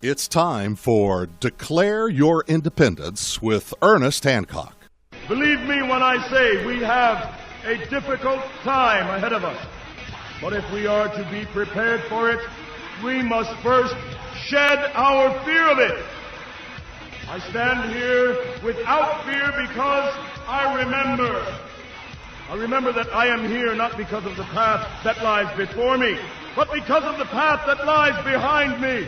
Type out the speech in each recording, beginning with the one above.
It's time for Declare Your Independence with Ernest Hancock. Believe me when I say we have a difficult time ahead of us. But if we are to be prepared for it, we must first shed our fear of it. I stand here without fear because I remember that I am here not because of the path that lies before me, but because of the path that lies behind me.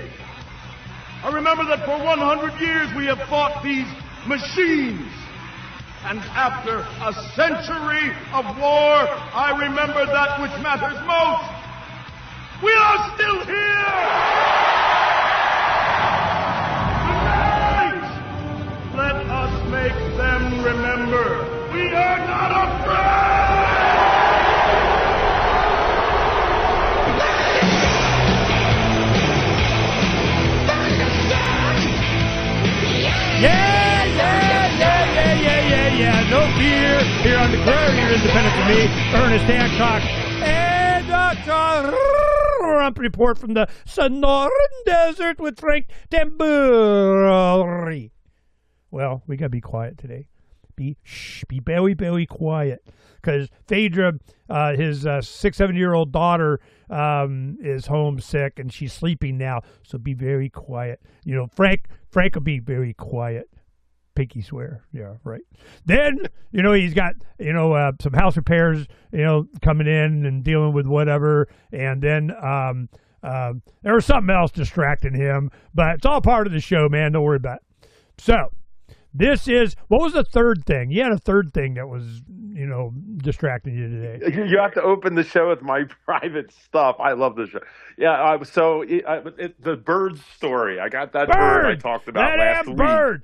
I remember that for 100 years we have fought these machines. And after a century of war, I remember that which matters most. We are still here! Tonight, let us make them remember we are not afraid! Yeah, no fear here on Declare Your Independence with me, Ernest Hancock, and Dr. Rump report from the Sonoran Desert with Phranq Tamburri. Well, we gotta be quiet today. Be very quiet, because Phaedra, his 6-7-year-old daughter, is homesick and she's sleeping now. So be very quiet. You know, Phranq will be very quiet. Pinky swear. Yeah, right. Then, he's got, some house repairs, coming in and dealing with whatever. And then there was something else distracting him. But it's all part of the show, man. Don't worry about it. So, what was the third thing? You had a third thing that was, distracting you today. You have to open the show with my private stuff. I love this show. Yeah, the bird story. I got that bird I talked about last week. Bird.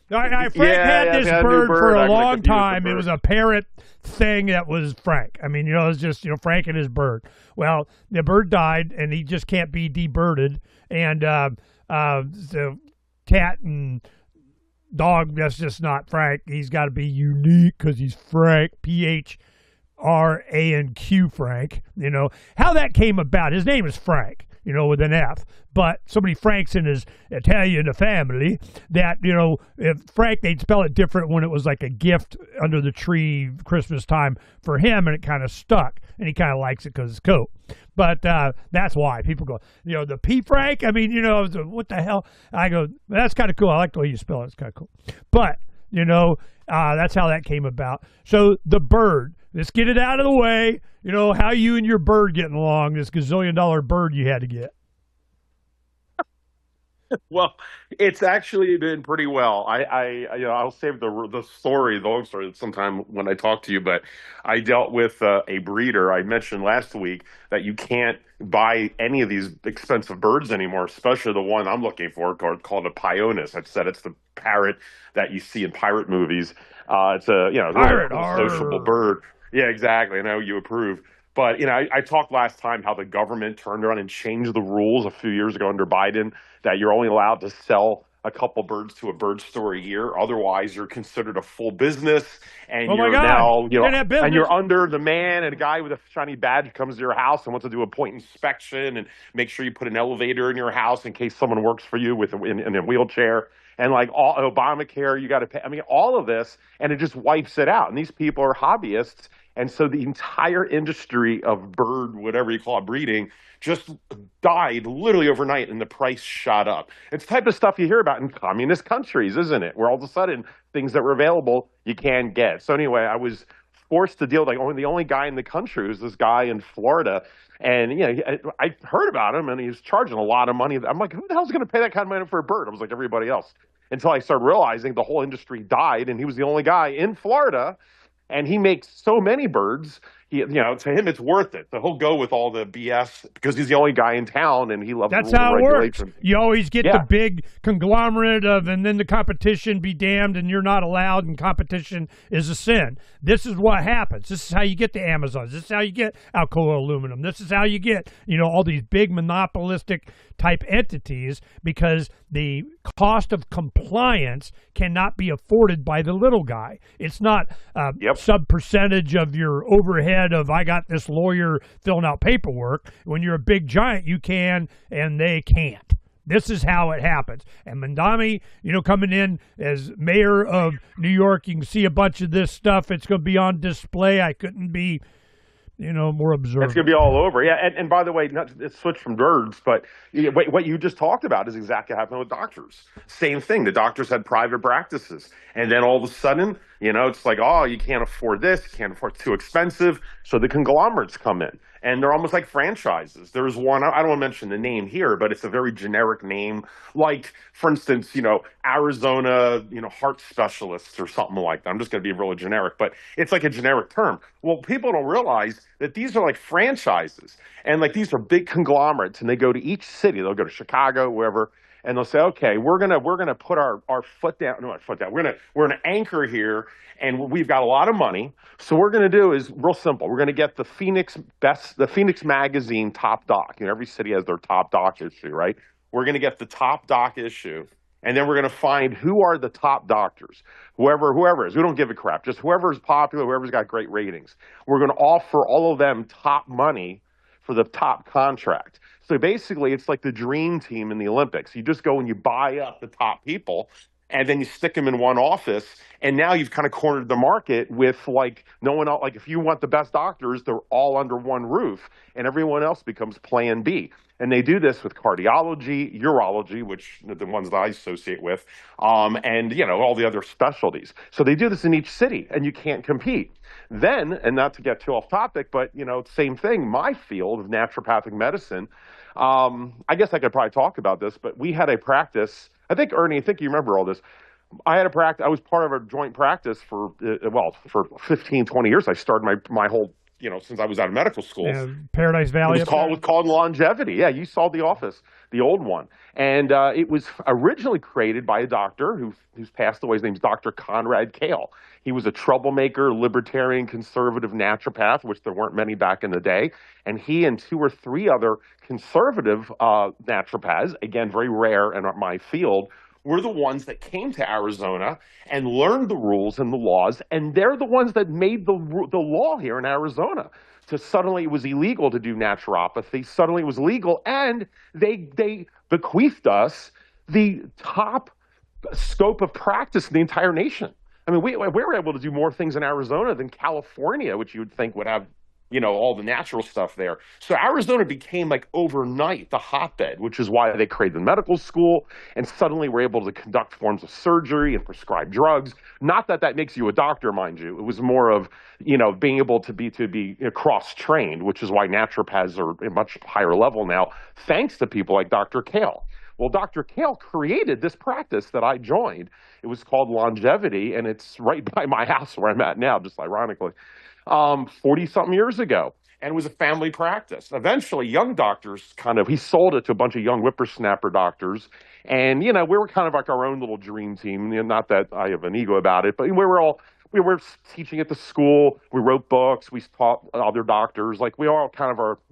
Phranq had this bird for a long time. It was a parrot thing that was Phranq. I mean, it was just, Phranq and his bird. Well, the bird died, and he just can't be debirded. And the cat and dog, that's just not Phranq. He's got to be unique because he's Phranq, Phranq, Phranq. How that came about. His name is Phranq, with an F. But so many Franks in his Italian family that, if Phranq, they'd spell it different when it was like a gift under the tree Christmas time for him, and it kind of stuck. And he kind of likes it because it's cool. But that's why people go, the P Phranq. I mean, what the hell? I go, that's kind of cool. I like the way you spell it. It's kind of cool. But, that's how that came about. So the bird, let's get it out of the way. How you and your bird getting along, this gazillion-dollar bird you had to get. Well, it's actually been pretty well. I'll save the long story sometime when I talk to you. But I dealt with a breeder. I mentioned last week that you can't buy any of these expensive birds anymore, especially the one I'm looking for called a Pyonis. I said it's the parrot that you see in pirate movies. It's a pirate, sociable bird. Yeah, exactly. I know you approve. But, I talked last time how the government turned around and changed the rules a few years ago under Biden that you're only allowed to sell a couple birds to a bird store a year. Otherwise, you're considered a full business, and and you're under the man, and a guy with a shiny badge comes to your house and wants to do a point inspection and make sure you put an elevator in your house in case someone works for you in a wheelchair. And like all Obamacare, you got to pay. I mean, all of this, and it just wipes it out. And these people are hobbyists. And so the entire industry of bird, whatever you call it, breeding, just died literally overnight, and the price shot up. It's the type of stuff you hear about in communist countries, isn't it? Where all of a sudden things that were available you can't get. So anyway, I was forced to deal with the only guy in the country was this guy in Florida. And, I heard about him, and he was charging a lot of money. I'm like, who the hell's going to pay that kind of money for a bird? I was like everybody else. Until I started realizing the whole industry died, and he was the only guy in Florida. And he makes so many birds, to him it's worth it. So he'll go with all the BS because he's the only guy in town, and he loves That's the rules how and it regulations. Works. You always get the big conglomerate and then the competition be damned, and you're not allowed, and competition is a sin. This is what happens. This is how you get the Amazons. This is how you get Alcoa Aluminum. This is how you get, all these big monopolistic type entities, because the cost of compliance cannot be afforded by the little guy. It's not sub percentage of your overhead of I got this lawyer filling out paperwork. When you're a big giant, you can and they can't. This is how it happens. And Mandami, coming in as mayor of New York, you can see a bunch of this stuff. It's going to be on display. I couldn't be, more observant. It's going to be all over. Yeah. And by the way, not to switch from birds, but what you just talked about is exactly happening with doctors. Same thing. The doctors had private practices. And then all of a sudden, it's like, oh, you can't afford this. You can't afford it, too expensive. So the conglomerates come in. And they're almost like franchises. There's one, I don't want to mention the name here, but it's a very generic name. Like, for instance, Arizona, heart specialists or something like that. I'm just going to be really generic, but it's like a generic term. Well, people don't realize that these are like franchises. And like these are big conglomerates. And they go to each city. They'll go to Chicago, wherever. And they'll say, okay, we're gonna put our foot down. No, our foot down. We're gonna anchor here, and we've got a lot of money. So what we're gonna do is real simple. We're gonna get the Phoenix magazine top doc. Every city has their top doc issue, right? We're gonna get the top doc issue, and then we're gonna find who are the top doctors, whoever is. We don't give a crap. Just whoever is popular, whoever's got great ratings. We're gonna offer all of them top money for the top contract. So basically, it's like the dream team in the Olympics. You just go and you buy up the top people, and then you stick them in one office, and now you've kind of cornered the market with like no one else. Like if you want the best doctors, they're all under one roof, and everyone else becomes plan B. And they do this with cardiology, urology, which the ones that I associate with, and all the other specialties. So they do this in each city, and you can't compete. Then, and not to get too off topic, but same thing. My field of naturopathic medicine. I guess I could probably talk about this, but we had a practice. I think Ernie, you remember all this. I had a practice. I was part of a joint practice for 15, 20 years. I started my whole since I was out of medical school. Paradise Valley. It was called Longevity. Yeah, you saw The Office, the old one. And it was originally created by a doctor who's passed away. His name's Dr. Conrad Kale. He was a troublemaker, libertarian, conservative naturopath, which there weren't many back in the day. And he and 2 or 3 other conservative naturopaths, again, very rare in my field, were the ones that came to Arizona and learned the rules and the laws, and they're the ones that made the law here in Arizona. So suddenly it was illegal to do naturopathy. Suddenly it was legal, and they bequeathed us the top scope of practice in the entire nation. I mean, we were able to do more things in Arizona than California, which you would think would have all the natural stuff there. So Arizona became like overnight the hotbed, which is why they created the medical school, and suddenly we're able to conduct forms of surgery and prescribe drugs. Not that makes you a doctor, mind you. It was more of, being able to be cross-trained, which is why naturopaths are at a much higher level now, thanks to people like Dr. Kale. Well, Dr. Kale created this practice that I joined. It was called Longevity, and it's right by my house where I'm at now, just ironically. 40-something years ago, and it was a family practice. Eventually, young doctors he sold it to a bunch of young whippersnapper doctors, and, we were kind of like our own little dream team. Not that I have an ego about it, but we were teaching at the school, we wrote books, we taught other doctors, like we all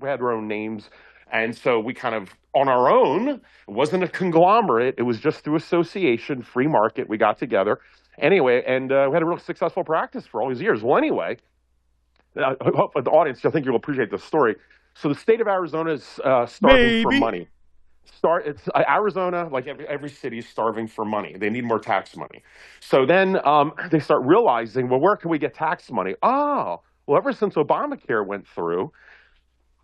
we had our own names, and so we kind of, on our own, it wasn't a conglomerate, it was just through association, free market, we got together. Anyway, and we had a real successful practice for all these years. Well, anyway, I hope the audience, I think you'll appreciate this story. So the state of Arizona is starving for money. Arizona, like every city, is starving for money. They need more tax money. So then they start realizing, well, where can we get tax money? Oh, well, ever since Obamacare went through,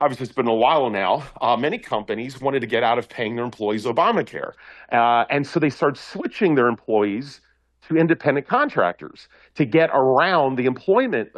obviously it's been a while now, many companies wanted to get out of paying their employees Obamacare. And so they started switching their employees to independent contractors to get around the employment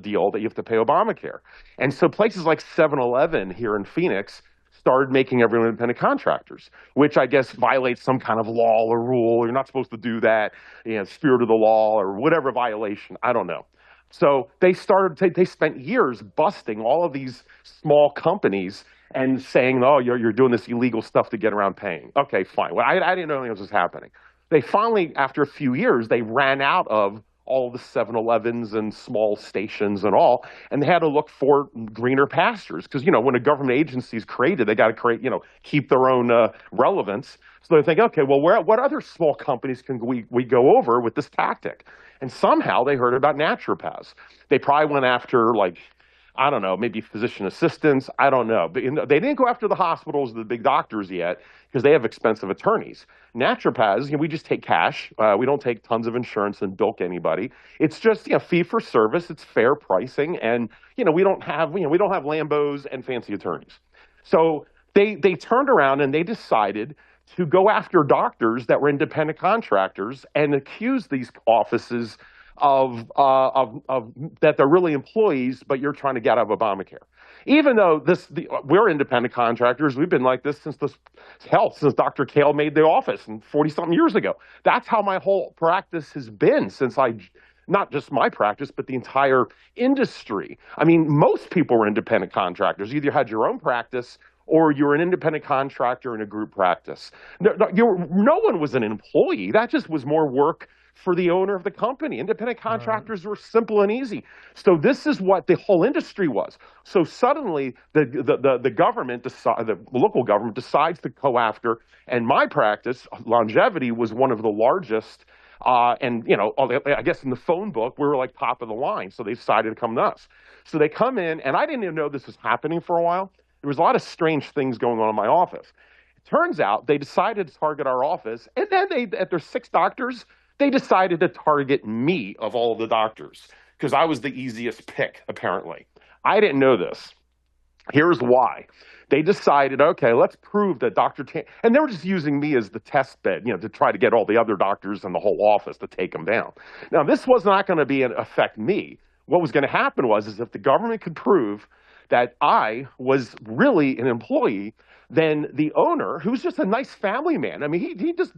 deal that you have to pay Obamacare. And so places like 7-Eleven here in Phoenix started making everyone independent contractors, which I guess violates some kind of law or rule. You're not supposed to do that, spirit of the law or whatever violation. I don't know. So they spent years busting all of these small companies and saying, oh, you're doing this illegal stuff to get around paying. Okay, fine. Well, I didn't know this was happening. They finally, after a few years, they ran out of all the 7-Elevens and small stations and all, and they had to look for greener pastures because, when a government agency is created, they got to keep their own relevance. So they think, okay, well, what other small companies can we go over with this tactic? And somehow they heard about naturopaths. They probably went after I don't know, maybe physician assistants. I don't know. But they didn't go after the hospitals, the big doctors yet, because they have expensive attorneys. Naturopaths, we just take cash. We don't take tons of insurance and bilk anybody. It's just fee for service. It's fair pricing, and we don't have Lambos and fancy attorneys. So they turned around and they decided to go after doctors that were independent contractors and accuse these offices of that they're really employees, but you're trying to get out of Obamacare. Even though we're independent contractors, we've been like this since Dr. Kale made the office 40-something years ago. That's how my whole practice has been since not just my practice, but the entire industry. I mean, most people were independent contractors. You either had your own practice or you're an independent contractor in a group practice. No one was an employee. That just was more work for the owner of the company. Independent contractors were simple and easy. So this is what the whole industry was. So suddenly the government, the local government decides to go after, and my practice, Longevity, was one of the largest. And I guess in the phone book, we were like top of the line. So they decided to come to us. So they come in, and I didn't even know this was happening for a while. There was a lot of strange things going on in my office. It turns out they decided to target our office, and then at their 6 doctors, they decided to target me of all the doctors because I was the easiest pick, apparently. I didn't know this. Here's why. They decided, okay, let's prove that and they were just using me as the test bed, to try to get all the other doctors in the whole office to take them down. Now, this was not going to affect me. What was going to happen is if the government could prove that I was really an employee, then the owner, who's just a nice family man, I mean, he just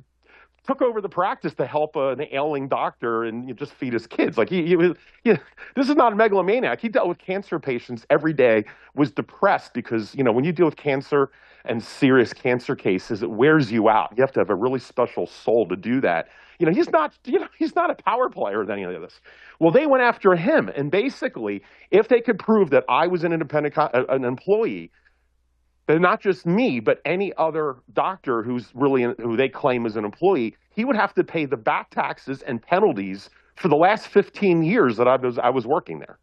took over the practice to help an ailing doctor and just feed his kids. Like this is not a megalomaniac. He dealt with cancer patients every day, was depressed because, when you deal with cancer and serious cancer cases, it wears you out. You have to have a really special soul to do that. He's not a power player with any of this. Well, they went after him. And basically, if they could prove that I was an independent an employee, then not just me, but any other doctor who they claim is an employee, he would have to pay the back taxes and penalties for the last 15 years that I was working there.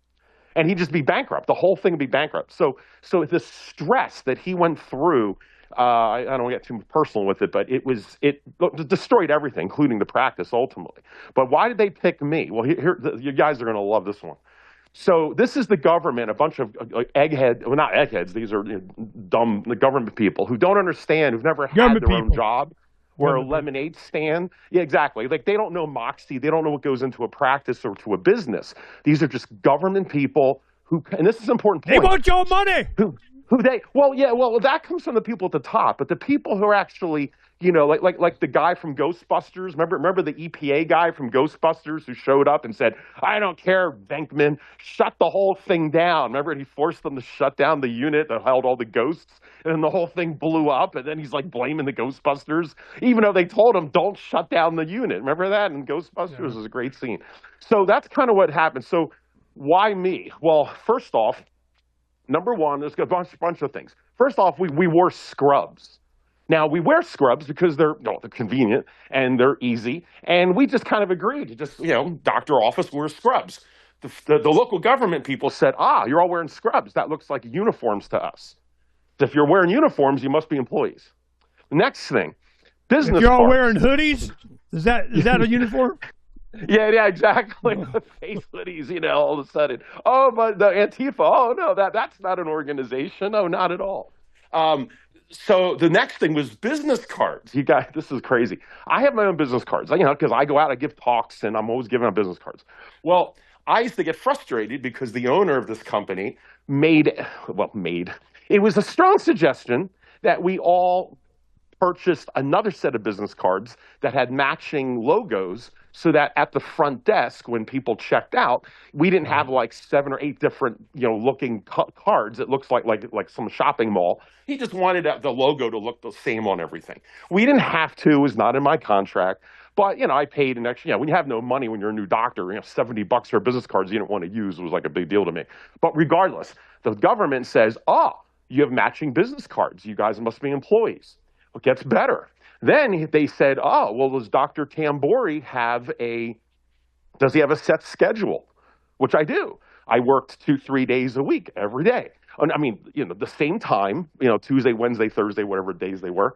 And he'd just be bankrupt. The whole thing would be bankrupt. So the stress that he went through, I don't want to get too personal with it, but it destroyed everything, including the practice ultimately. But why did they pick me? Well, you guys are going to love this one. So this is the government, a bunch of not eggheads, these are dumb government people who don't understand, who've never had their own job, or a lemonade stand. Yeah, exactly. Like they don't know moxie. They don't know what goes into a practice or to a business. These are just government people who, and this is an important point. They want your money. That comes from the people at the top, but the people who are actually, like the guy from Ghostbusters. Remember the EPA guy from Ghostbusters who showed up and said, "I don't care, Venkman, shut the whole thing down." Remember, he forced them to shut down the unit that held all the ghosts, and then the whole thing blew up. And then he's like blaming the Ghostbusters, even though they told him don't shut down the unit. Remember that? And Ghostbusters was a great scene. So that's kind of what happened. So why me? Well, first off, number one, there's a bunch of things. First off, we wore scrubs. Now, we wear scrubs because they're convenient and they're easy. And we just kind of agreed to just, doctor office wears scrubs. The local government people said, you're all wearing scrubs. That looks like uniforms to us. If you're wearing uniforms, you must be employees. The next thing, business If you're all cards. wearing hoodies, is that a uniform? Yeah, exactly. The face hoodies, all of a sudden. Oh, but the Antifa. Oh, no, that's not an organization. No, not at all. So the next thing was business cards. You guys, this is crazy. I have my own business cards, because I go out, I give talks, and I'm always giving out business cards. Well, I used to get frustrated because the owner of this company it was a strong suggestion that we all purchased another set of business cards that had matching logos so that at the front desk, when people checked out, we didn't have like 7 or 8 different, looking cards. It looks like some shopping mall. He just wanted the logo to look the same on everything. We didn't have to. It was not in my contract. But, I paid an extra, when you have no money when you're a new doctor, $70 for business cards you didn't want to use was like a big deal to me. But regardless, the government says, you have matching business cards. You guys must be employees. It gets better. Then they said, does Dr. Tamburri have a set schedule? Which I do. I worked 2-3 days a week every day. And I mean, the same time, Tuesday, Wednesday, Thursday, whatever days they were.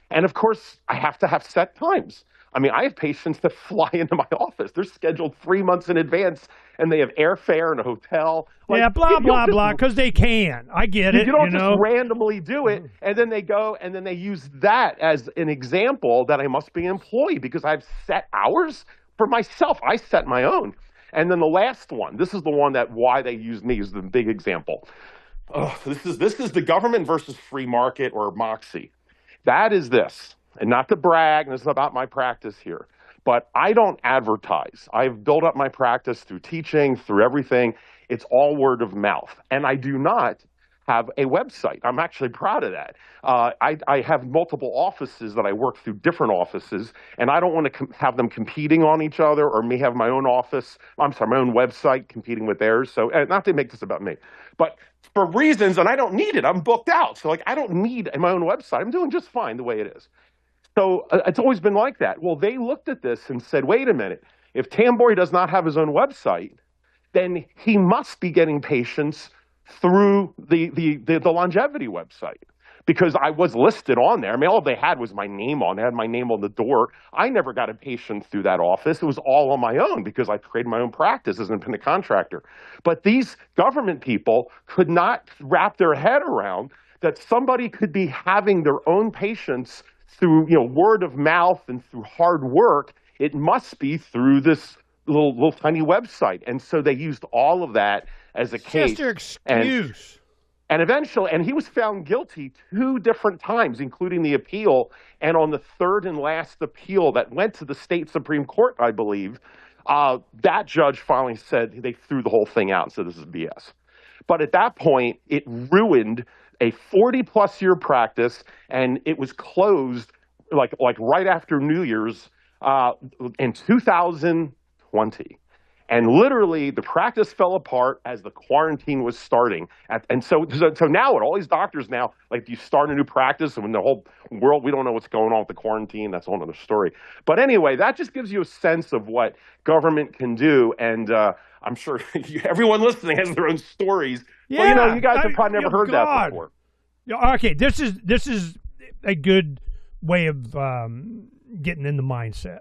And of course, I have to have set times. I mean, I have patients that fly into my office. They're scheduled 3 months in advance, and they have airfare and a hotel. Yeah, blah, blah, blah, because they can. I get it. You don't just randomly do it, and then they go, and then they use that as an example that I must be an employee because I've set hours for myself. I set my own. And then the last one, this is the one that why they use me is the big example. This is the government versus free market or Moxie. That is this. And not to brag, and this is about my practice here, but I don't advertise. I've built up my practice through teaching, through everything. It's all word of mouth. And I do not have a website. I'm actually proud of that. I have multiple offices that I work through different offices, and I don't want to have them competing on each other or me have my own office, my own website competing with theirs. So not to make this about me, but for reasons, and I don't need it. I'm booked out. So I don't need my own website. I'm doing just fine the way it is. So it's always been like that. Well, they looked at this and said, wait a minute, if Tamburri does not have his own website, then he must be getting patients through the longevity website because I was listed on there. I mean, all they had was my name on. They had my name on the door. I never got a patient through that office. It was all on my own because I created my own practice as an independent contractor. But these government people could not wrap their head around that somebody could be having their own patients through word of mouth and through hard work. It must be through this little tiny website. And so they used all of that as a case. Just their excuse. And eventually, and he was found guilty 2 different times, including the appeal. And on the third and last appeal that went to the state Supreme Court, I believe, that judge finally said they threw the whole thing out and said this is BS. But at that point, it ruined a 40-plus year practice, and it was closed like right after New Year's in 2020. And literally, the practice fell apart as the quarantine was starting. And so now, all these doctors now, like, you start a new practice, and when the whole world, we don't know what's going on with the quarantine. That's a whole other story. But anyway, that just gives you a sense of what government can do. And I'm sure everyone listening has their own stories. Yeah, well, you guys have probably never heard that before. Okay, this is a good way of getting in the mindset.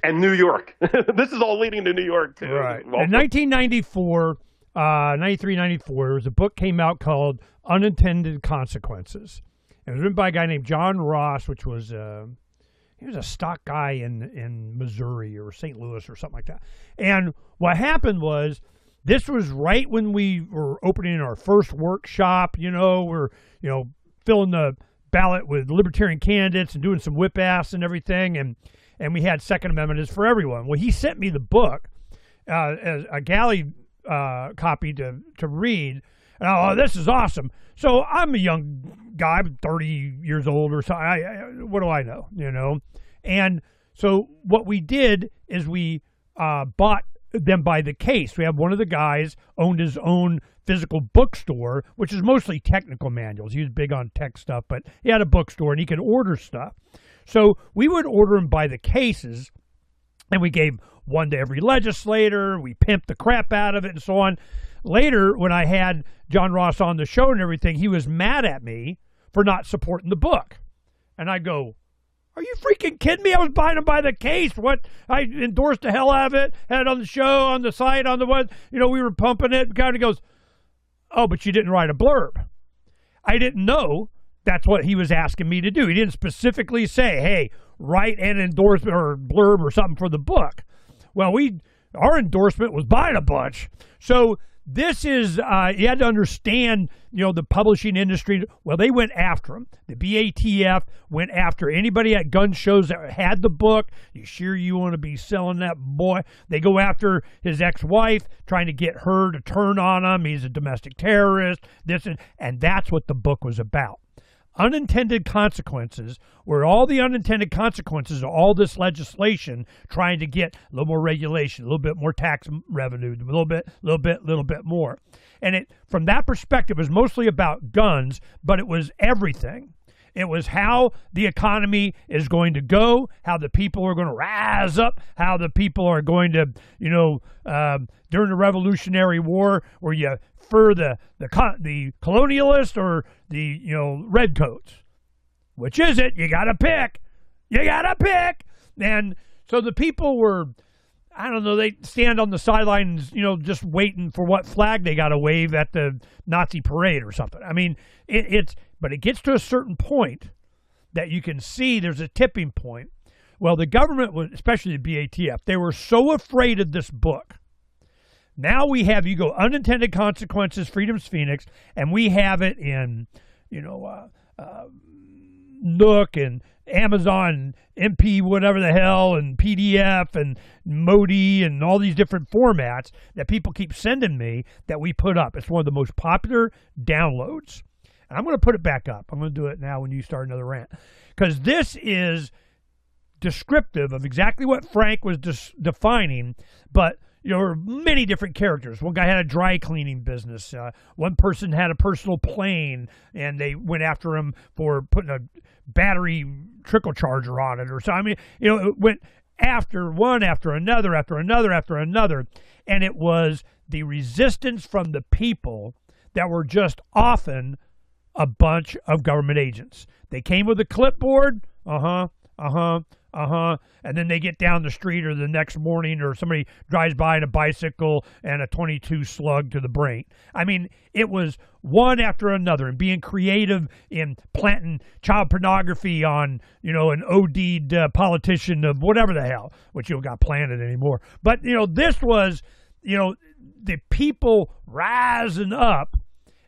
And New York. This is all leading to New York, too. Right. In 1994, 93, 94, there was a book came out called Unintended Consequences. It was written by a guy named John Ross, which was he was a stock guy in Missouri or St. Louis or something like that. And what happened was, this was right when we were opening our first workshop. We're filling the ballot with libertarian candidates and doing some whip ass and everything, and we had Second Amendment is for everyone. Well, he sent me the book as a galley copy to read. And this is awesome. So I'm a young guy, I'm 30 years old or something. What do I know, And so what we did is we bought them by the case. We have one of the guys owned his own physical bookstore, which is mostly technical manuals. He was big on tech stuff, but he had a bookstore and he could order stuff. So we would order them by the cases, and we gave one to every legislator. We pimped the crap out of it and so on. Later, when I had John Ross on the show and everything, he was mad at me for not supporting the book. And I go, are you freaking kidding me? I was buying them by the case. What? I endorsed the hell out of it, had it on the show, on the site, on the what, we were pumping it. Kind of goes, oh, but you didn't write a blurb. I didn't know that's what he was asking me to do. He didn't specifically say, hey, write an endorsement or blurb or something for the book. Well, our endorsement was buying a bunch. So this is, you had to understand, the publishing industry. Well, they went after him. The BATF went after anybody at gun shows that had the book. You sure you want to be selling that boy? They go after his ex-wife, trying to get her to turn on him. He's a domestic terrorist. And that's what the book was about. Unintended consequences, where all the unintended consequences of all this legislation trying to get a little more regulation, a little bit more tax revenue, a little bit more. And it, from that perspective, was mostly about guns, but it was everything. It was how the economy is going to go, how the people are going to rise up, how the people are going to, during the Revolutionary War, were you for the colonialist or the redcoats? Which is it? You got to pick. You got to pick. And so the people were, I don't know, they stand on the sidelines, just waiting for what flag they got to wave at the Nazi parade or something. I mean, but it gets to a certain point that you can see there's a tipping point. Well, the government, especially the BATF, they were so afraid of this book. Now we have, you go unintended consequences, Freedom's Phoenix, and we have it in, Nook and Amazon, MP, whatever the hell, and PDF and Modi and all these different formats that people keep sending me that we put up. It's one of the most popular downloads. And I'm going to put it back up. I'm going to do it now when you start another rant. Because this is descriptive of exactly what Phranq was defining, but there were many different characters. One guy had a dry cleaning business. One person had a personal plane, and they went after him for putting a battery trickle charger on it or so. I mean, it went after one, after another, after another, after another. And it was the resistance from the people that were just often a bunch of government agents. They came with a clipboard, and then they get down the street or the next morning or somebody drives by in a bicycle and a 22 slug to the brain. I mean, it was one after another, and being creative in planting child pornography on, an OD'd politician of whatever the hell, which got planted anymore. But, this was, the people rising up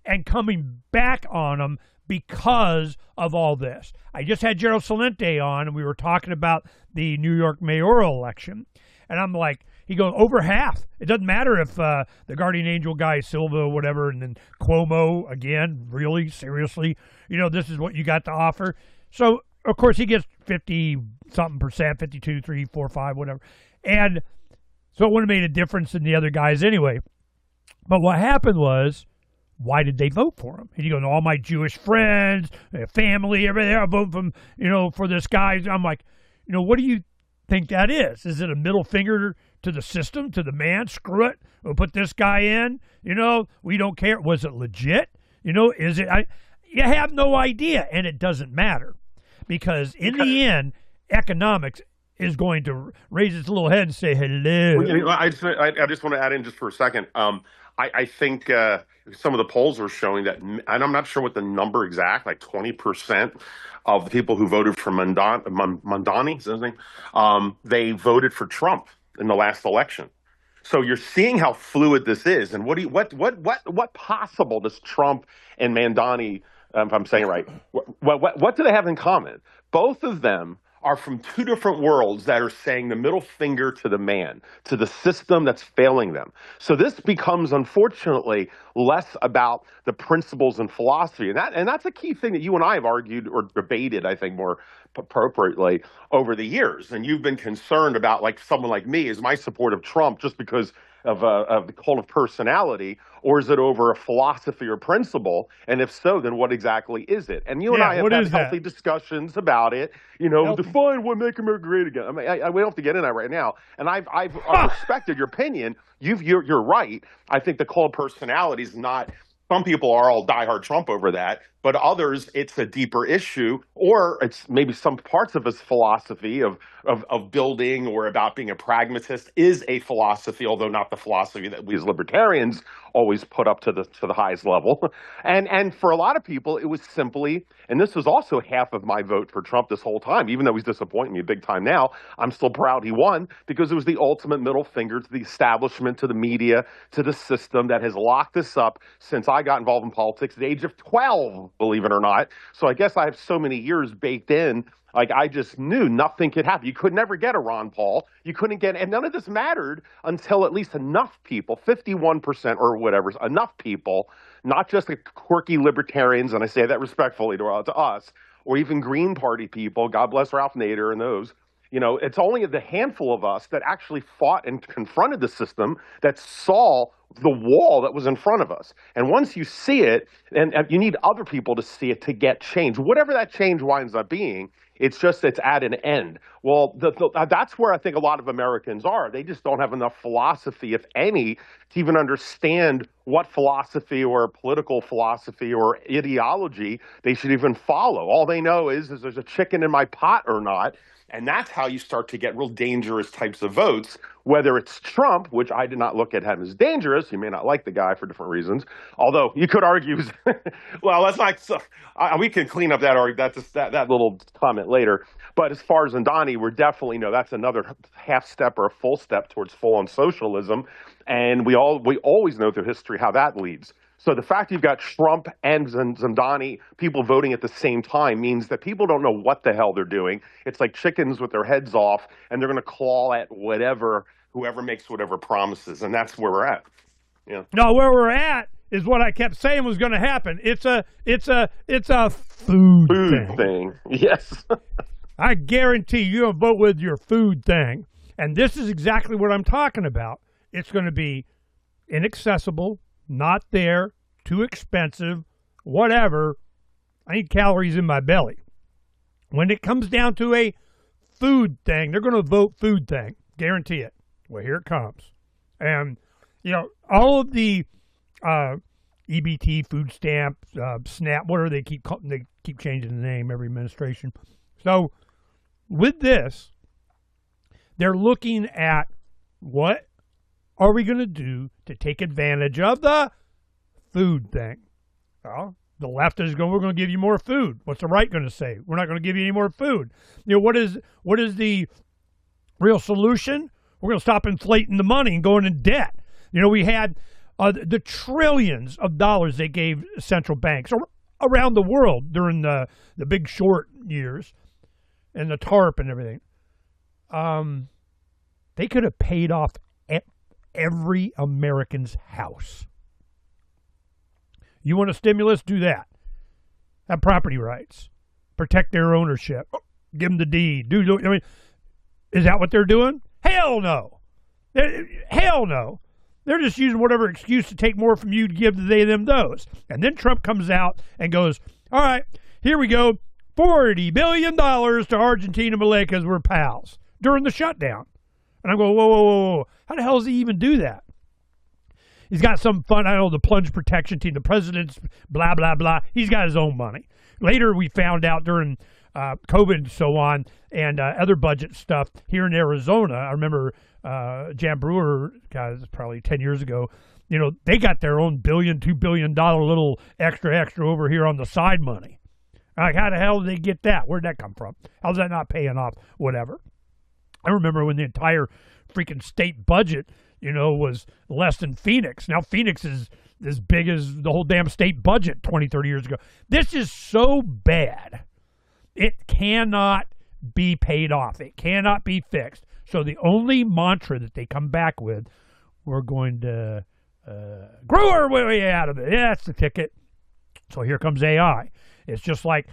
and coming back on them because of all this. I just had Gerald Celente on, and we were talking about the New York mayoral election. And I'm like, he goes, over half. It doesn't matter if the guardian angel guy, Silva, or whatever, and then Cuomo, again, really, seriously, this is what you got to offer. So, of course, he gets 50-something%, 52, 3, 4, 5, whatever. And so it wouldn't have made a difference in the other guys anyway. But what happened was, why did they vote for him? And you go, no, all my Jewish friends, family, everything, I vote for this guy. I'm like, what do you think that is? Is it a middle finger to the system, to the man? Screw it. We'll put this guy in. We don't care. Was it legit? Is it? You have no idea, and it doesn't matter. Because in the end, economics is going to raise its little head and say hello. Well, I just want to add in just for a second. I think some of the polls are showing that, and I'm not sure what the number exact, like 20% of the people who voted for Mondani, is that his name? They voted for Trump in the last election. So you're seeing how fluid this is, and what possible does Trump and Mondani, if I'm saying it right, what do they have in common? Both of them are from two different worlds that are saying the middle finger to the man, to the system that's failing them. So this becomes, unfortunately, less about the principles and philosophy. And that's a key thing that you and I have argued or debated, I think, more appropriately over the years. And you've been concerned about, like someone like me, is my support of Trump just because of the cult of personality, or is it over a philosophy or principle? And if so, then what exactly is it? And you and I have had healthy discussions about it. Define what make America great again. I mean, we don't have to get in that right now. And I've respected your opinion. You're right. I think the cult of personality is not. Some people are all diehard Trump over that, but others, it's a deeper issue, or it's maybe some parts of his philosophy of building or about being a pragmatist is a philosophy, although not the philosophy that we as libertarians always put up to the highest level. And for a lot of people, it was simply, and this was also half of my vote for Trump this whole time, even though he's disappointing me big time now, I'm still proud he won, because it was the ultimate middle finger to the establishment, to the media, to the system that has locked us up since I got involved in politics at the age of 12, believe it or not. So I guess I have so many years baked in. Like, I just knew nothing could happen. You could never get a Ron Paul. You couldn't get, and none of this mattered until at least enough people, 51% or whatever, enough people, not just the quirky libertarians, and I say that respectfully to us, or even Green Party people, God bless Ralph Nader and those, it's only the handful of us that actually fought and confronted the system, that saw the wall that was in front of us. And once you see it, and you need other people to see it to get change, whatever that change winds up being. It's just it's at an end. Well, that's where I think a lot of Americans are. They just don't have enough philosophy, if any, to even understand what philosophy or political philosophy or ideology they should even follow. All they know is there's a chicken in my pot or not. And that's how you start to get real dangerous types of votes, whether it's Trump, which I did not look at him as dangerous. You may not like the guy for different reasons, although you could argue, well, let's not, we can clean up that little comment later. But as far as Andani, we're definitely, that's another half step or a full step towards full-on socialism. And we always know through history how that leads. So the fact you've got Trump and Zandani, people voting at the same time, means that people don't know what the hell they're doing. It's like chickens with their heads off, and they're going to claw at whoever makes whatever promises, and that's where we're at. Yeah. No, where we're at is what I kept saying was going to happen. It's a food thing. Yes. I guarantee you don't vote with your food thing, and this is exactly what I'm talking about. It's going to be inaccessible. Not there, too expensive, whatever. I need calories in my belly. When it comes down to a food thing, they're going to vote food thing. Guarantee it. Well, here it comes. And, all of the EBT, food stamp, SNAP, whatever they keep changing the name every administration. So with this, they're looking at what are we going to do to take advantage of the food thing? Well, the left is going, we're going to give you more food. What's the right going to say? We're not going to give you any more food. What is the real solution? We're going to stop inflating the money and going in debt. We had the trillions of dollars they gave central banks around the world during the Big Short years and the TARP and everything. They could have paid off every American's house. You want a stimulus? Do that. Have property rights. Protect their ownership. Give them the deed. Is that what they're doing? Hell no. Hell no. They're just using whatever excuse to take more from you to give they, them, those. And then Trump comes out and goes, all right, here we go. $40 billion to Argentina, Malay, because we're pals. During the shutdown. And I'm going, whoa. How the hell does he even do that? He's got some fun, the plunge protection team, the president's blah, blah, blah. He's got his own money. Later, we found out during COVID and so on and other budget stuff here in Arizona. I remember Jan Brewer, guys, probably 10 years ago, they got their own $2 billion little extra over here on the side money. Like, how the hell did they get that? Where'd that come from? How's that not paying off? Whatever. I remember when the entire freaking state budget, was less than Phoenix. Now Phoenix is as big as the whole damn state budget 20, 30 years ago. This is so bad. It cannot be paid off. It cannot be fixed. So the only mantra that they come back with, we're going to grow our way out of it. Yeah, that's the ticket. So here comes AI. It's just like,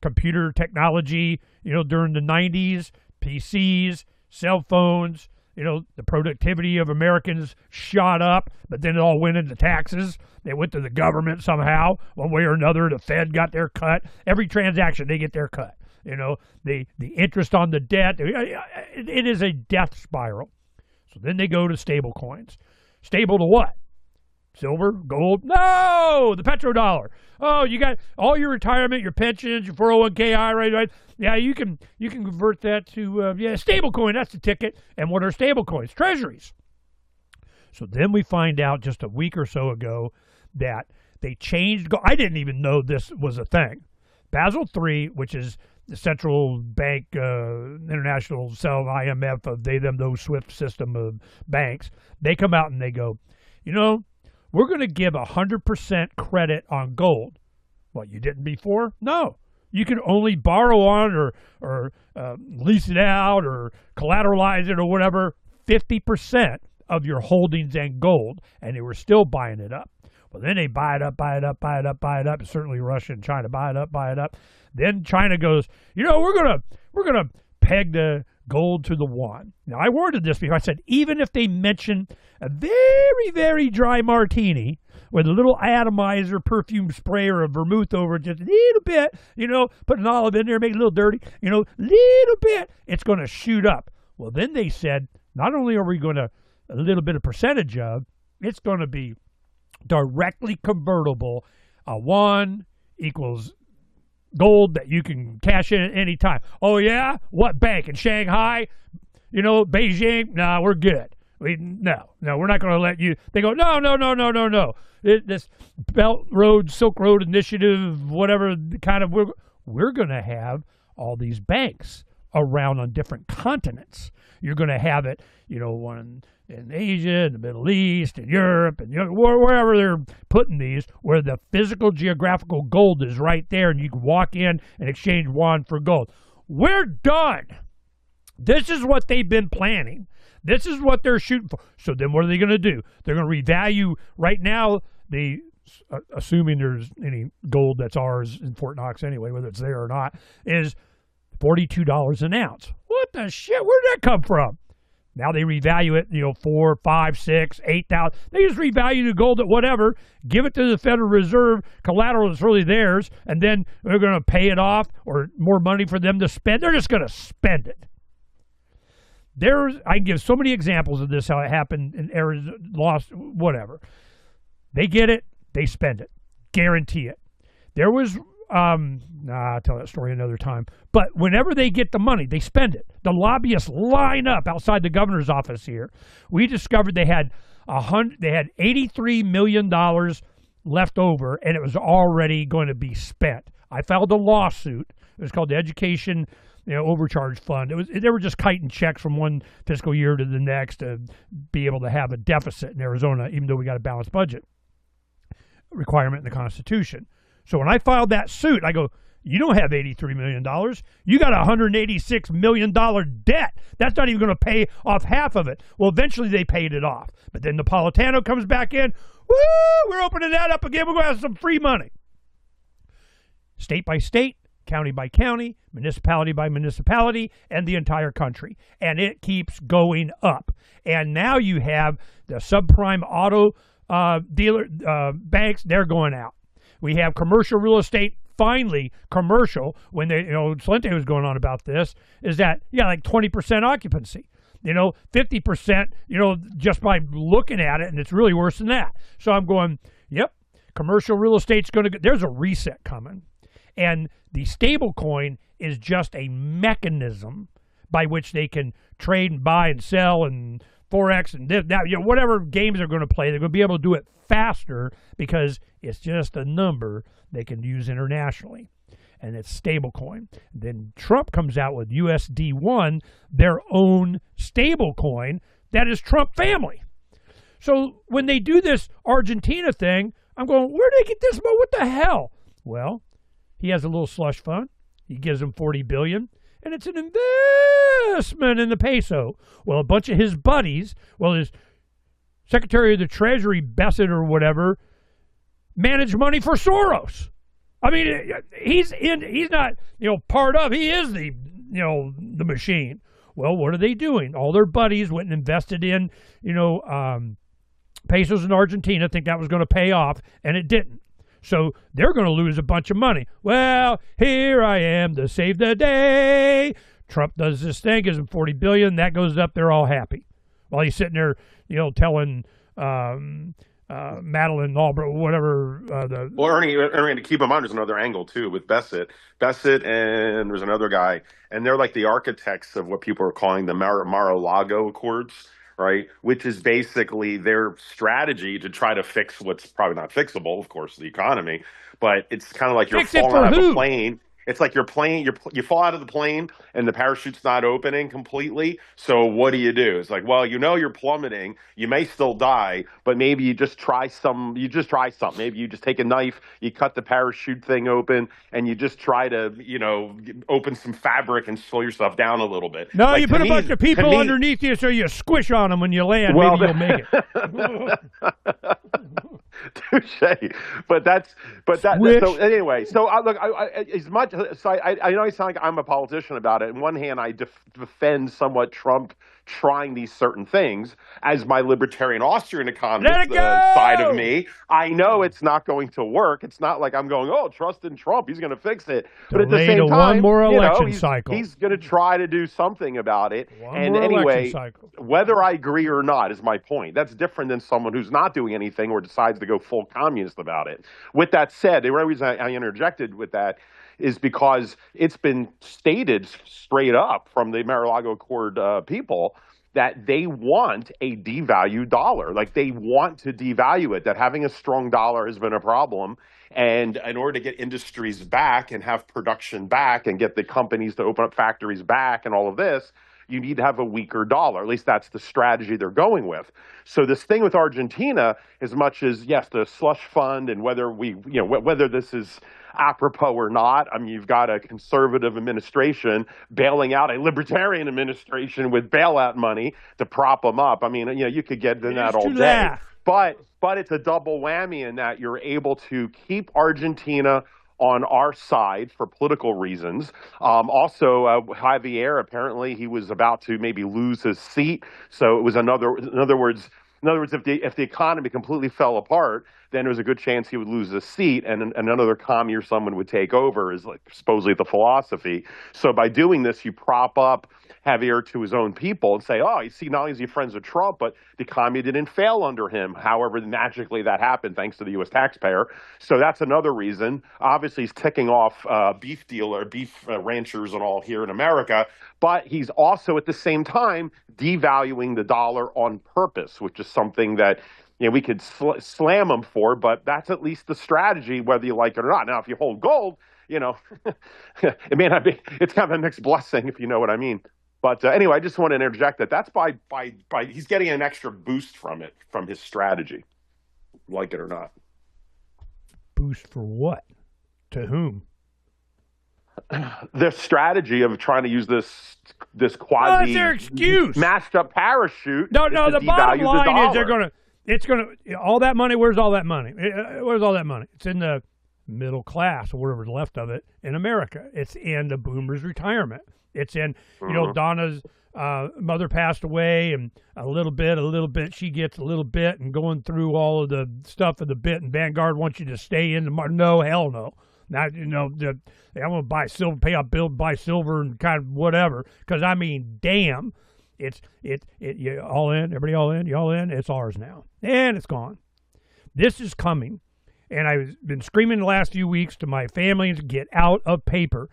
computer technology, during the 90s, PCs, cell phones, the productivity of Americans shot up, but then it all went into taxes. They went to the government somehow, one way or another. The Fed got their cut. Every transaction, they get their cut. The interest on the debt, it is a death spiral. So then they go to stable coins. Stable to what? Silver, gold? No, the petrodollar. Oh, you got all your retirement, your pensions, your 401k, IRA, right? Yeah, you can convert that to stable coin. That's the ticket. And what are stable coins? Treasuries. So then we find out just a week or so ago that they changed. I didn't even know this was a thing. Basel III, which is the central bank, international cell, IMF, of they, them, those SWIFT system of banks, they come out and they go, we're going to give 100% credit on gold. What, you didn't before? No. You can only borrow on or lease it out or collateralize it or whatever 50% of your holdings in gold, and they were still buying it up. Well, then they buy it up. Certainly Russia and China buy it up. Then China goes, we're gonna peg the gold to the won. Now, I warned this before. I said, even if they mention a very, very dry martini with a little atomizer, perfume spray, or a vermouth over it, just a little bit, put an olive in there, make it a little dirty, little bit, it's going to shoot up. Well, then they said, not only are we going to a little bit of percentage of, it's going to be directly convertible. A won equals gold that you can cash in at any time. Oh, yeah? What bank? In Shanghai? Beijing? Nah, we're good. No, we're not going to let you. They go, no. This Belt Road, Silk Road Initiative, whatever kind of, we're going to have all these banks around on different continents. You're going to have it, one in Asia, in the Middle East, in Europe, and wherever they're putting these, where the physical geographical gold is right there, and you can walk in and exchange won for gold. We're done. This is what they've been planning. This is what they're shooting for. So then what are they going to do? They're going to revalue right now, assuming there's any gold that's ours in Fort Knox anyway, whether it's there or not, is $42 an ounce. What the shit? Where'd that come from? Now they revalue it, 4, 5, 6, 8,000. They just revalue the gold at whatever, give it to the Federal Reserve, collateral is really theirs, and then they're going to pay it off or more money for them to spend. They're just going to spend it. I can give so many examples of this, how it happened in Arizona, lost, whatever. They get it, they spend it. Guarantee it. There was, I'll tell that story another time. But whenever they get the money, they spend it. The lobbyists line up outside the governor's office here. We discovered they had $83 million left over, and it was already going to be spent. I filed a lawsuit. It was called the Education Overcharge Fund. They were just kiting checks from one fiscal year to the next to be able to have a deficit in Arizona, even though we got a balanced budget requirement in the Constitution. So when I filed that suit, I go, you don't have $83 million. You got a $186 million debt. That's not even going to pay off half of it. Well, eventually they paid it off. But then Napolitano comes back in. Woo! We're opening that up again. We're going to have some free money. State by state, county by county, municipality by municipality, and the entire country. And it keeps going up. And now you have the subprime auto dealer banks. They're going out. We have commercial real estate, finally commercial, when Salente was going on about this, is that, like 20% occupancy, 50%, just by looking at it, and it's really worse than that. So I'm going, yep, commercial real estate's going to, there's a reset coming. And the stable coin is just a mechanism by which they can trade and buy and sell and Forex and that, whatever games they're going to play, they're going to be able to do it faster because it's just a number they can use internationally. And it's stablecoin. Then Trump comes out with USD1, their own stablecoin that is Trump family. So when they do this Argentina thing, I'm going, where did they get this? What the hell? Well, he has a little slush fund. He gives them $40 billion. And it's an investment in the peso. Well, a bunch of his buddies, his Secretary of the Treasury, Bessett or whatever, manage money for Soros. I mean, he's not, part of, he is the machine. Well, what are they doing? All their buddies went and invested in, pesos in Argentina, think that was going to pay off, and it didn't. So they're going to lose a bunch of money. Well, here I am to save the day. Trump does this thing, gives them $40 billion. That goes up. They're all happy. While he's sitting there, telling Madeline Albright, whatever. Ernie, to keep in mind, there's another angle, too, with Bessett, and there's another guy. And they're like the architects of what people are calling the Mar-a-Lago Accords. Right, which is basically their strategy to try to fix what's probably not fixable, of course, the economy. But it's kind of like you're falling out of a plane. It's like you fall out of the plane and the parachute's not opening completely. So what do? It's like, well, you're plummeting. You may still die, but maybe you just try something. Maybe you just take a knife, you cut the parachute thing open, and you just try to, open some fabric and slow yourself down a little bit. No, you put a bunch of people underneath you so you squish on them when you land. Well, maybe you'll make it. Touche. But that's so anyway. So look, as much so I know I sound like I'm a politician about it. On one hand, I defend somewhat Trump trying these certain things as my libertarian Austrian economist side of me. I know it's not going to work. It's not like I'm going, oh, trust in Trump, he's going to fix it. But at the same time, one more election cycle. He's going to try to do something about it. And anyway, whether I agree or not is my point. That's different than someone who's not doing anything or decides to go full communist about it. With that said, the reason I interjected with that is because it's been stated straight up from the Mar-a-Lago Accord people that they want a devalued dollar. Like, they want to devalue it, that having a strong dollar has been a problem. And in order to get industries back and have production back and get the companies to open up factories back and all of this, you need to have a weaker dollar. At least that's the strategy they're going with. So this thing with Argentina, as much as, yes, the slush fund and whether whether this is apropos or not, I mean, you've got a conservative administration bailing out a libertarian administration with bailout money to prop them up. I mean, you could get in that all day. But it's a double whammy in that you're able to keep Argentina on our side for political reasons. Also, Javier, apparently he was about to maybe lose his seat. So it was in other words, if the economy completely fell apart, then there's a good chance he would lose his seat and another commie or someone would take over, is like supposedly the philosophy. So by doing this, you prop up Javier to his own people and say, oh, you see, not only is he friends with Trump, but the economy didn't fail under him. However, magically that happened thanks to the U.S. taxpayer. So that's another reason. Obviously, he's ticking off beef ranchers and all here in America, but he's also at the same time devaluing the dollar on purpose, which is something that we could slam him for, but that's at least the strategy, whether you like it or not. Now, if you hold gold, it may not be. It's kind of a mixed blessing, if you know what I mean. But anyway, I just want to interject that that's by he's getting an extra boost from it, from his strategy, like it or not. Boost for what? To whom? The strategy of trying to use this quasi their excuse. Mashed up parachute. No. The bottom line is it's gonna all that money. Where's all that money? Where's all that money? It's in the middle class or whatever's left of it in America. It's in the boomers' retirement. It's in, Donna's mother passed away, and a little bit, she gets a little bit, and going through all of the stuff of the bit, and Vanguard wants you to stay in the no, hell no. Now, I'm going to buy silver, pay off bill, buy silver and kind of whatever, because I mean, damn, you all in, everybody all in, you all in, it's ours now. And it's gone. This is coming. And I've been screaming the last few weeks to my family to get out of paper.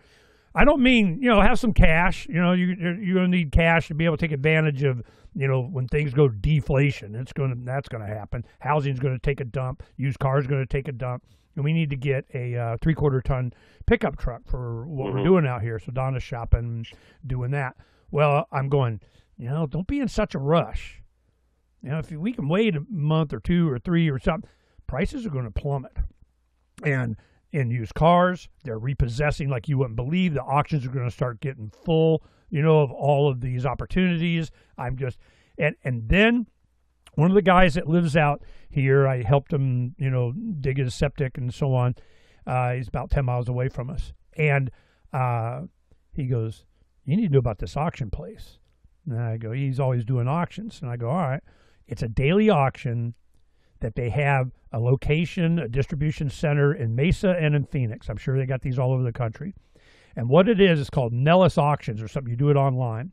I don't mean, have some cash. You're going to need cash to be able to take advantage of, when things go deflation. That's going to happen. Housing's going to take a dump. Used cars are going to take a dump. And we need to get a 3/4 ton pickup truck for what we're doing out here. So Donna's shopping, doing that. Well, I'm going, don't be in such a rush. If we can wait a month or 2 or 3 or something, prices are going to plummet. And in used cars, they're repossessing like you wouldn't believe. The auctions are going to start getting full, of all of these opportunities. And then one of the guys that lives out here, I helped him, dig his septic and so on. He's about 10 miles away from us. And he goes, you need to know about this auction place. And I go, he's always doing auctions. And I go, all right, it's a daily auction that they have a location, a distribution center in Mesa and in Phoenix. I'm sure they got these all over the country. And what it is called Nellis Auctions or something. You do it online.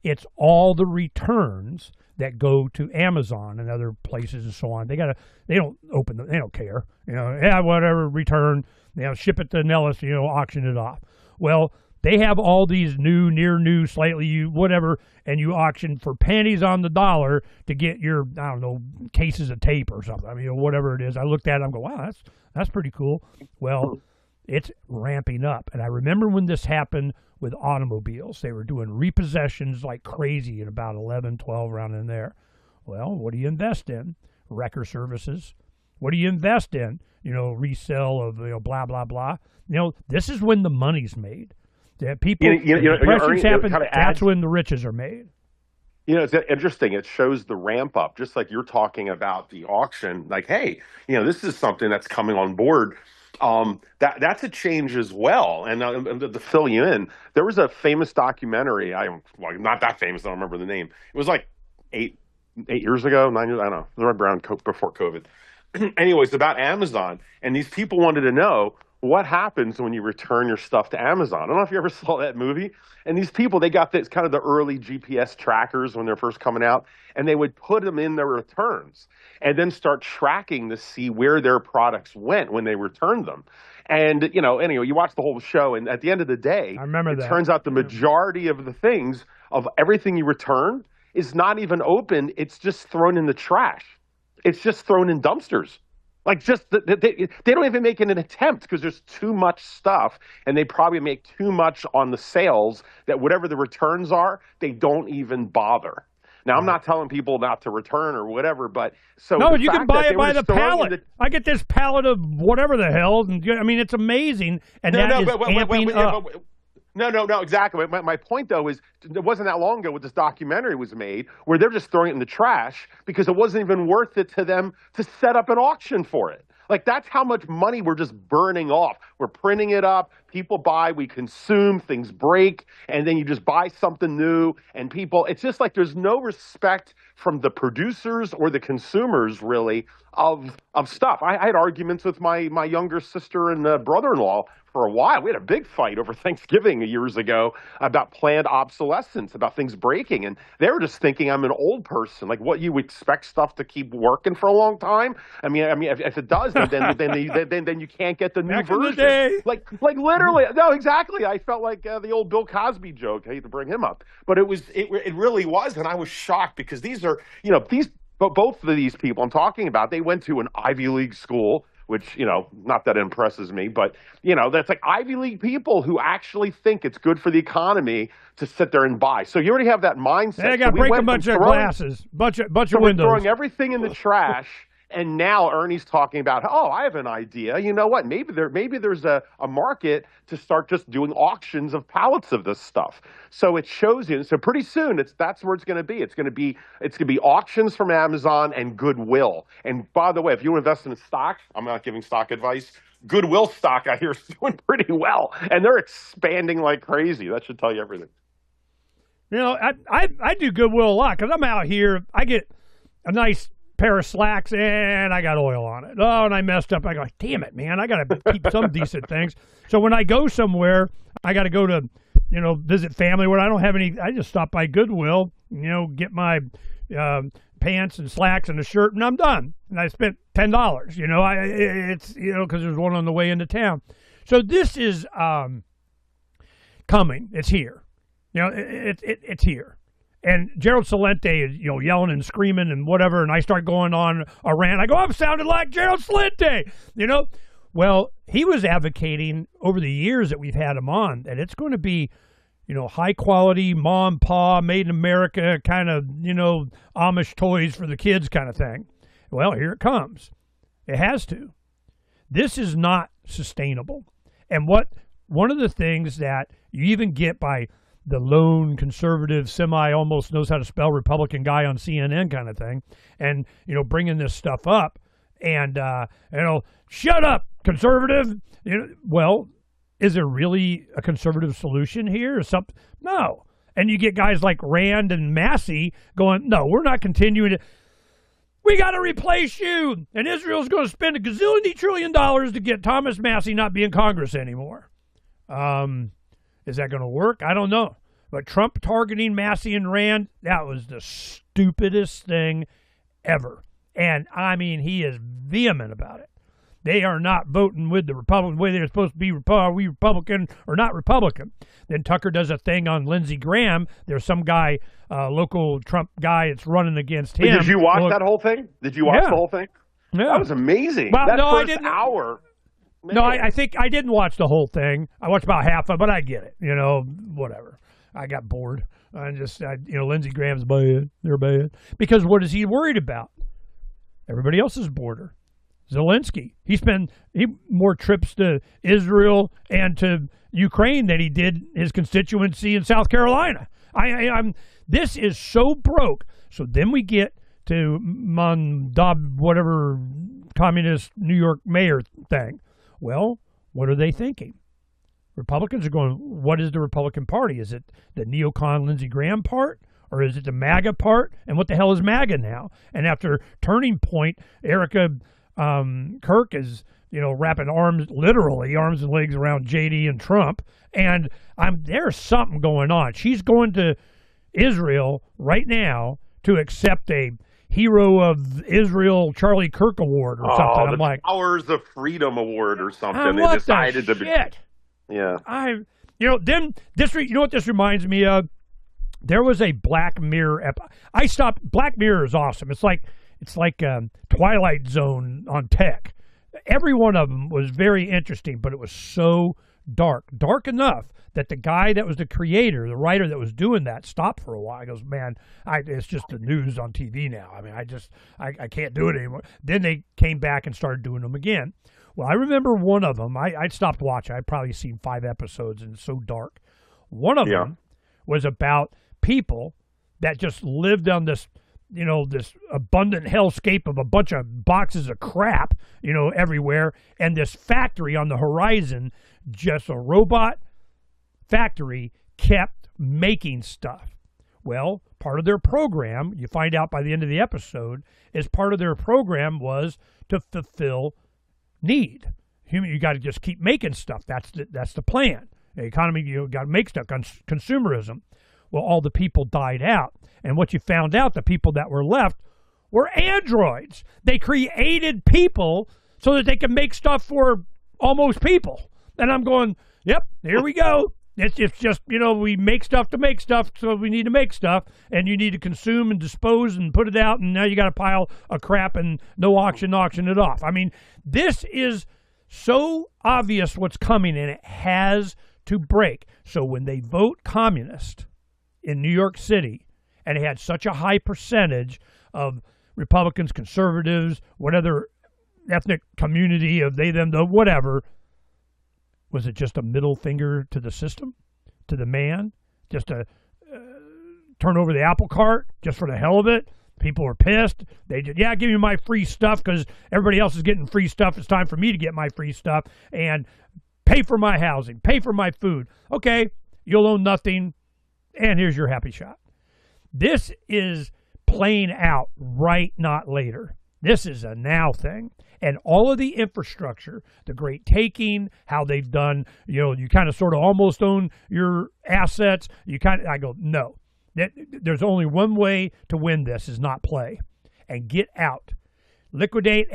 It's all the returns that go to Amazon and other places and so on. They don't care. Whatever return, ship it to Nellis, auction it off. Well, they have all these new, near new, slightly whatever, and you auction for pennies on the dollar to get your, cases of tape or something. I mean, whatever it is. I looked at it, I'm going, wow, that's pretty cool. Well, it's ramping up. And I remember when this happened with automobiles. They were doing repossessions like crazy at about 11, 12 around in there. Well, what do you invest in? Wrecker services. What do you invest in? Resale of, blah, blah, blah. This is when the money's made. That people, depressions happen, that's when the riches are made. It's interesting. It shows the ramp up, just like you're talking about the auction. Like, hey, this is something that's coming on board. That's a change as well. And to fill you in, there was a famous documentary. Not that famous. I don't remember the name. It was like 8 years ago, 9 years. I don't know. It was right around before COVID. Anyways, about Amazon, and these people wanted to know what happens when you return your stuff to Amazon. I don't know if you ever saw that movie. And these people, they got this kind of the early GPS trackers when they're first coming out, and they would put them in their returns and then start tracking to see where their products went when they returned them. And, anyway, you watch the whole show, and at the end of the day, I remember that. It turns out the majority of the things, of everything you return, is not even open. It's just thrown in the trash. It's just thrown in dumpsters. Like, just they don't even make an attempt because there's too much stuff, and they probably make too much on the sales that whatever the returns are, they don't even bother. Now, I'm not telling people not to return or whatever, but no, you can buy it by the pallet. I get this pallet of whatever the hell, and I mean, it's amazing, and amping up. No, exactly. My point, though, is it wasn't that long ago when this documentary was made where they're just throwing it in the trash because it wasn't even worth it to them to set up an auction for it. Like, that's how much money we're just burning off. We're printing it up. People buy, we consume, things break, and then you just buy something new. And people, it's just like there's no respect from the producers or the consumers, really, of stuff. I had arguments with my younger sister and brother-in-law for a while. We had a big fight over Thanksgiving years ago about planned obsolescence, about things breaking. And they were just thinking I'm an old person. Like, what, you expect stuff to keep working for a long time? I mean, if it does, then you can't get the new Back version. in the day. Like literally, no, exactly. I felt like the old Bill Cosby joke. I hate to bring him up, but it really was, and I was shocked because these are, both of these people I'm talking about, they went to an Ivy League school, which, not that impresses me, but, that's like Ivy League people who actually think it's good for the economy to sit there and buy. So you already have that mindset. They got to break a bunch of glasses, bunch of windows. We're throwing everything in the trash. And now Ernie's talking about, I have an idea. You know what? Maybe there's a market to start just doing auctions of pallets of this stuff. So it shows you. So pretty soon, that's where it's going to be. It's going to be auctions from Amazon and Goodwill. And by the way, if you invest in stock, I'm not giving stock advice. Goodwill stock, I hear, is doing pretty well, and they're expanding like crazy. That should tell you everything. I do Goodwill a lot because I'm out here. I get a nice pair of slacks and I got oil on it. Oh, and I messed up. I go, damn it, man. I got to keep some decent things. So when I go somewhere, I got to go to, visit family where I don't have any. I just stop by Goodwill, get my pants and slacks and a shirt, and I'm done. And I spent $10. It's because there's one on the way into town. So this is coming. It's here. It's here. And Gerald Celente is, yelling and screaming and whatever, and I start going on a rant. I go, I'm sounding like Gerald Celente, Well, he was advocating over the years that we've had him on that it's going to be, high quality, mom, pa, made in America kind of, Amish toys for the kids kind of thing. Well, here it comes. It has to. This is not sustainable. And one of the things that you even get by the lone conservative, almost knows how to spell Republican guy on CNN kind of thing, and, bringing this stuff up and, shut up, conservative. Well, is there really a conservative solution here or something? No. And you get guys like Rand and Massey going, no, we're not continuing to. We got to replace you. And Israel's going to spend $1 gazillion trillion to get Thomas Massey not be in Congress anymore. Is that going to work? I don't know. But Trump targeting Massey and Rand, that was the stupidest thing ever. And, I mean, he is vehement about it. They are not voting with the Republicans the way they're supposed to be. Are we Republican or not Republican? Then Tucker does a thing on Lindsey Graham. There's some guy, local Trump guy that's running against him. Did you watch that whole thing? Did you watch the whole thing? Yeah. That was amazing. Well, that no, first I didn't. Hour. Man. No, I think I didn't watch the whole thing. I watched about half of it, but I get it. Whatever. I got bored. Lindsey Graham's bad. They're bad. Because what is he worried about? Everybody else's border. Zelensky. He more trips to Israel and to Ukraine than he did his constituency in South Carolina. I'm this is so broke. So then we get to whatever communist New York mayor thing. Well, what are they thinking? Republicans are going, what is the Republican Party? Is it the neocon Lindsey Graham part? Or is it the MAGA part? And what the hell is MAGA now? And after Turning Point, Erica Kirk is, wrapping literally arms and legs around JD and Trump. And there's something going on. She's going to Israel right now to accept a Hero of Israel Charlie Kirk Award or something. I'm like, Hours of Freedom Award or something. They decided to be. Yeah. Then this. You know what this reminds me of? There was a Black Mirror. Black Mirror is awesome. It's like Twilight Zone on tech. Every one of them was very interesting, but it was so dark enough that the guy that was the creator, the writer that was doing that, stopped for a while. He goes, man, it's just the news on TV now. I mean, I can't do it anymore. Then they came back and started doing them again. Well, I remember one of them. I stopped watching. I'd probably seen 5 episodes, and it's so dark. One of them was about people that just lived on this, this abundant hellscape of a bunch of boxes of crap, everywhere, and this factory on the horizon, just a robot factory, kept making stuff. Well, part of their program, you find out by the end of the episode, is part of their program was to fulfill need. You got to just keep making stuff. That's the plan. The economy, you got to make stuff. Consumerism. Well, all the people died out. And what you found out, the people that were left were androids. They created people so that they could make stuff for almost people. And I'm going, yep, here we go. It's just, we make stuff to make stuff, so we need to make stuff, and you need to consume and dispose and put it out, and now you got a pile of crap and no auction it off. I mean, this is so obvious what's coming, and it has to break. So when they vote communist in New York City, and it had such a high percentage of Republicans, conservatives, whatever ethnic community of they, them, the whatever, was it just a middle finger to the system, to the man, just to turn over the apple cart just for the hell of it? People were pissed. They did, give me my free stuff because everybody else is getting free stuff. It's time for me to get my free stuff and pay for my housing, pay for my food. Okay, you'll own nothing, and here's your happy shot. This is playing out right, not later. This is a now thing. And all of the infrastructure, the great taking, how they've done, you kind of sort of almost own your assets. I go, no. There's only one way to win this is not play and get out. Liquidate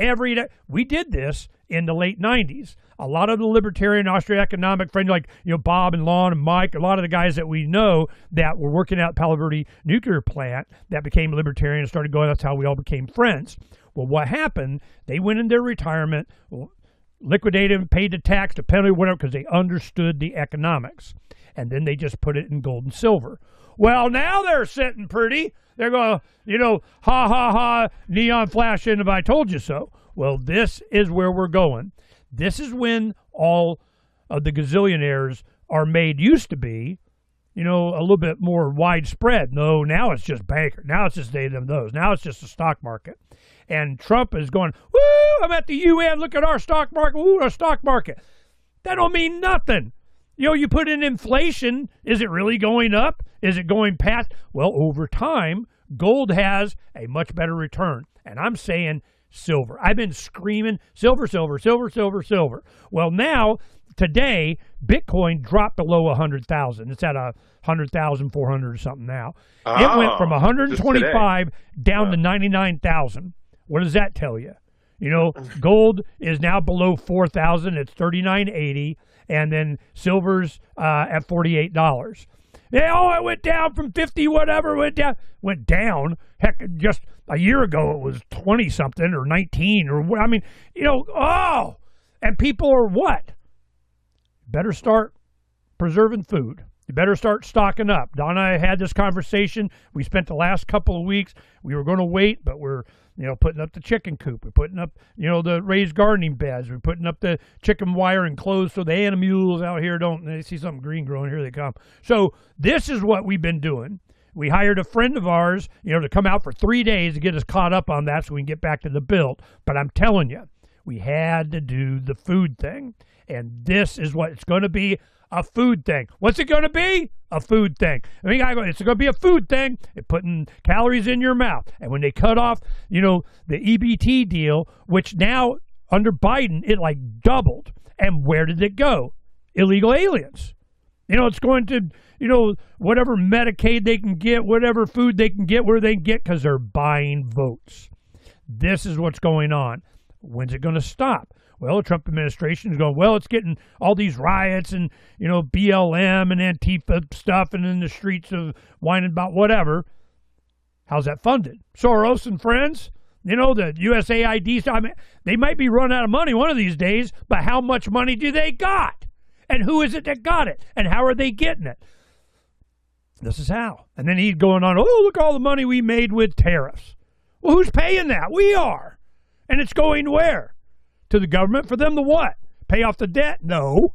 we did this in the late 90s. A lot of the libertarian Austrian economic friends like, Bob and Lon and Mike, a lot of the guys that we know that were working at Palo Verde nuclear plant that became libertarian and started going, that's how we all became friends. Well, what happened, they went in their retirement, liquidated, paid the tax, the penalty, whatever, because they understood the economics. And then they just put it in gold and silver. Well, now they're sitting pretty. They're going, ha, ha, ha, neon flashing if I told you so. Well, this is where we're going. This is when all of the gazillionaires are made, used to be, a little bit more widespread. No, now it's just banker. Now it's just they, them, those. Now it's just the stock market. And Trump is going, woo, I'm at the UN. Look at our stock market. Woo, our stock market. That don't mean nothing. You put in inflation. Is it really going up? Is it going past? Well, over time, gold has a much better return. And I'm saying silver. I've been screaming silver, silver, silver, silver, silver. Well, now, today, Bitcoin dropped below 100,000. It's at 100,400 or something now. It went from 125 down to 99,000. What does that tell you? Gold is now below 4,000. It's 39.80, and then silver's at $48. It went down from 50 whatever. Went down. Heck, just a year ago it was 20 something or 19 or what. I mean, and people are what? Better start preserving food. You better start stocking up. Don and I had this conversation. We spent the last couple of weeks. We were going to wait, but we're putting up the chicken coop. We're putting up, the raised gardening beds. We're putting up the chicken wire enclosed so the animals out here they see something green growing, here they come. So this is what we've been doing. We hired a friend of ours, to come out for 3 days to get us caught up on that so we can get back to the build. But I'm telling you, we had to do the food thing. And this is what it's going to be, a food thing. What's it going to be? A food thing. It's going to be a food thing. It's putting calories in your mouth. And when they cut off, the EBT deal, which now under Biden, it like doubled. And where did it go? Illegal aliens. It's going to, whatever Medicaid they can get, whatever food they can get, where they can get, because they're buying votes. This is what's going on. When's it going to stop? Well, the Trump administration is going, it's getting all these riots and, BLM and Antifa stuff and in the streets of whining about whatever. How's that funded? Soros and friends, the USAID stuff. They might be running out of money one of these days, but how much money do they got? And who is it that got it? And how are they getting it? This is how. And then he's going on, look all the money we made with tariffs. Well, who's paying that? We are. And it's going where? To the government for them to what? Pay off the debt? No.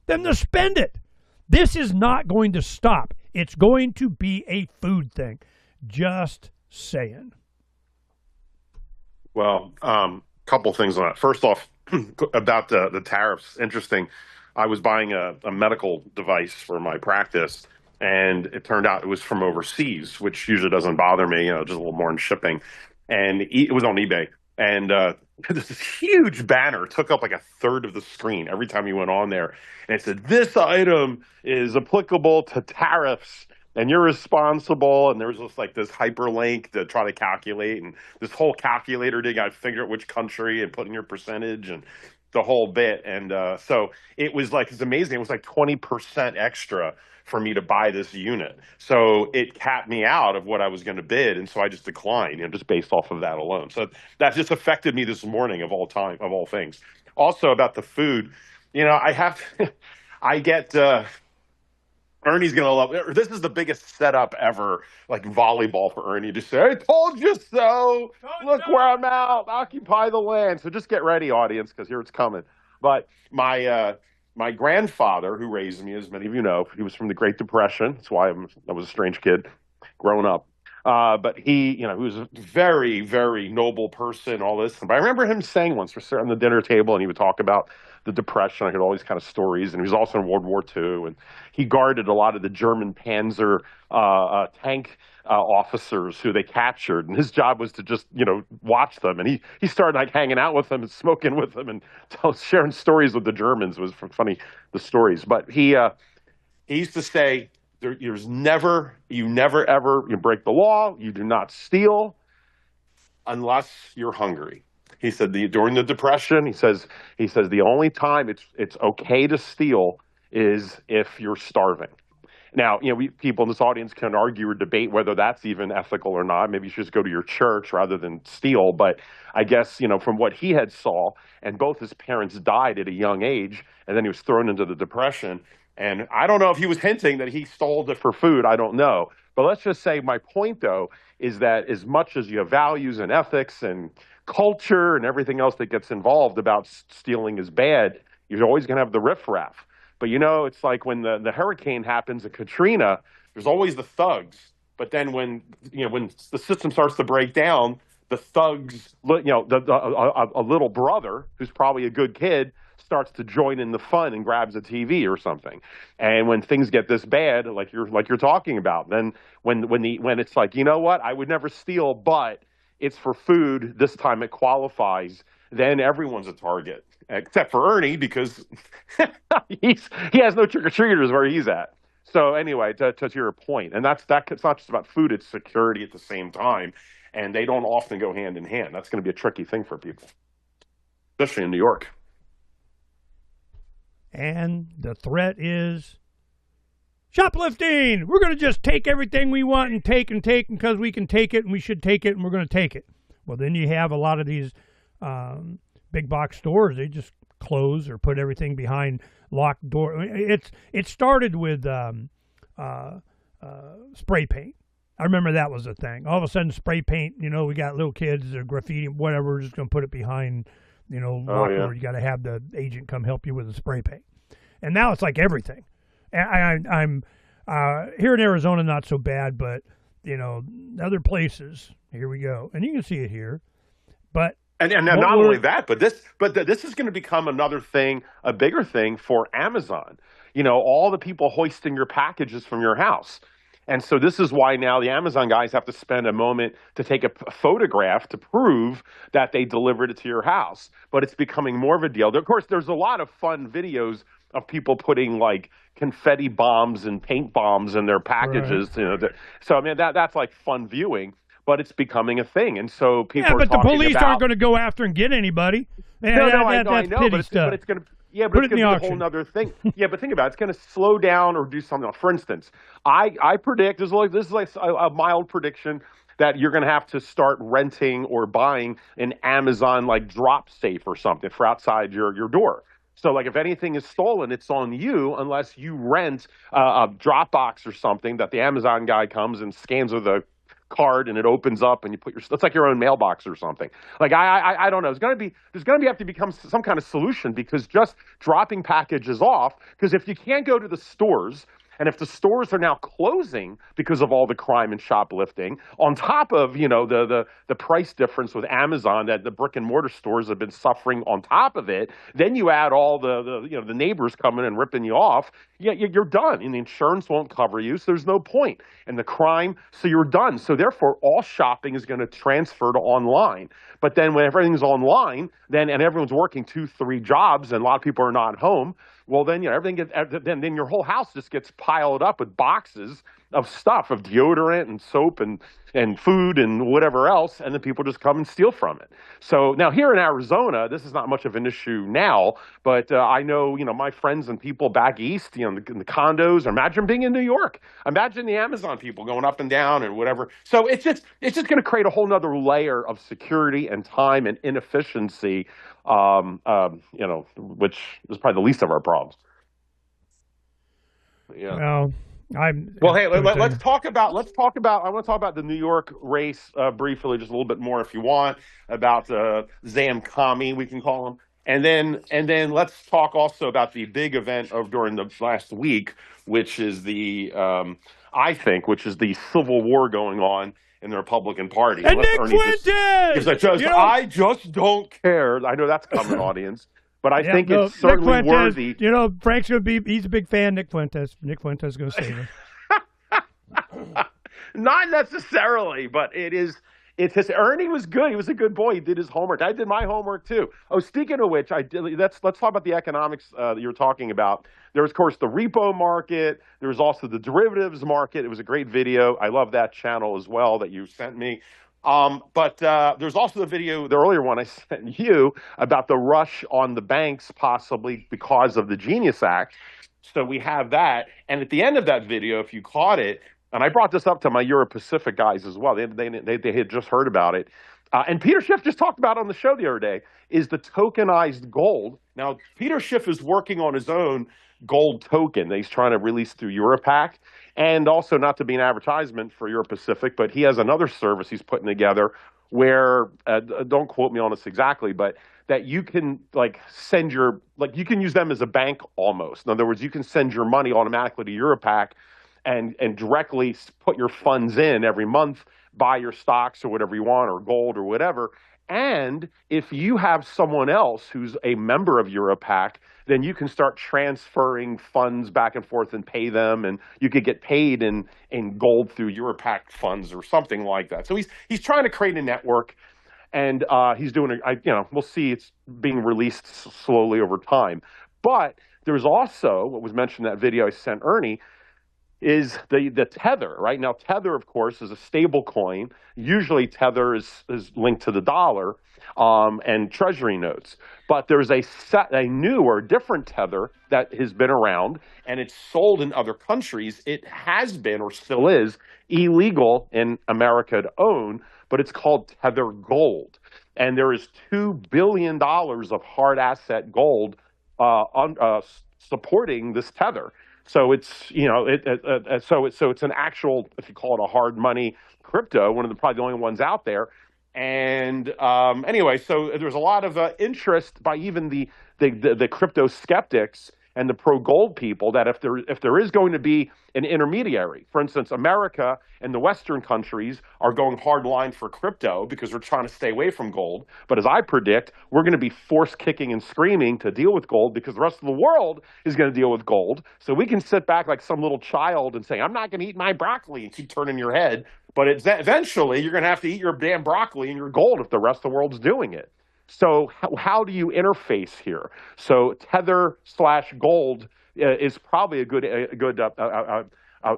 Them to spend it. This is not going to stop. It's going to be a food thing. Just saying. Well, couple things on that. First off, about the tariffs. Interesting. I was buying a medical device for my practice, and it turned out it was from overseas, which usually doesn't bother me, just a little more in shipping. And it was on eBay. And this huge banner took up like a third of the screen every time you went on there. And it said, this item is applicable to tariffs and you're responsible. And there was just like this hyperlink to try to calculate. And this whole calculator thing, I figure out which country and put in your percentage and the whole bit. And so it was like, it's amazing. It was like 20% extra for me to buy this unit. So it capped me out of what I was going to bid. And so I just declined, just based off of that alone. So that just affected me this morning of all things. Also about the food, I get, Ernie's going to love it. This is the biggest setup ever, like volleyball for Ernie to say, I told you so. Look where I'm at. Occupy the land. So just get ready, audience, because here it's coming. But my grandfather, who raised me, as many of you know, he was from the Great Depression. That's why I was a strange kid growing up. But he was a very, very noble person, all this. But I remember him saying once, we're sitting on the dinner table, and he would talk about the Depression. I heard all these kind of stories. And he was also in World War II. And he guarded a lot of the German Panzer tank officers who they captured. And his job was to just, watch them. And he started like hanging out with them and smoking with them and sharing stories with the Germans. It was funny, the stories. But he used to say, you never ever break the law. You do not steal unless you're hungry. He said during the Depression, he says the only time it's okay to steal is if you're starving. Now, people in this audience can argue or debate whether that's even ethical or not. Maybe you should just go to your church rather than steal. But I guess, from what he had saw, and both his parents died at a young age, and then he was thrown into the Depression. And I don't know if he was hinting that he stole it for food. I don't know. But let's just say my point, though, is that as much as you have values and ethics and culture and everything else that gets involved about stealing is bad, you're always going to have the riffraff. But, it's like when the hurricane happens at Katrina, there's always the thugs. But then when the system starts to break down, the thugs, a little brother who's probably a good kid starts to join in the fun and grabs a TV or something. And when things get this bad, like you're talking about, then when it's like, I would never steal, but it's for food, this time it qualifies, then everyone's a target, except for Ernie, because he has no trick-or-treaters where he's at. So anyway, to your point, and it's not just about food, it's security at the same time, and they don't often go hand in hand. That's going to be a tricky thing for people, especially in New York. And the threat is shoplifting. We're going to just take everything we want and take, and because we can take it and we should take it and we're going to take it. Well, then you have a lot of these big box stores. They just close or put everything behind locked doors. It started with spray paint. I remember that was a thing. All of a sudden, spray paint. We got little kids or graffiti, whatever. We're just going to put it behind, locker where you got to have the agent come help you with the spray paint. And now it's like everything. And I'm here in Arizona, not so bad, but other places. Here we go, and you can see it here. But and not only that, but this is going to become another thing, a bigger thing for Amazon. All the people hoisting your packages from your house. And so this is why now the Amazon guys have to spend a moment to take a photograph to prove that they delivered it to your house. But it's becoming more of a deal. Of course, there's a lot of fun videos of people putting like confetti bombs and paint bombs in their packages. Right. So I mean that's like fun viewing, but it's becoming a thing. And so people are talking about. Yeah, but the police aren't going to go after and get anybody. I know, but it's going to. Yeah, but it's going to be a whole other thing. Yeah, but think about it. It's going to slow down or do something else. For instance, I predict, this is like a mild prediction, that you're going to have to start renting or buying an Amazon like drop safe or something for outside your door. So like if anything is stolen, it's on you unless you rent a Dropbox or something that the Amazon guy comes and scans with a card and it opens up and you put it's like your own mailbox or something. Like I don't know. There's going to have to become some kind of solution, because just dropping packages off, because if you can't go to the stores, and if the stores are now closing because of all the crime and shoplifting, on top of the price difference with Amazon that the brick and mortar stores have been suffering on top of it, then you add all the neighbors coming and ripping you off. Yeah, you're done, and the insurance won't cover you, so there's no point. And the crime, so you're done. So therefore, all shopping is going to transfer to online. But then when everything's online, and everyone's working 2-3 jobs, and a lot of people are not home, well, then everything gets then your whole house just gets piled up with boxes of stuff, of deodorant and soap and food and whatever else, and then people just come and steal from it. So now here in Arizona, this is not much of an issue now, but I know my friends and people back east, in the condos. Imagine being in New York. Imagine the Amazon people going up and down and whatever. So it's just going to create a whole nother layer of security and time and inefficiency. Which is probably the least of our problems. Yeah. Well, hey, let's talk about. I want to talk about the New York race briefly, just a little bit more, if you want, about Zam Kami, we can call him, and then let's talk also about the big event during the last week, which is the civil war going on in the Republican Party. And Nick Fuentes! I just don't care. I know that's coming, audience, but I think it's certainly worthy. Frank's going to be, he's a big fan, Nick Fuentes. Nick Fuentes is going to save him. Not necessarily, but Ernie was good. He was a good boy. He did his homework. I did my homework too. Oh, speaking of which, let's talk about the economics that you were talking about. There was, of course, the repo market. There was also the derivatives market. It was a great video. I love that channel as well that you sent me. But there's also the video, the earlier one I sent you, about the rush on the banks, possibly because of the Genius Act. So we have that. And at the end of that video, if you caught it, and I brought this up to my Euro-Pacific guys as well. They had just heard about it. And Peter Schiff just talked about it on the show the other day, is the tokenized gold. Now, Peter Schiff is working on his own gold token that he's trying to release through Europac. And also, not to be an advertisement for Euro-Pacific, but he has another service he's putting together where, don't quote me on this exactly, but that you can you can use them as a bank almost. In other words, you can send your money automatically to Europac and directly put your funds in every month, buy your stocks or whatever you want, or gold or whatever. And if you have someone else who's a member of Europac, then you can start transferring funds back and forth and pay them, and you could get paid in gold through Europac funds or something like that. So he's trying to create a network, and he's doing we'll see. It's being released slowly over time. But there's also what was mentioned in that video I sent Ernie, is the Tether. Right now, Tether, of course, is a stable coin. Usually Tether is linked to the dollar and treasury notes. But there's a new or different Tether that has been around, and it's sold in other countries. It has been, or still is, illegal in America to own, but it's called Tether Gold. And there is $2 billion of hard asset gold supporting this Tether. So it's so it's an actual, if you call it a hard money crypto, one of the probably the only ones out there. And anyway, so there's a lot of interest by even the crypto skeptics and the pro gold people that if there is going to be an intermediary, for instance, America and the Western countries are going hard line for crypto because we're trying to stay away from gold. But as I predict, we're going to be force kicking and screaming to deal with gold because the rest of the world is going to deal with gold. So we can sit back like some little child and say, "I'm not going to eat my broccoli," and keep turning your head. But eventually, you're going to have to eat your damn broccoli and your gold if the rest of the world's doing it. So how do you interface here? So Tether slash gold is probably a good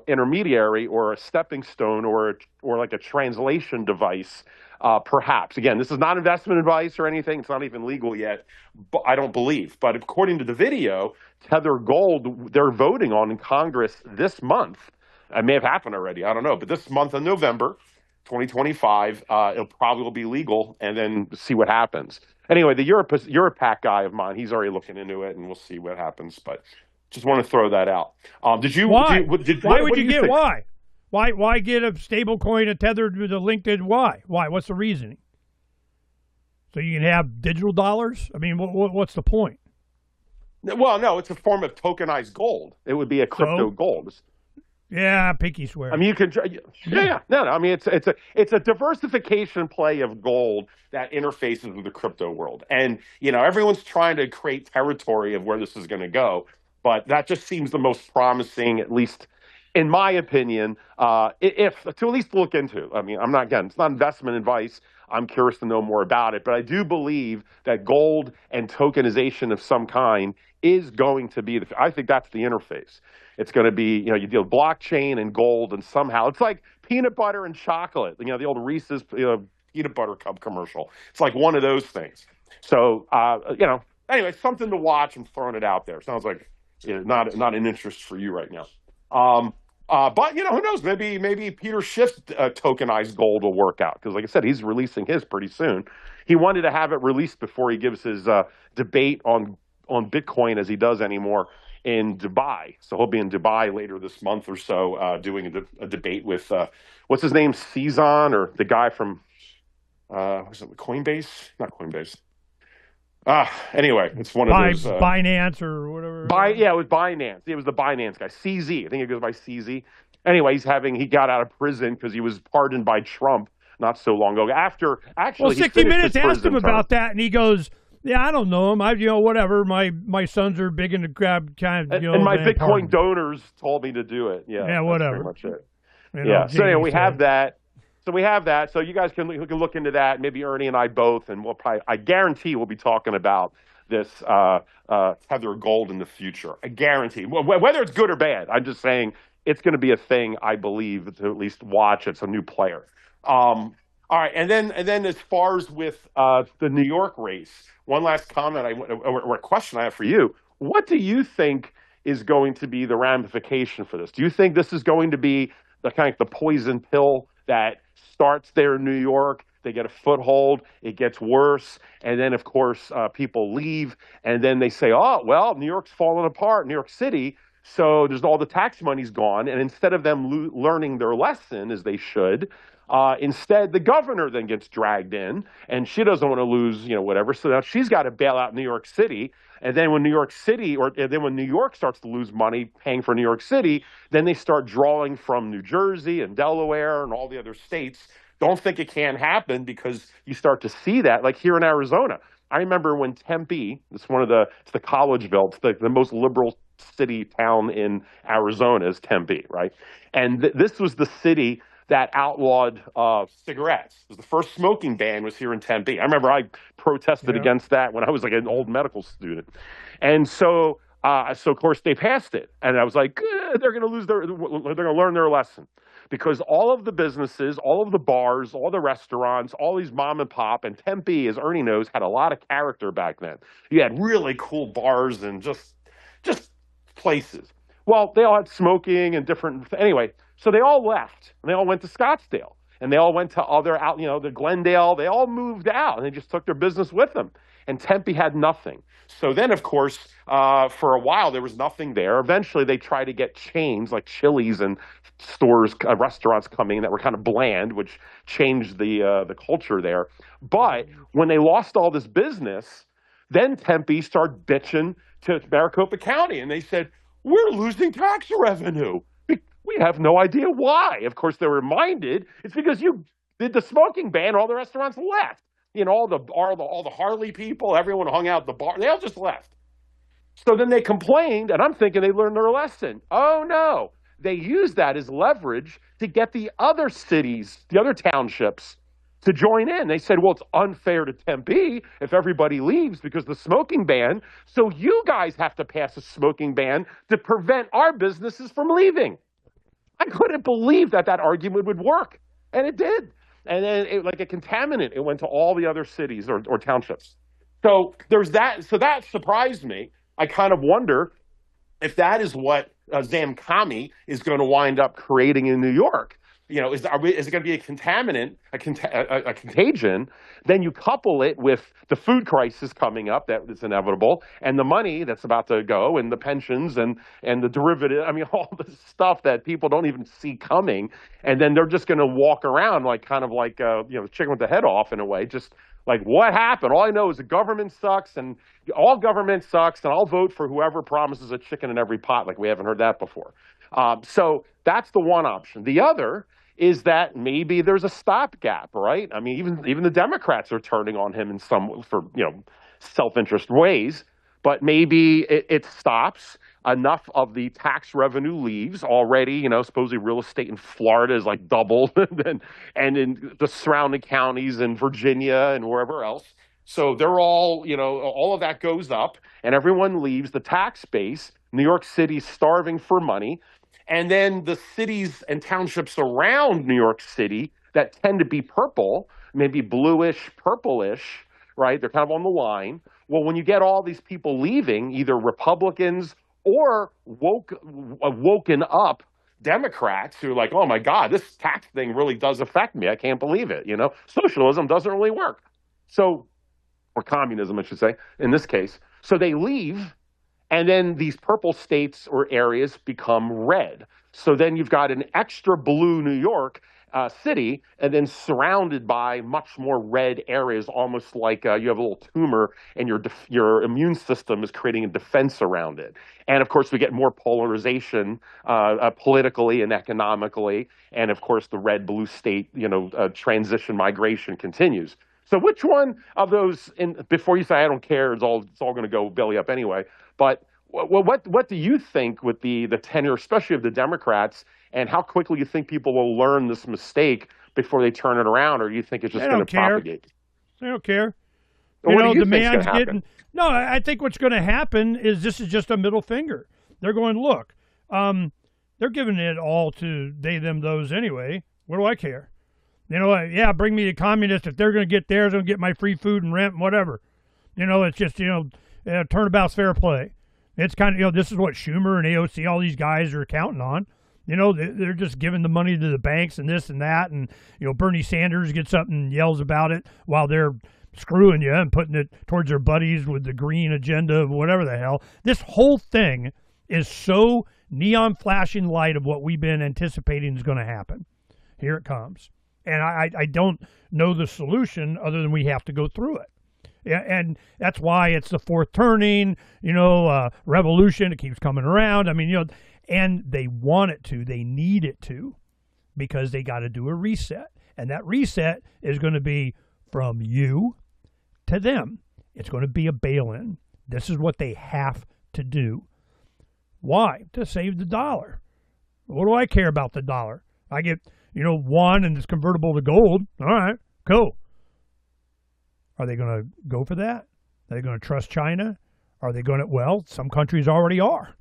intermediary or a stepping stone or like a translation device. Perhaps again, this is not investment advice or anything. It's not even legal yet. But I don't believe. But according to the video, Tether Gold they're voting on in Congress this month. It may have happened already. I don't know. But this month in November, 2025, it'll probably be legal, and then see what happens. Anyway, the Europac guy of mine, he's already looking into it, and we'll see what happens. But just want to throw that out. Did you? Why? Why what would do you get? think? Why? Why get a stable coin tethered with a LinkedIn? Why? Why? What's the reasoning? So you can have digital dollars? I mean, what's the point? Well, no, it's a form of tokenized gold. It would be a crypto gold. Yeah, pinky swear. I mean, you can, yeah. No. I mean, it's a diversification play of gold that interfaces with the crypto world, and everyone's trying to create territory of where this is going to go, but that just seems the most promising, at least in my opinion. If to at least look into. I mean, it's not investment advice. I'm curious to know more about it, but I do believe that gold and tokenization of some kind is going to be I think that's the interface. It's going to be, you deal with blockchain and gold, and somehow it's like peanut butter and chocolate. The old Reese's peanut butter cup commercial. It's like one of those things. So, anyway, something to watch. I'm throwing it out there. Sounds like not an interest for you right now. But who knows? Maybe Peter Schiff's tokenized gold will work out because, like I said, he's releasing his pretty soon. He wanted to have it released before he gives his debate on Bitcoin as he does anymore in Dubai. So he'll be in Dubai later this month or so doing a debate with, what's his name, Cezanne, or the guy from, was it Coinbase? Not Coinbase. Anyway, it's one of those. Binance or whatever. It was Binance. It was the Binance guy. CZ. I think it goes by CZ. Anyway, he got out of prison because he was pardoned by Trump not so long ago. Actually, 60 Minutes asked him about that, and he goes, "Yeah, I don't know him. Whatever. My sons are big into grab kind of. And my Bitcoin donors told me to do it. Yeah, whatever. That's pretty much it. So anyway, we have that. So you guys can look into that. Maybe Ernie and I both, and I guarantee we'll be talking about this Tether Gold in the future. I guarantee. Whether it's good or bad, I'm just saying it's going to be a thing. I believe to at least watch. It's a new player. All right, and then as far as with the New York race, one last comment or a question I have for you. What do you think is going to be the ramification for this? Do you think this is going to be the kind of the poison pill that starts there in New York? They get a foothold, it gets worse, and then of course people leave, and then they say, "Oh, well, New York's falling apart, New York City." So there's all the tax money's gone, and instead of them learning their lesson as they should. Instead, the governor then gets dragged in, and she doesn't want to lose, whatever. So now she's got to bail out New York City. And then when New York starts to lose money paying for New York City, then they start drawing from New Jersey and Delaware and all the other states. Don't think it can't happen because you start to see that, like here in Arizona. I remember when Tempe, it's the college belt, it's the most liberal town in Arizona is Tempe, right? And this was the city that outlawed cigarettes. It was the first smoking ban was here in Tempe. I remember I protested against that when I was like an old medical student. And so of course they passed it. And I was like, they're going to learn their lesson. Because all of the businesses, all of the bars, all the restaurants, all these mom and pop, and Tempe, as Ernie knows, had a lot of character back then. You had really cool bars and just places. Well, they all had smoking and different, anyway. So they all left, and they all went to Scottsdale. and they all went to other out, the Glendale. They all moved out, and they just took their business with them. And Tempe had nothing. So then, of course, for a while there was nothing there. Eventually, they tried to get chains like Chili's and stores, restaurants coming that were kind of bland, which changed the culture there. But when they lost all this business, then Tempe started bitching to Maricopa County, and they said, "We're losing tax revenue. We have no idea why." Of course, they're reminded it's because you did the smoking ban. All the restaurants left. All the Harley people, everyone hung out at the bar. They all just left. So then they complained, and I'm thinking they learned their lesson. Oh no, they used that as leverage to get the other cities, the other townships, to join in. They said, well, it's unfair to Tempe if everybody leaves because of the smoking ban. So you guys have to pass a smoking ban to prevent our businesses from leaving. I couldn't believe that argument would work. And it did. And then like a contaminant, it went to all the other cities or townships. So there's that. So that surprised me. I kind of wonder if that is what Zamkami is going to wind up creating in New York. Is it going to be a contaminant, a contagion? Then you couple it with the food crisis coming up that is inevitable, and the money that's about to go, and the pensions and the derivative. I mean, all this stuff that people don't even see coming, and then they're just going to walk around like the chicken with the head off in a way, just like what happened. All I know is the government sucks, and all government sucks, and I'll vote for whoever promises a chicken in every pot. Like we haven't heard that before. So that's the one option. The other is that maybe there's a stopgap, right? I mean, even the Democrats are turning on him in some for self-interest ways, but maybe it stops. Enough of the tax revenue leaves already. Supposedly real estate in Florida is like doubled, and in the surrounding counties in Virginia and wherever else. So they're all all of that goes up, and everyone leaves. The tax base, New York City's starving for money. And then the cities and townships around New York City that tend to be purple, maybe bluish, purplish, right? They're kind of on the line. Well, when you get all these people leaving, either Republicans or woken up Democrats who are like, oh my God, this tax thing really does affect me. I can't believe it. Socialism doesn't really work. So, or communism, I should say, in this case. So they leave. And then these purple states or areas become red. So then you've got an extra blue New York city, and then surrounded by much more red areas, almost like you have a little tumor, and your immune system is creating a defense around it. And of course, we get more polarization politically and economically. And of course, the red-blue state, transition migration continues. So which one of those, before you say I don't care, it's all going to go belly up anyway. But what do you think with the tenure, especially of the Democrats, and how quickly you think people will learn this mistake before they turn it around, or do you think it's just going to propagate? They don't care. The man's getting. No, I think what's going to happen is this is just a middle finger. They're going, look, they're giving it all to they, them, those anyway. What do I care? Yeah, bring me the communists. If they're going to get theirs, I'm going to get my free food and rent and whatever. It's just, turnabout's fair play. It's kind of, this is what Schumer and AOC, all these guys are counting on. They're just giving the money to the banks and this and that. And, Bernie Sanders gets up and yells about it while they're screwing you and putting it towards their buddies with the green agenda, whatever the hell. This whole thing is so neon flashing light of what we've been anticipating is going to happen. Here it comes. And I don't know the solution other than we have to go through it. Yeah, and that's why it's the fourth turning, revolution. It keeps coming around. I mean, and they want it to. They need it to because they got to do a reset. And that reset is going to be from you to them. It's going to be a bail-in. This is what they have to do. Why? To save the dollar. What do I care about the dollar? I get, one and it's convertible to gold. All right, cool. Are they going to go for that? Are they going to trust China? Are they going to, some countries already are.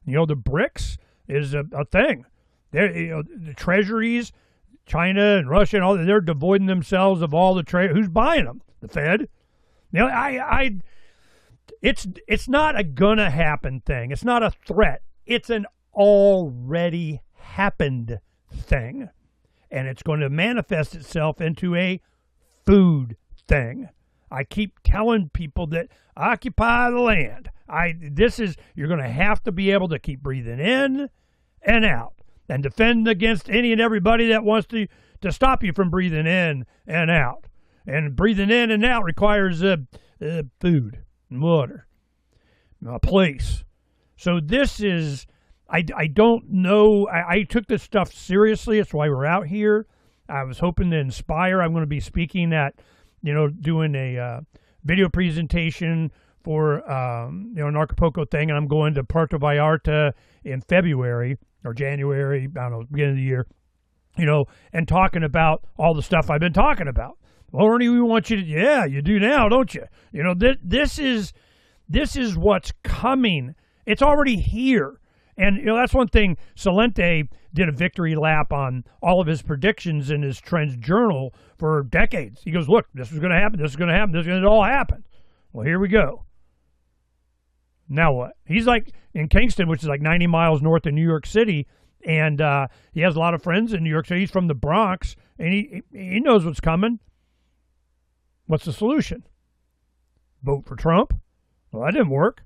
The BRICS is a thing. The treasuries, China and Russia and all that, they're devoiding themselves of all the trade. Who's buying them? The Fed? It's not a gonna happen thing. It's not a threat. It's an already happened thing. and it's going to manifest itself into a food thing. I keep telling people that occupy the land. You're going to have to be able to keep breathing in and out and defend against any and everybody that wants to stop you from breathing in and out. And breathing in and out requires food and water, a place. So this is, I don't know. I took this stuff seriously. That's why we're out here. I was hoping to inspire. I'm going to be speaking at, doing a video presentation for, an Acapulco thing, and I'm going to Puerto Vallarta in February or January, I don't know, beginning of the year, and talking about all the stuff I've been talking about. Well, Ernie, we want you to, yeah, you do now, don't you? This is what's coming. It's already here. And, that's one thing. Salente did a victory lap on all of his predictions in his Trends Journal for decades. He goes, look, this is going to happen, this is going to happen, this is going to all happen. Well, here we go. Now what? He's like in Kingston, which is like 90 miles north of New York City, and he has a lot of friends in New York City. He's from the Bronx, and he knows what's coming. What's the solution? Vote for Trump? Well, that didn't work.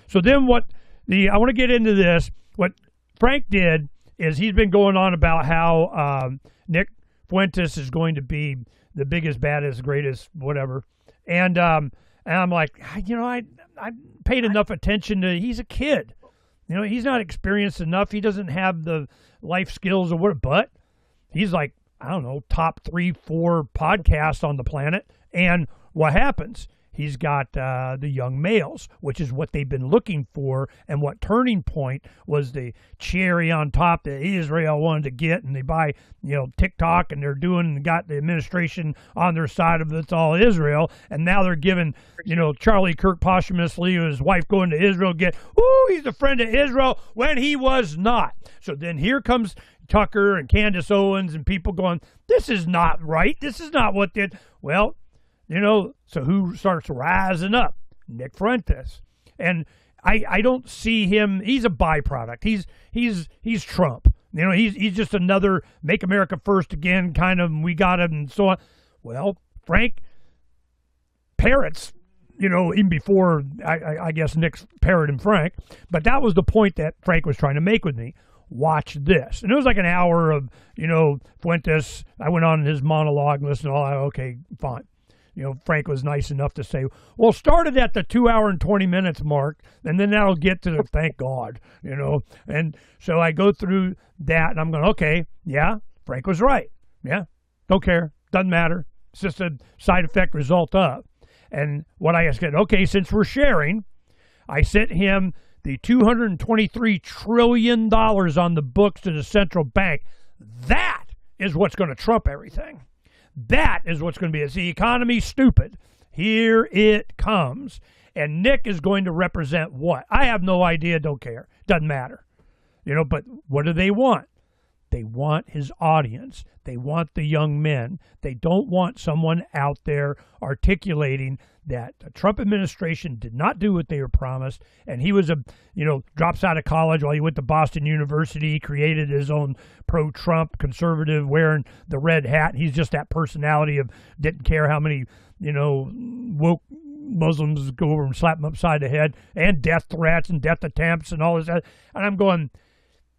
So then I want to get into this. What Phranq did is he's been going on about how Nick Fuentes is going to be the biggest, baddest, greatest, whatever. And I'm like, I paid enough attention to, he's a kid. He's not experienced enough. He doesn't have the life skills or what, but he's like, I don't know, top 3-4 podcasts on the planet. And what happens? He's got the young males, which is what they've been looking for, and what Turning Point was the cherry on top that Israel wanted to get, and they buy, TikTok, and got the administration on their side of it's all Israel, and now they're giving, Charlie Kirk posthumously, his wife going to Israel, he's a friend of Israel, when he was not. So then here comes Tucker and Candace Owens and people going, this is not right, this is not what did, well, so who starts rising up? Nick Fuentes. And I don't see him, he's a byproduct. He's Trump. He's just another make America first again kind of, we got him and so on. Well, Phranq parrots, even before, I guess Nick's parroting Phranq, but that was the point that Phranq was trying to make with me. Watch this. And it was like an hour of, Fuentes. I went on his monologue and listened to all that. Okay, fine. Phranq was nice enough to say, well, started at the 2 hour and 20 minutes mark, and then that'll get to the thank God, And so I go through that, and I'm going, okay, yeah, Phranq was right. Yeah, don't care. Doesn't matter. It's just a side effect result of. And what I said, okay, since we're sharing, I sent him the $223 trillion on the books to the central bank. That is what's going to trump everything. That is what's going to be. Is the economy stupid? Here it comes. And Nick is going to represent what? I have no idea, don't care. Doesn't matter. But what do they want? They want his audience. They want the young men. They don't want someone out there articulating that the Trump administration did not do what they were promised, and he was drops out of college while he went to Boston University, created his own pro-Trump conservative wearing the red hat. He's just that personality of didn't care how many, woke Muslims go over and slap him upside the head, and death threats and death attempts and all this. And I'm going,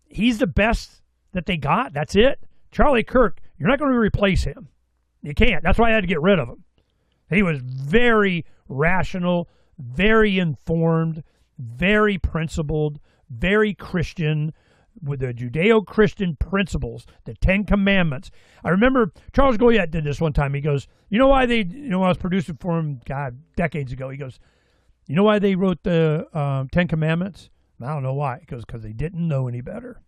he's the best that they got. That's it. Charlie Kirk, you're not going to replace him. You can't. That's why I had to get rid of him. He was very rational, very informed, very principled, very Christian, with the Judeo-Christian principles, the Ten Commandments. I remember Charles Goyette did this one time. He goes, I was producing for him, decades ago. He goes, you know why they wrote the Ten Commandments? I don't know why. He goes, because they didn't know any better.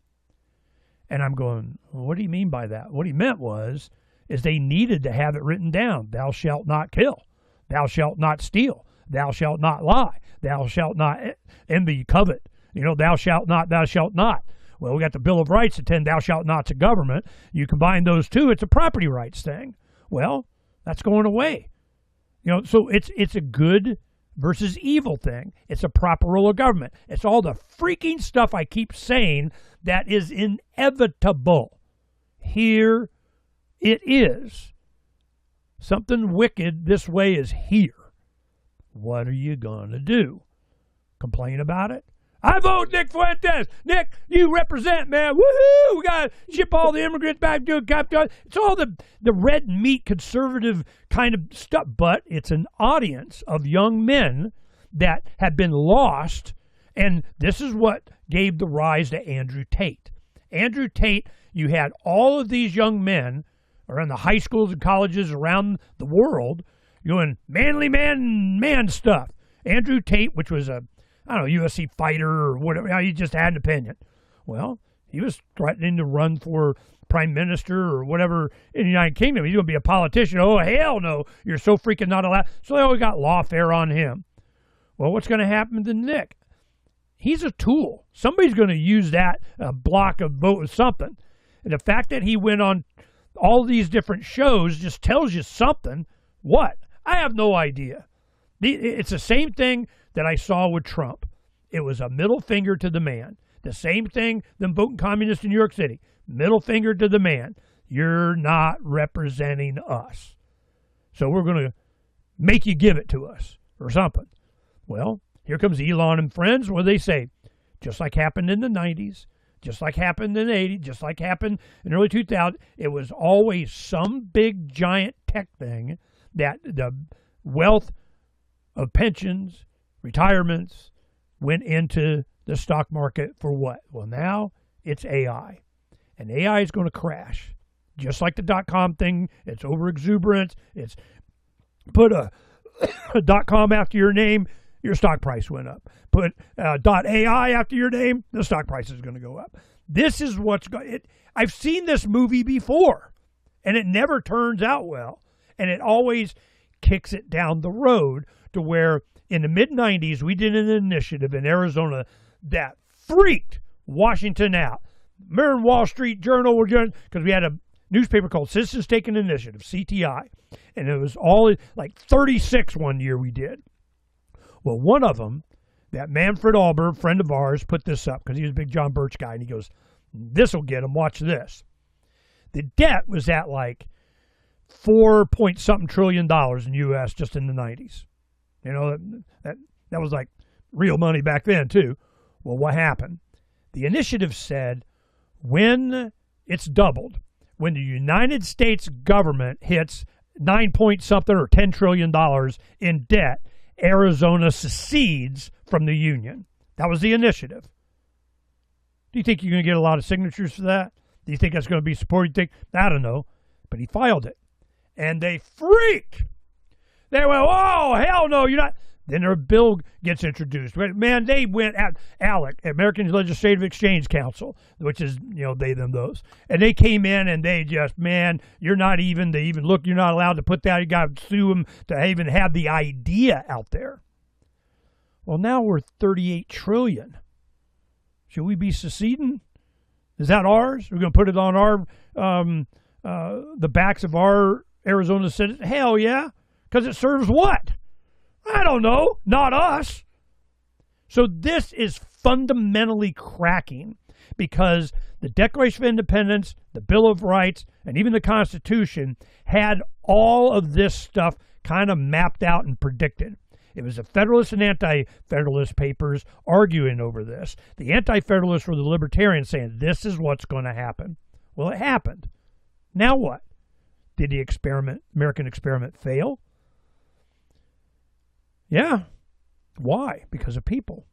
And I'm going, well, what do you mean by that? What he meant is they needed to have it written down. Thou shalt not kill. Thou shalt not steal. Thou shalt not lie. Thou shalt not envy, covet. Thou shalt not, thou shalt not. Well, we got the Bill of Rights, the 10 thou shalt nots of government. You combine those two, it's a property rights thing. Well, that's going away. So it's a good versus evil thing. It's a proper role of government. It's all the freaking stuff I keep saying that is inevitable. Here it is. Something wicked this way is here. What are you going to do? Complain about it? I vote Nick Fuentes. Nick, you represent, man. Woohoo! We got to ship all the immigrants back to Capitol. It's all the red meat conservative kind of stuff. But it's an audience of young men that have been lost. And this is what gave the rise to Andrew Tate. Andrew Tate, you had all of these young men around the high schools and colleges around the world doing manly man stuff. Andrew Tate, which was a, UFC fighter or whatever, he just had an opinion. Well, he was threatening to run for prime minister or whatever in the United Kingdom. He's going to be a politician. Oh, hell no, you're so freaking not allowed. So they always got lawfare on him. Well, what's going to happen to Nick? He's a tool. Somebody's going to use that block of vote or something. And the fact that he went on all these different shows just tells you something. What? I have no idea. It's the same thing that I saw with Trump. It was a middle finger to the man. The same thing them voting communists in New York City. Middle finger to the man. You're not representing us. So we're going to make you give it to us or something. Well, here comes Elon and friends. What do they say? Just like happened in the 90s, just like happened in the 80s, just like happened in the early 2000s, it was always some big giant tech thing that the wealth of pensions, retirements, went into the stock market for what? Well, now it's AI. And AI is going to crash. Just like the .com thing, it's over-exuberance. It's put a .com after your name, your stock price went up. Put .ai after your name, the stock price is going to go up. This is what's going. I've seen this movie before, and it never turns out well. And it always kicks it down the road to where in the mid-'90s, we did an initiative in Arizona that freaked Washington out. Remember Wall Street Journal, because we had a newspaper called Citizens Taking Initiative, CTI, and it was all like 36 one year we did. Well, one of them, that Manfred Alber, friend of ours, put this up because he was a big John Birch guy, and he goes, "This'll get him. Watch this." The debt was at like $4-point-something trillion in U.S. just in the 90s. You know, that was like real money back then too. Well, what happened? The initiative said when it's doubled, when the United States government hits 9-point-something or $10 trillion in debt, Arizona secedes from the union. That was the initiative. Do you think you're going to get a lot of signatures for that? Do you think that's going to be supported? I don't know. But he filed it. And they freaked. They went, oh, hell no, you're not. Then their bill gets introduced. Man, they went at ALEC, American Legislative Exchange Council, which is, they, them, those. And they came in and they just, man, you're not even look, you're not allowed to put that. You got to sue them to even have the idea out there. Well, now we're $38 trillion. Should we be seceding? Is that ours? We're going to put it on the backs of our Arizona citizens? Hell yeah. Because it serves what? I don't know. Not us. So this is fundamentally cracking because the Declaration of Independence, the Bill of Rights, and even the Constitution had all of this stuff kind of mapped out and predicted. It was the Federalist and Anti-Federalist papers arguing over this. The Anti-Federalists were the Libertarians saying, this is what's going to happen. Well, it happened. Now what? Did the American experiment fail? Yeah. Why? Because of people.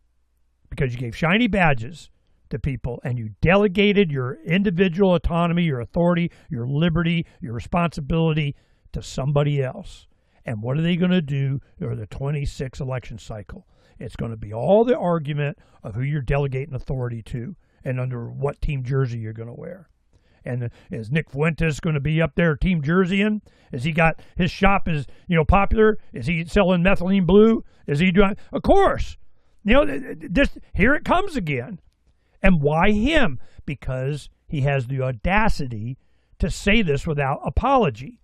Because you gave shiny badges to people and you delegated your individual autonomy, your authority, your liberty, your responsibility to somebody else. And what are they going to do over the 26 election cycle? It's going to be all the argument of who you're delegating authority to and under what team jersey you're going to wear. And is Nick Fuentes going to be up there team jerseying? Is he got his shop is popular? Is he selling methylene blue? Is he doing? Of course. Here it comes again. And why him? Because he has the audacity to say this without apology.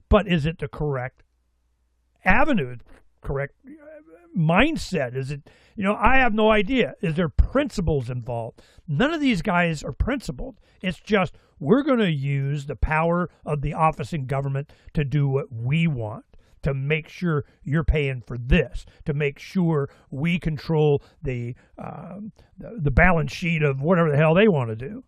But is it the correct avenue? correct mindset? Is it, I have no idea. Is there principles involved? None of these guys are principled. It's just we're going to use the power of the office in government to do what we want, to make sure you're paying for this, to make sure we control the balance sheet of whatever the hell they want to do.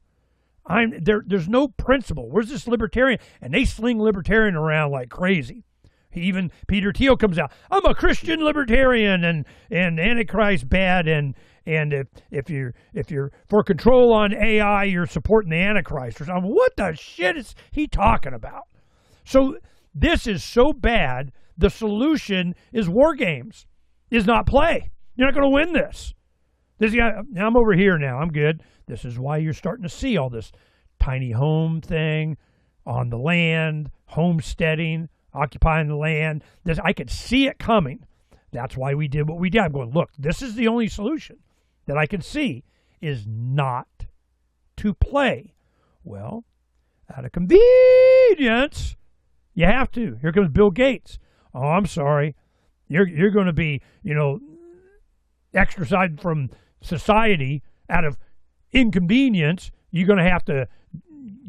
There's no principle. Where's this libertarian? And they sling libertarian around like crazy. Even Peter Thiel comes out, I'm a Christian libertarian, and Antichrist bad, and if you're for control on AI, you're supporting the Antichrist or something. What the shit is he talking about? So this is so bad. The solution is war games, is not play. You're not going to win this. This guy, I'm over here now. I'm good. This is why you're starting to see all this tiny home thing on the land, homesteading, occupying the land. I could see it coming. That's why we did what we did. I'm going, look, this is the only solution that I can see is not to play. Well, out of convenience, you have to. Here comes Bill Gates. Oh, I'm sorry. You're going to be, extradited from society out of inconvenience. You're going to have to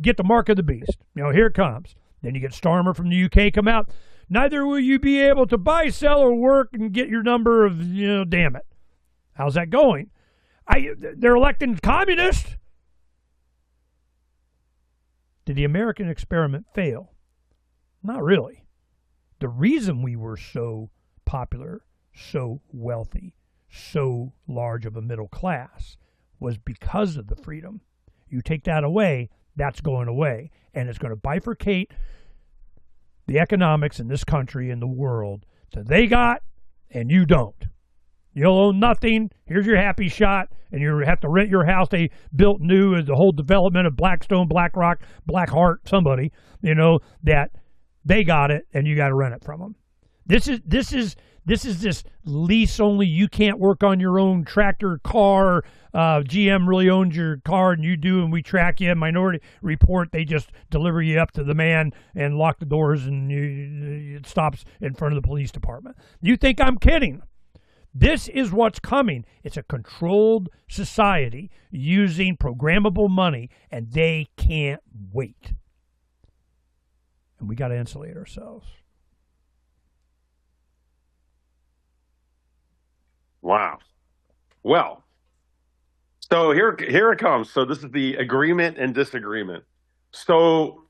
get the mark of the beast. Here it comes. Then you get Starmer from the UK come out. Neither will you be able to buy, sell, or work and get your number of, damn it. How's that going? They're electing communists. Did the American experiment fail? Not really. The reason we were so popular, so wealthy, so large of a middle class was because of the freedom. You take that away, that's going away. And it's going to bifurcate the economics in this country and the world. So they got and you don't. You'll own nothing. Here's your happy shot. And you have to rent your house they built new as the whole development of Blackstone, BlackRock, Blackheart, somebody, that they got it and you got to rent it from them. This is this lease only. You can't work on your own tractor, car. GM really owns your car and you do, and we track you. Minority Report, they just deliver you up to the man and lock the doors, and it stops in front of the police department. You think I'm kidding? This is what's coming. It's a controlled society using programmable money, and they can't wait. And we got to insulate ourselves. Wow. Well, so here it comes. So this is the agreement and disagreement. So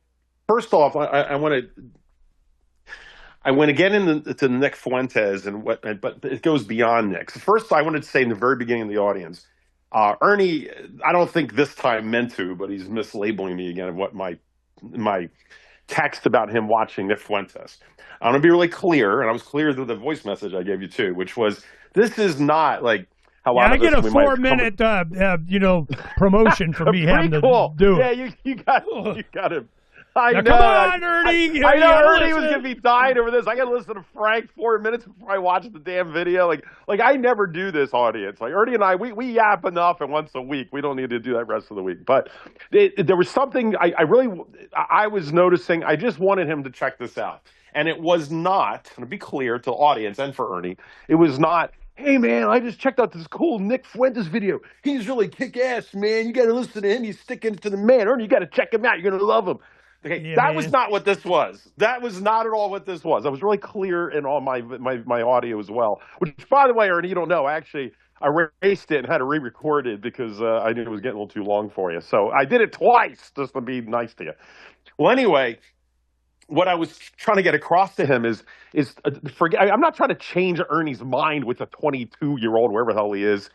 first off, I want to get into Nick Fuentes but it goes beyond Nick. So first, I wanted to say in the very beginning of the audience, Ernie, I don't think this time meant to, but he's mislabeling me again of what my text about him watching Nick Fuentes. I want to be really clear, and I was clear through the voice message I gave you too, which was this is not like how I get a 4-minute promotion for me having to do it. Yeah, you got to. I know. Come on, Ernie. I know Ernie was gonna be dying over this. I got to listen to Phranq 4 minutes before I watch the damn video. Like I never do this, audience. Like Ernie and I, we yap enough, and once a week. We don't need to do that rest of the week. But there was something I was noticing. I just wanted him to check this out, and it was not. And to be clear to the audience and for Ernie, it was not. Hey, man, I just checked out this cool Nick Fuentes video. He's really kick-ass, man. You got to listen to him. He's sticking to the man. Ernie, you got to check him out. You're going to love him. Okay, yeah, that man. Was not what this was. That was not at all what this was. I was really clear in all my audio as well. Which, by the way, Ernie, you don't know. I erased it and had to re-record it because I knew it was getting a little too long for you. So I did it twice just to be nice to you. Well, anyway, what I was trying to get across to him is I'm not trying to change Ernie's mind with a 22-year-old, wherever the hell he is,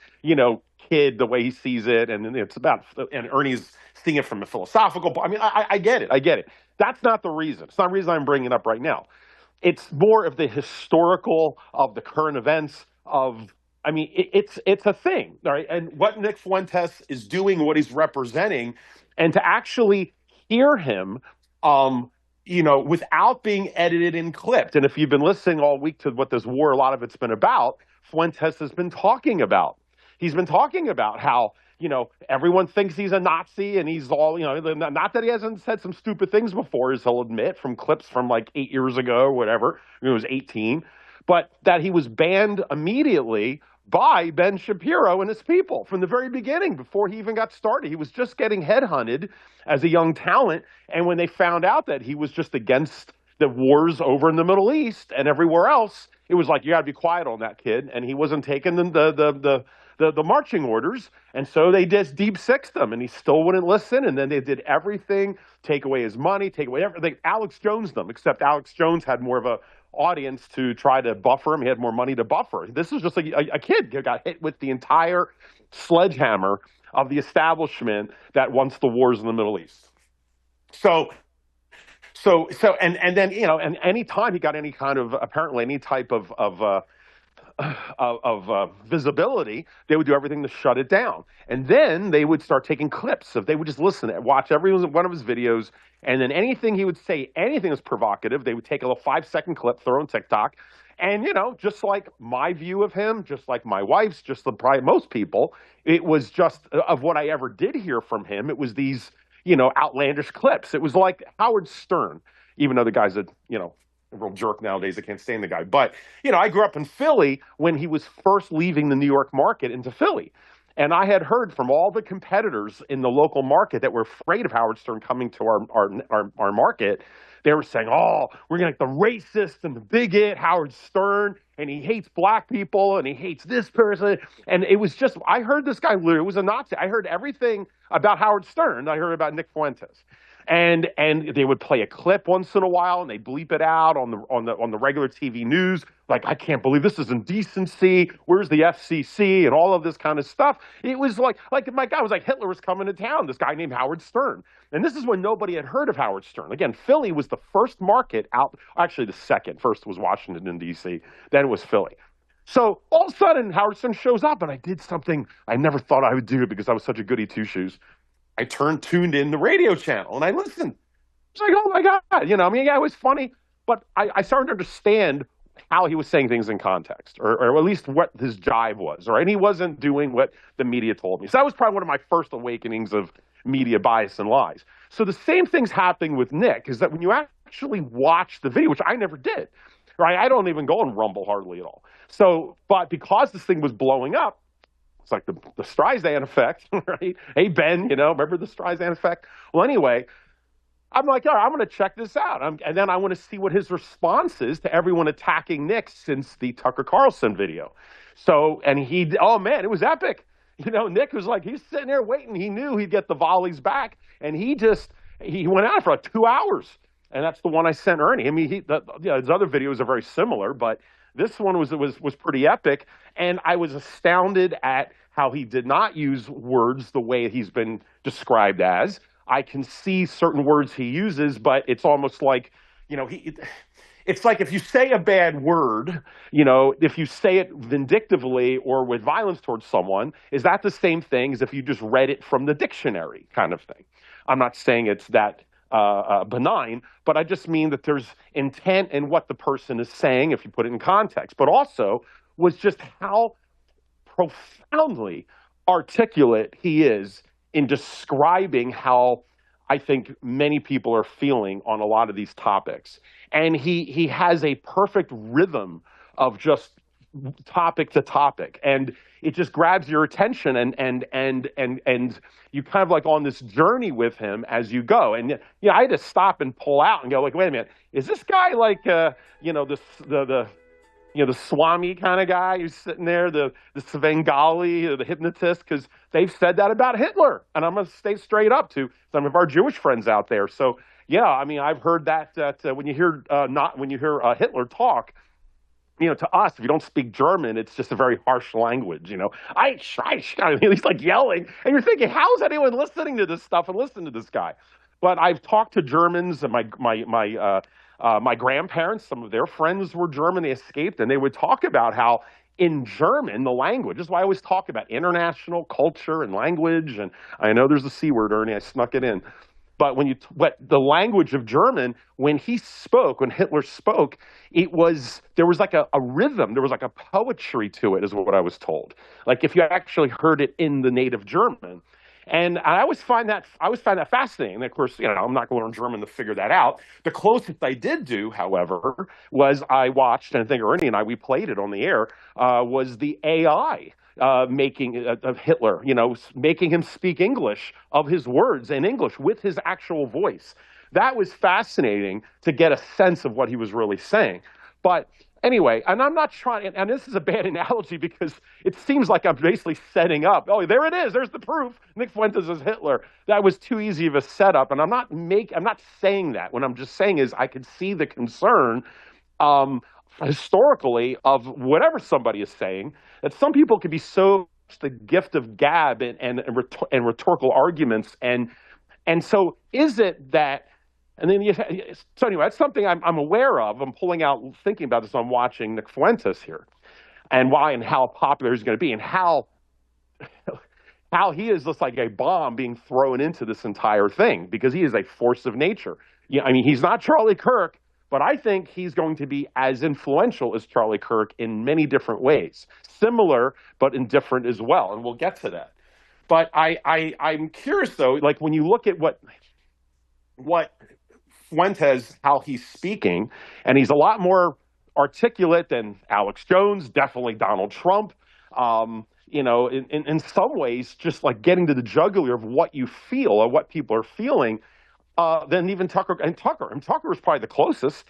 kid, the way he sees it, and it's about, and Ernie's seeing it from a philosophical. I mean, I get it. That's not the reason. It's not the reason I'm bringing it up right now. It's more of the historical of the current events of. I mean, it's a thing, all right. And what Nick Fuentes is doing, what he's representing, and to actually hear him. Without being edited and clipped. And if you've been listening all week to what this war, a lot of it's been about, Fuentes has been talking about. He's been talking about how, everyone thinks he's a Nazi and he's all, not that he hasn't said some stupid things before, as he'll admit, from clips from like 8 years ago or whatever, when he was 18. but that he was banned immediately by Ben Shapiro and his people from the very beginning, before he even got started. He was just getting headhunted as a young talent. And when they found out that he was just against the wars over in the Middle East and everywhere else, it was like, you got to be quiet on that kid. And he wasn't taking the marching orders. And so they just deep sixed him, and he still wouldn't listen. And then they did everything, take away his money, take away everything. Alex Jones them, except Alex Jones had more of a audience to try to buffer him. He had more money to buffer. This was just a kid who got hit with the entire sledgehammer of the establishment that wants the wars in the Middle East. And then, and any time he got any kind of, apparently any type of visibility, they would do everything to shut it down. And then they would start taking clips of, they would just listen and watch every one of his videos. And then anything he would say, anything that's provocative, they would take a little 5-second clip, throw on TikTok. And, just like my view of him, just like my wife's, just like probably most people, it was just of what I ever did hear from him. It was these, outlandish clips. It was like Howard Stern, even though the guy's a real jerk nowadays. I can't stand the guy. But, I grew up in Philly when he was first leaving the New York market into Philly. And I had heard from all the competitors in the local market that were afraid of Howard Stern coming to our market. They were saying, oh, we're going to get the racist and the bigot, Howard Stern, and he hates black people, and he hates this person. And it was just, I heard this guy literally was a Nazi. I heard everything about Howard Stern. I heard about Nick Fuentes. And they would play a clip once in a while, and they bleep it out on the regular TV news. Like, I can't believe this is indecency. Where's the FCC and all of this kind of stuff? It was like my guy was like, Hitler was coming to town. This guy named Howard Stern. And this is when nobody had heard of Howard Stern. Again, Philly was the first market out. Actually, the second. First was Washington, D.C. Then it was Philly. So all of a sudden, Howard Stern shows up, and I did something I never thought I would do because I was such a goody two-shoes. I tuned in the radio channel, and I listened. It's like, oh my God, it was funny, but I started to understand how he was saying things in context, or at least what his jive was, and he wasn't doing what the media told me. So that was probably one of my first awakenings of media bias and lies. So the same thing's happening with Nick, is that when you actually watch the video, which I never did, right? I don't even go on Rumble hardly at all. So, but because this thing was blowing up, it's like the Streisand effect, right? Hey, Ben, remember the Streisand effect? Well, anyway, I'm like, all right, I'm going to check this out. And then I want to see what his response is to everyone attacking Nick since the Tucker Carlson video. So, and oh man, it was epic. Nick was like, he's sitting there waiting. He knew he'd get the volleys back. And he went out for like 2 hours. And that's the one I sent Ernie. I mean, his other videos are very similar, but this one was pretty epic, and I was astounded at how he did not use words the way he's been described as. I can see certain words he uses, but it's almost like, it's like if you say a bad word, if you say it vindictively or with violence towards someone, is that the same thing as if you just read it from the dictionary kind of thing? I'm not saying it's that benign, but I just mean that there's intent in what the person is saying if you put it in context, but also was just how profoundly articulate he is in describing how I think many people are feeling on a lot of these topics. And he has a perfect rhythm of just topic to topic, and it just grabs your attention, and you kind of like on this journey with him as you go. And I had to stop and pull out and go like, wait a minute, is this guy like the Swami kind of guy who's sitting there, the Svengali or the hypnotist? Because they've said that about Hitler, and I'm going to stay straight up to some of our Jewish friends out there. So yeah, I mean, I've heard that when you hear Hitler talk, to us, if you don't speak German, it's just a very harsh language. He's like yelling, and you're thinking, how is anyone listening to this stuff and listening to this guy? But I've talked to Germans, and my grandparents, some of their friends were German. They escaped, and they would talk about how in German, the language, this is why I always talk about international culture and language. And I know there's a C word, Ernie, I snuck it in. But the language of German, when Hitler spoke, there was like a rhythm, there was like a poetry to it, is what I was told. Like if you actually heard it in the native German. And I always find that fascinating. And of course, I'm not going to learn German to figure that out. The closest I did do, however, was I watched, and I think Ernie and we played it on the air, was the AI making of Hitler, making him speak English of his words in English with his actual voice. That was fascinating to get a sense of what he was really saying. But anyway, and I'm not trying, and this is a bad analogy because it seems like I'm basically setting up. Oh, there it is. There's the proof. Nick Fuentes is Hitler. That was too easy of a setup, and I'm not saying that. What I'm just saying is I could see the concern historically of whatever somebody is saying, that some people could be so the gift of gab and rhetorical arguments, and so is it that. And then, so anyway, that's something I'm aware of. I'm pulling out, thinking about this. I'm watching Nick Fuentes here, and why and how popular he's going to be, and how he is just like a bomb being thrown into this entire thing, because he is a force of nature. Yeah, I mean, he's not Charlie Kirk, but I think he's going to be as influential as Charlie Kirk in many different ways, similar but in different as well, and we'll get to that. But I'm curious though, like when you look at what Fuentes, how he's speaking, and he's a lot more articulate than Alex Jones, definitely Donald Trump. In some ways, just like getting to the jugular of what you feel or what people are feeling, than even Tucker. And Tucker is probably the closest.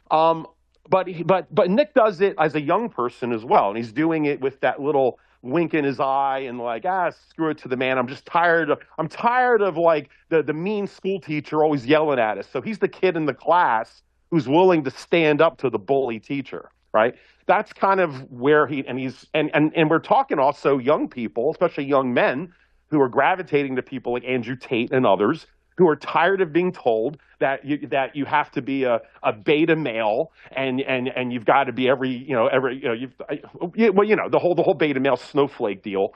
But Nick does it as a young person as well, and he's doing it with that little wink in his eye and like, screw it to the man. I'm tired of like the mean school teacher always yelling at us. So he's the kid in the class who's willing to stand up to the bully teacher, right? That's kind of where and we're talking also young people, especially young men who are gravitating to people like Andrew Tate and others who are tired of being told that you have to be a beta male and you've got to be the whole beta male snowflake deal,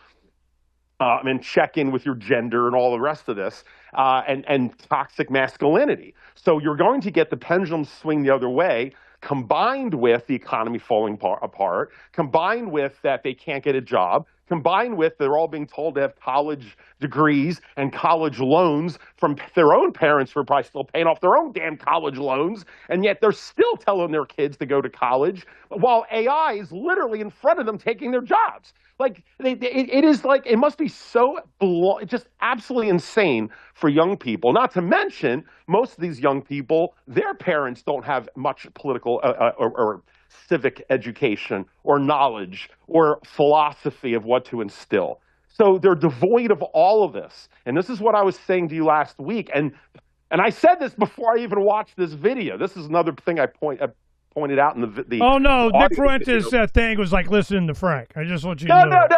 and check in with your gender and all the rest of this, and toxic masculinity. So you're going to get the pendulum swing the other way, combined with the economy falling apart, combined with that they can't get a job, combined with they're all being told to have college degrees and college loans from their own parents who are probably still paying off their own damn college loans, and yet they're still telling their kids to go to college while AI is literally in front of them taking their jobs. Like, it is like, it must be so just absolutely insane for young people. Not to mention, most of these young people, their parents don't have much political or civic education or knowledge or philosophy of what to instill. So they're devoid of all of this. And this is what I was saying to you last week. And I said this before I even watched this video. This is another thing I pointed out in the oh no, Nick Fuentes' thing was like listening to Phranq. I just want you to know.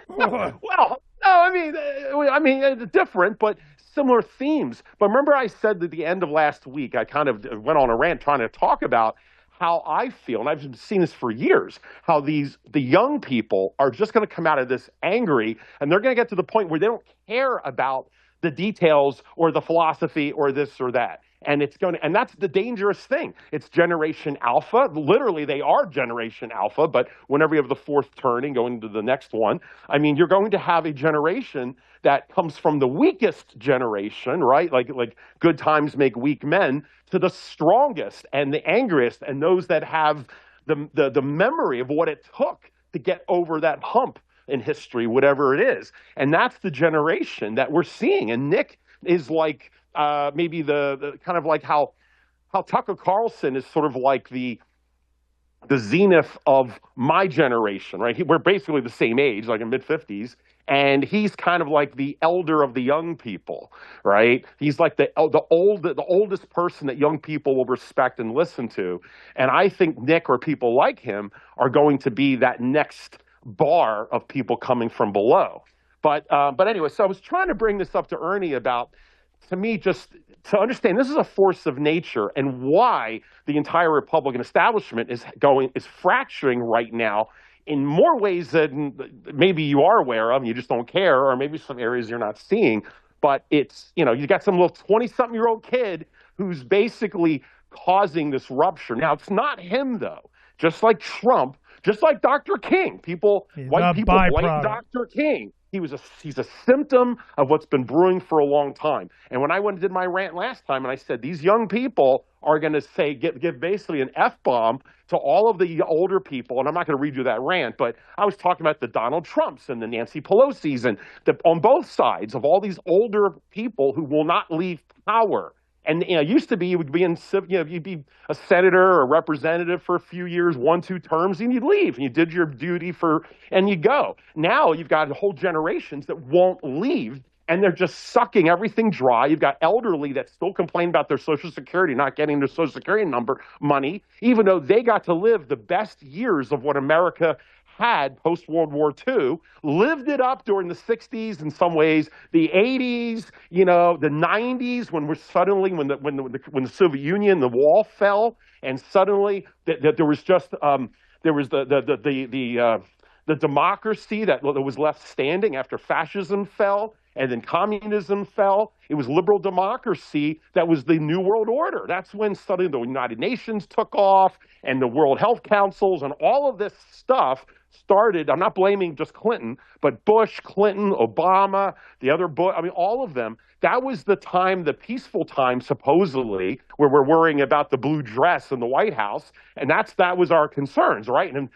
No. Well, no, I mean, different, but similar themes. But remember I said at the end of last week, I kind of went on a rant trying to talk about how I feel, and I've seen this for years, how the young people are just going to come out of this angry, and they're going to get to the point where they don't care about the details or the philosophy or this or that. And and that's the dangerous thing. It's Generation Alpha. Literally, they are Generation Alpha, but whenever you have the fourth turning going to the next one, I mean, you're going to have a generation that comes from the weakest generation, right? Like good times make weak men, to the strongest and the angriest, and those that have the memory of what it took to get over that hump in history, whatever it is. And that's the generation that we're seeing. And Nick is like, maybe the kind of like how Tucker Carlson is sort of like the zenith of my generation, right? We're basically the same age, like in mid-50s, and he's kind of like the elder of the young people, right? He's like the oldest person that young people will respect and listen to. And I think Nick or people like him are going to be that next bar of people coming from below. But anyway, so I was trying to bring this up to Ernie about, to me, just to understand this is a force of nature, and why the entire Republican establishment is fracturing right now in more ways than maybe you are aware of and you just don't care, or maybe some areas you're not seeing. But it's, you got some little 20-something-year-old kid who's basically causing this rupture. Now, it's not him, though. Just like Trump Just like Dr. King, white people blame Dr. King. He's a symptom of what's been brewing for a long time. And when I went and did my rant last time, and I said these young people are going to give basically an F-bomb to all of the older people, and I'm not going to read you that rant, but I was talking about the Donald Trumps and the Nancy Pelosi's and on both sides of all these older people who will not leave power. And it used to be you'd be you'd be a senator or a representative for a few years, 1-2 terms, and you'd leave and you did your duty and you go. Now you've got whole generations that won't leave, and they're just sucking everything dry. You've got elderly that still complain about their Social Security not getting their Social Security number money, even though they got to live the best years of what America had post-World War II, lived it up during the 60s in some ways, the 80s, the 90s, when the Soviet Union, the wall fell, and suddenly there was just the democracy that was left standing after fascism fell, and then communism fell. It was liberal democracy that was the New World Order. That's when suddenly the United Nations took off, and the World Health Councils, and all of this stuff started. I'm not blaming just Clinton, but Bush, Clinton, Obama, the other Bush, all of them. That was the time, the peaceful time, supposedly, where we're worrying about the blue dress in the White House. And that was our concerns, right? And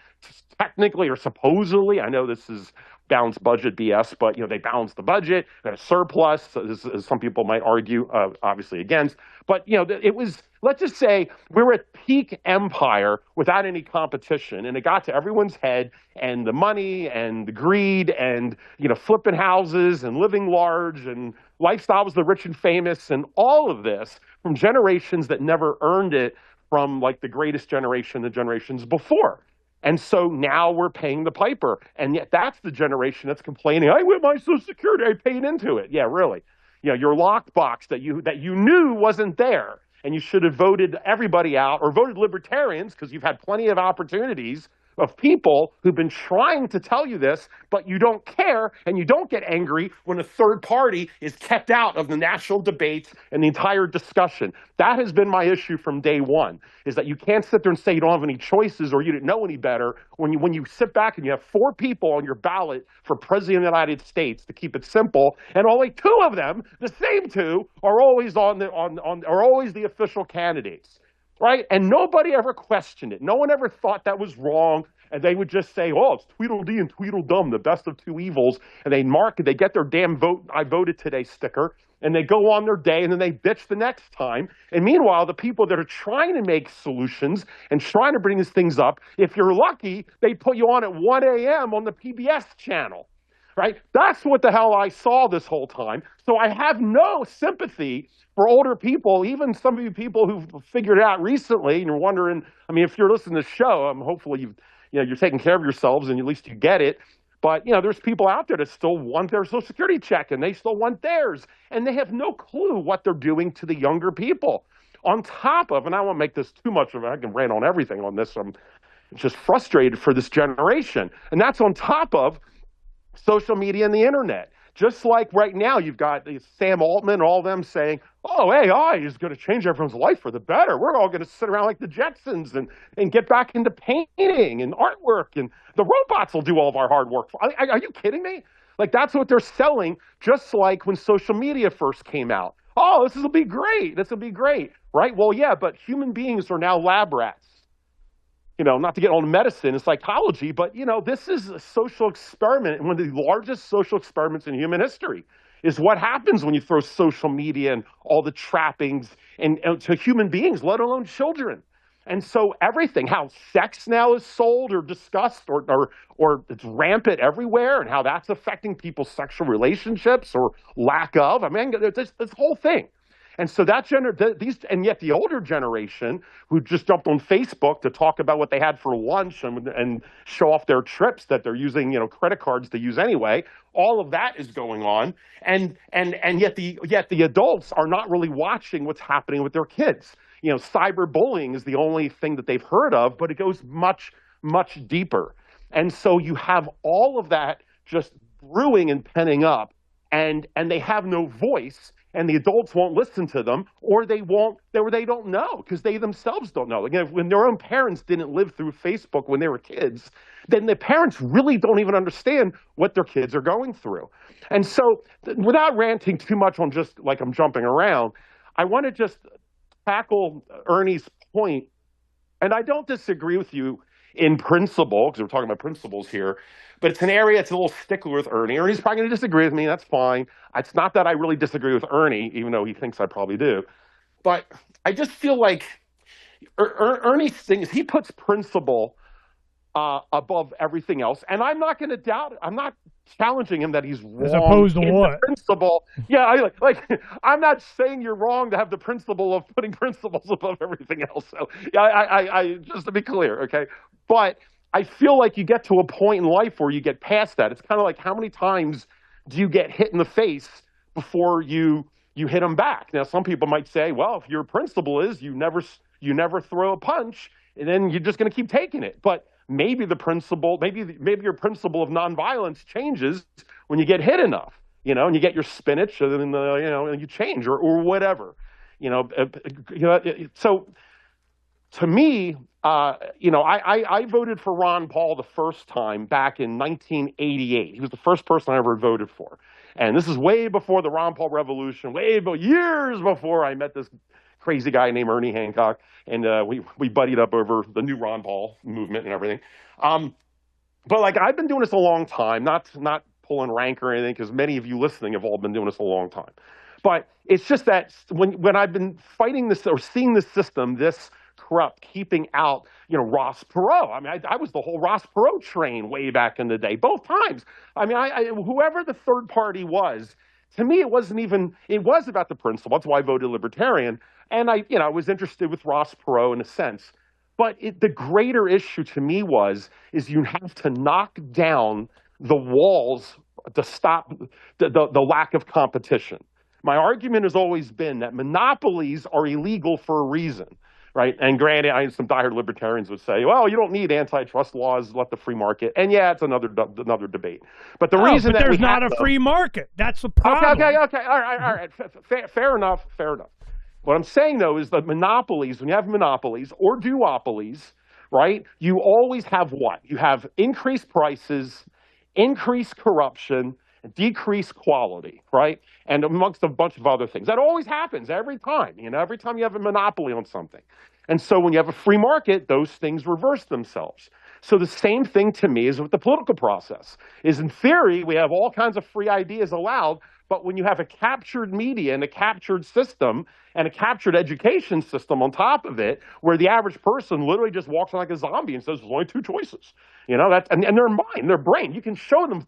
technically or supposedly, I know this is balanced budget BS, but they balanced the budget, got a surplus, as some people might argue, obviously against. But it was, let's just say, we're at peak empire without any competition, and it got to everyone's head, and the money and the greed, and flipping houses and living large, and lifestyles of the rich and famous, and all of this from generations that never earned it from like the greatest generation, the generations before. And so now we're paying the piper. And yet that's the generation that's complaining, I with my Social Security, I paid into it. Yeah, really. Your lockbox that you knew wasn't there. And you should have voted everybody out or voted libertarians, because you've had plenty of opportunities of people who've been trying to tell you this, but you don't care and you don't get angry when a third party is kept out of the national debates and the entire discussion. That has been my issue from day one, is that you can't sit there and say you don't have any choices or you didn't know any better when you sit back and you have 4 people on your ballot for president of the United States, to keep it simple, and only 2 of them, the same 2, are always are always the official candidates. Right? And nobody ever questioned it. No one ever thought that was wrong. And they would just say, oh, it's Tweedledee and Tweedledum, the best of 2 evils. And they get their damn vote, I voted today sticker. And they go on their day and then they bitch the next time. And meanwhile, the people that are trying to make solutions and trying to bring these things up, if you're lucky, they put you on at 1 a.m. on the PBS channel. Right? That's what the hell I saw this whole time. So I have no sympathy for older people, even some of you people who've figured it out recently, and you're wondering, if you're listening to the show, hopefully you're taking care of yourselves and at least you get it. But, there's people out there that still want their Social Security check and they still want theirs. And they have no clue what they're doing to the younger people. On top of, and I won't make this too much of it, I can rant on everything on this. I'm just frustrated for this generation. And that's on top of social media and the internet. Just like right now, you've got Sam Altman, all of them saying, oh, AI is going to change everyone's life for the better. We're all going to sit around like the Jetsons and get back into painting and artwork, and the robots will do all of our hard work. Are you kidding me? Like, that's what they're selling, just like when social media first came out. Oh, this will be great. This will be great. Right? Well, yeah, but human beings are now lab rats. Not to get on medicine and psychology, but, this is a social experiment. One of the largest social experiments in human history is what happens when you throw social media and all the trappings and to human beings, let alone children. And so everything, how sex now is sold or discussed or it's rampant everywhere, and how that's affecting people's sexual relationships or lack of. This whole thing. And so and yet the older generation who just jumped on Facebook to talk about what they had for lunch and show off their trips that they're using, credit cards to use anyway. All of that is going on, and yet the adults are not really watching what's happening with their kids. Cyberbullying is the only thing that they've heard of, but it goes much, much deeper. And so you have all of that just brewing and penning up, and they have no voice. and the adults won't listen to them, or they don't know because they themselves don't know. Again, when their own parents didn't live through Facebook when they were kids, then the parents really don't even understand what their kids are going through. And so, without ranting too much on just like I'm jumping around, I want to just tackle Ernie's point. And I don't disagree with you in principle, because we're talking about principles here, but it's an area that's a little stickler with Ernie. Ernie's probably going to disagree with me. That's fine. It's not that I really disagree with Ernie, even though he thinks I probably do. But I just feel like Ernie's thing is he puts principle above everything else. And I'm not going to doubt it. I'm not challenging him that he's wrong. As opposed to what? Principle. Yeah, I'm not saying you're wrong to have the principle of putting principles above everything else. So yeah, I just to be clear, okay? But I feel like you get to a point in life where you get past that. It's kind of like how many times do you get hit in the face before you hit them back? Now, some people might say, well, if your principle is you never throw a punch, and then you're just going to keep taking it. But maybe the principle, maybe your principle of nonviolence changes when you get hit enough, and you get your spinach, and then and you change or whatever, So to me, I voted for Ron Paul the first time back in 1988. He was the first person I ever voted for, and this is way before the Ron Paul revolution, years before I met this crazy guy named Ernie Hancock, and we buddied up over the new Ron Paul movement and everything. But like I've been doing this a long time, not pulling rank or anything, because many of you listening have all been doing this a long time. But it's just that when I've been fighting this or seeing this system, this corrupt, keeping out, Ross Perot. I mean, I was the whole Ross Perot train way back in the day, both times. I mean, whoever the third party was, to me, it was about the principle. That's why I voted Libertarian. And I was interested with Ross Perot in a sense. But the greater issue to me is you have to knock down the walls to stop the lack of competition. My argument has always been that monopolies are illegal for a reason, right? And granted, some diehard libertarians would say, well, you don't need antitrust laws, let the free market. And yeah, it's another debate. But the reason that there's not a free market. That's the problem. Okay. All right. Fair enough. What I'm saying, though, is that monopolies, when you have monopolies or duopolies, right, you always have what? You have increased prices, increased corruption, decreased quality, right? And amongst a bunch of other things. That always happens every time, every time you have a monopoly on something. And so when you have a free market, those things reverse themselves. So the same thing to me is with the political process, is in theory, we have all kinds of free ideas allowed, but when you have a captured media and a captured system and a captured education system on top of it, where the average person literally just walks around like a zombie and says, there's only two choices, and their mind, their brain, you can show them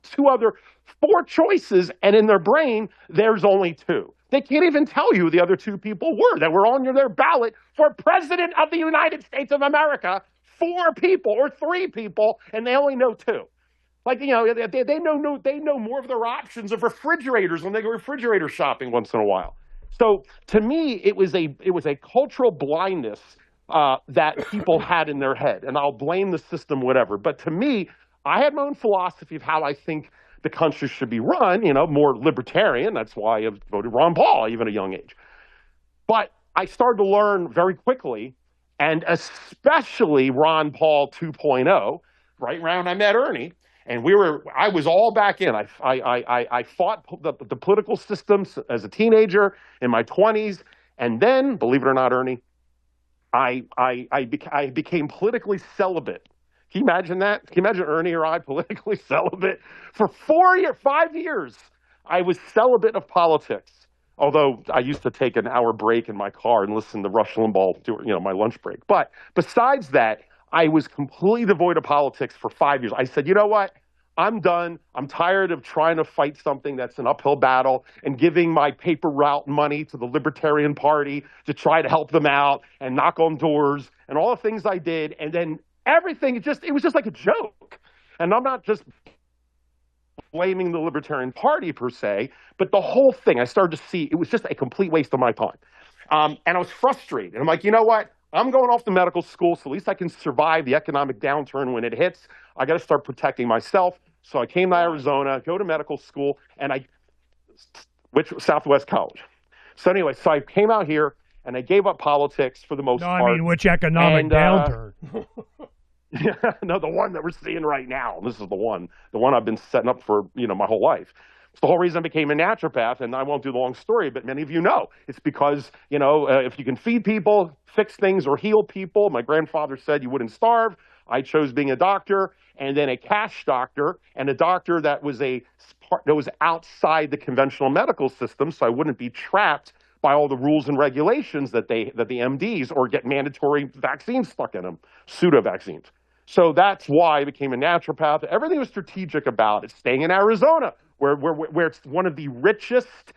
four choices, and in their brain, there's only two. They can't even tell you who the other two people were that were on their ballot for president of the United States of America. 4 people or 3 people, and they only know 2. Like, they know more of their options of refrigerators when they go refrigerator shopping once in a while. So to me, it was a cultural blindness that people had in their head, and I'll blame the system, whatever. But to me, I had my own philosophy of how I think the country should be run, more libertarian. That's why I voted Ron Paul, even at a young age. But I started to learn very quickly, and especially Ron Paul 2.0, right around I met Ernie, and I was all back in. I fought the political systems as a teenager in my 20s, and then, believe it or not, Ernie, I became politically celibate. Can you imagine that? Can you imagine Ernie or I politically celibate? For 5 years, I was celibate of politics. Although I used to take an hour break in my car and listen to Rush Limbaugh during, my lunch break. But besides that, I was completely devoid of politics for 5 years. I said, you know what? I'm done. I'm tired of trying to fight something that's an uphill battle and giving my paper route money to the Libertarian Party to try to help them out and knock on doors and all the things I did. And then everything, it was just like a joke. And I'm not just blaming the Libertarian Party per se, but the whole thing, I started to see it was just a complete waste of my time. And I was frustrated. And I'm like, you know what? I'm going off to medical school, so at least I can survive the economic downturn when it hits. I got to start protecting myself. So I came to Arizona, go to medical school, Southwest College. So anyway, so I came out here and I gave up politics for the most No, part. I mean, which economic downturn? No, the one that we're seeing right now. This is the one I've been setting up for, my whole life. It's the whole reason I became a naturopath, and I won't do the long story, but many of you know. It's because, if you can feed people, fix things, or heal people, my grandfather said you wouldn't starve. I chose being a doctor, and then a cash doctor, and a doctor that was outside the conventional medical system, so I wouldn't be trapped by all the rules and regulations that the MDs or get mandatory vaccines stuck in them, pseudo vaccines. So that's why I became a naturopath. Everything was strategic about it. Staying in Arizona, where it's one of the richest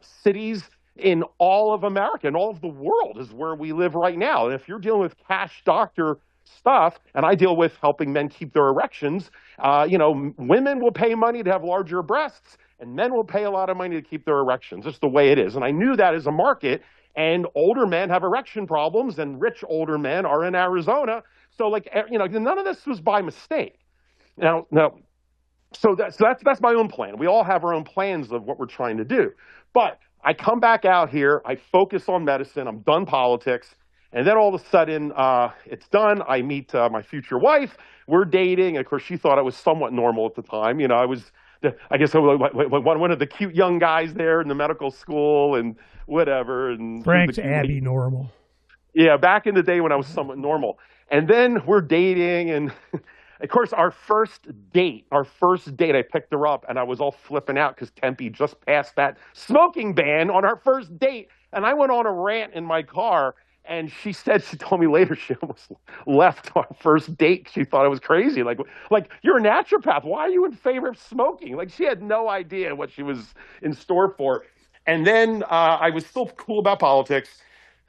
cities in all of America and all of the world is where we live right now. And if you're dealing with cash doctor stuff, and I deal with helping men keep their erections, women will pay money to have larger breasts, and men will pay a lot of money to keep their erections. It's the way it is. And I knew that as a market, and older men have erection problems, and rich older men are in Arizona. So, none of this was by mistake. Now, so that's my own plan. We all have our own plans of what we're trying to do. But I come back out here, I focus on medicine, I'm done politics, and then all of a sudden, it's done. I meet my future wife. We're dating. And of course, she thought I was somewhat normal at the time. I was, I guess, one of the cute young guys there in the medical school and whatever. And Phranq's Abby normal. Yeah, back in the day when I was somewhat normal. And then we're dating, and of course, our first date, I picked her up, and I was all flipping out because Tempe just passed that smoking ban on our first date. And I went on a rant in my car, and she told me later she almost left our first date. She thought I was crazy. Like, you're a naturopath. Why are you in favor of smoking? Like, she had no idea what she was in store for. And then I was still cool about politics.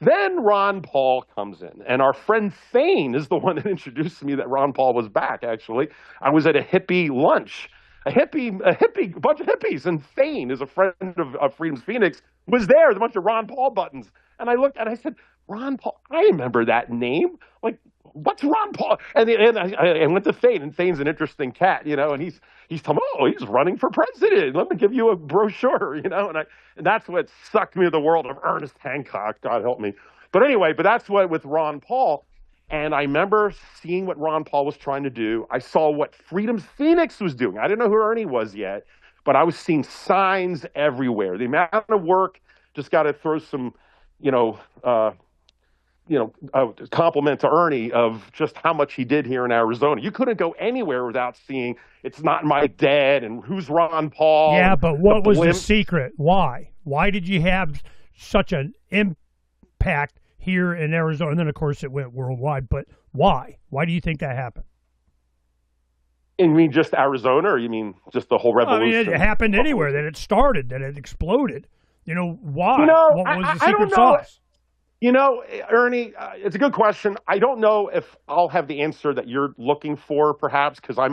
Then Ron Paul comes in, and our friend Thane is the one that introduced me that Ron Paul was back, actually. I was at a hippie lunch, a bunch of hippies, and Thane is a friend of Freedom's Phoenix, was there with a bunch of Ron Paul buttons. And I looked and I said, Ron Paul, I remember that name. Like, what's Ron Paul? And I went to Thane, and Thane's an interesting cat, and he's telling me, he's running for president. Let me give you a brochure, and that's what sucked me to the world of Ernest Hancock, God help me. But anyway, that's what with Ron Paul. And I remember seeing what Ron Paul was trying to do. I saw what Freedom's Phoenix was doing. I didn't know who Ernie was yet, but I was seeing signs everywhere. The amount of work, just got to throw some, compliment to Ernie of just how much he did here in Arizona. You couldn't go anywhere without seeing It's Not My Dad and Who's Ron Paul. Yeah, but what was the secret? Why? Why did you have such an impact here in Arizona? And then, of course, it went worldwide. But why? Why do you think that happened? You mean just Arizona, or you mean just the whole revolution? I mean, it happened anywhere, that it started, that it exploded. Why? What was the secret sauce? Ernie, it's a good question. I don't know if I'll have the answer that you're looking for, perhaps, because I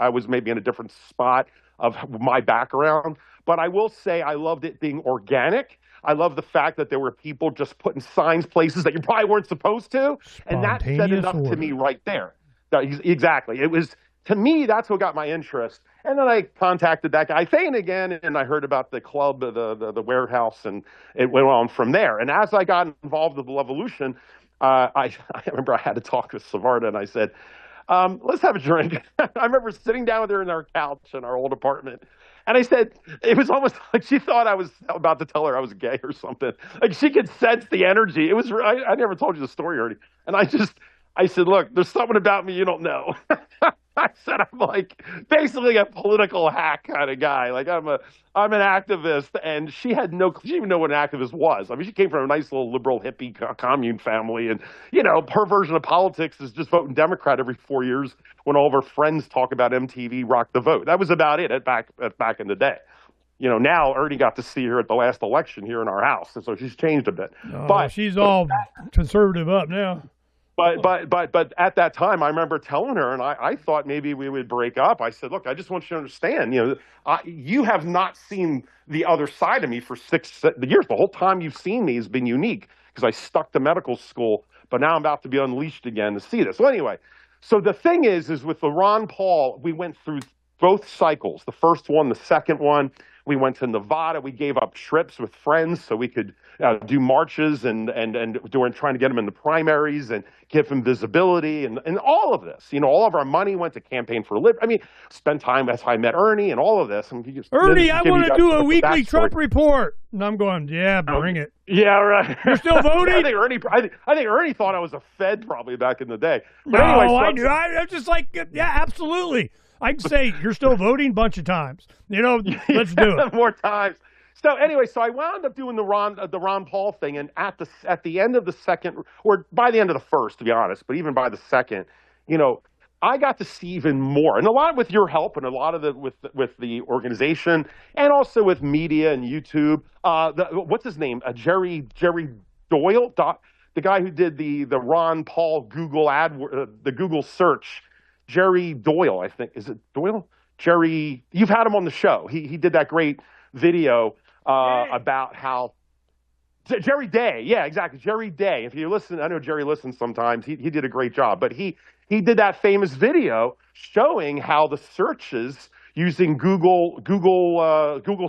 was maybe in a different spot of my background. But I will say I loved it being organic. I love the fact that there were people just putting signs places that you probably weren't supposed to. And that said enough to me right there. Exactly. It was, to me, that's what got my interest. And then I contacted that guy Thane again, and I heard about the club, the warehouse, and it went on from there. And as I got involved with Levolution, I remember I had to talk with Savarda, and I said, let's have a drink. I remember sitting down with her in our couch in our old apartment, and I said, it was almost like she thought I was about to tell her I was gay or something. Like, she could sense the energy. It was, I never told you the story already. And I said, look, there's something about me you don't know. I said, I'm like basically a political hack kind of guy. Like, I'm an activist, and she didn't even know what an activist was. I mean, she came from a nice little liberal hippie commune family, and her version of politics is just voting Democrat every 4 years when all of her friends talk about MTV Rock the Vote. That was about it back in the day. Now Ernie got to see her at the last election here in our house, and so she's changed a bit. But she's all conservative up now. But at that time, I remember telling her, and I thought maybe we would break up. I said, look, I just want you to understand, you have not seen the other side of me for 6 years. The whole time you've seen me has been unique because I stuck to medical school, but now I'm about to be unleashed again to see this. So anyway, so the thing is with the Ron Paul, we went through both cycles, the first one, the second one. We went to Nevada. We gave up trips with friends so we could do marches and doing trying to get him in the primaries and give him visibility and all of this. You know, all of our money went to Campaign for Liberty. I mean, spend time. That's how I met Ernie and all of this. And Ernie, I want to do a weekly Trump report. And I'm going, yeah, bring it. Yeah, right. You're still voting? I think Ernie thought I was a Fed probably back in the day. But No, anyway, I do. I'm just like, yeah, absolutely. I can say you're still voting a bunch of times. You know, let's do it. More times. So anyway, so I wound up doing the Ron Paul thing, and at the end of the second, or by the end of the first, to be honest, but even by the second, you know, I got to see even more, and a lot with your help, and a lot of with the organization, and also with media and YouTube. What's his name? Jerry Doyle, the guy who did the Ron Paul Google the Google search. Jerry Doyle, I think. Is it Doyle? Jerry, you've had him on the show. He did that great video about how Jerry Day. Yeah, exactly. Jerry Day. If you listen, I know Jerry listens sometimes. He did a great job, but he did that famous video showing how the searches using Google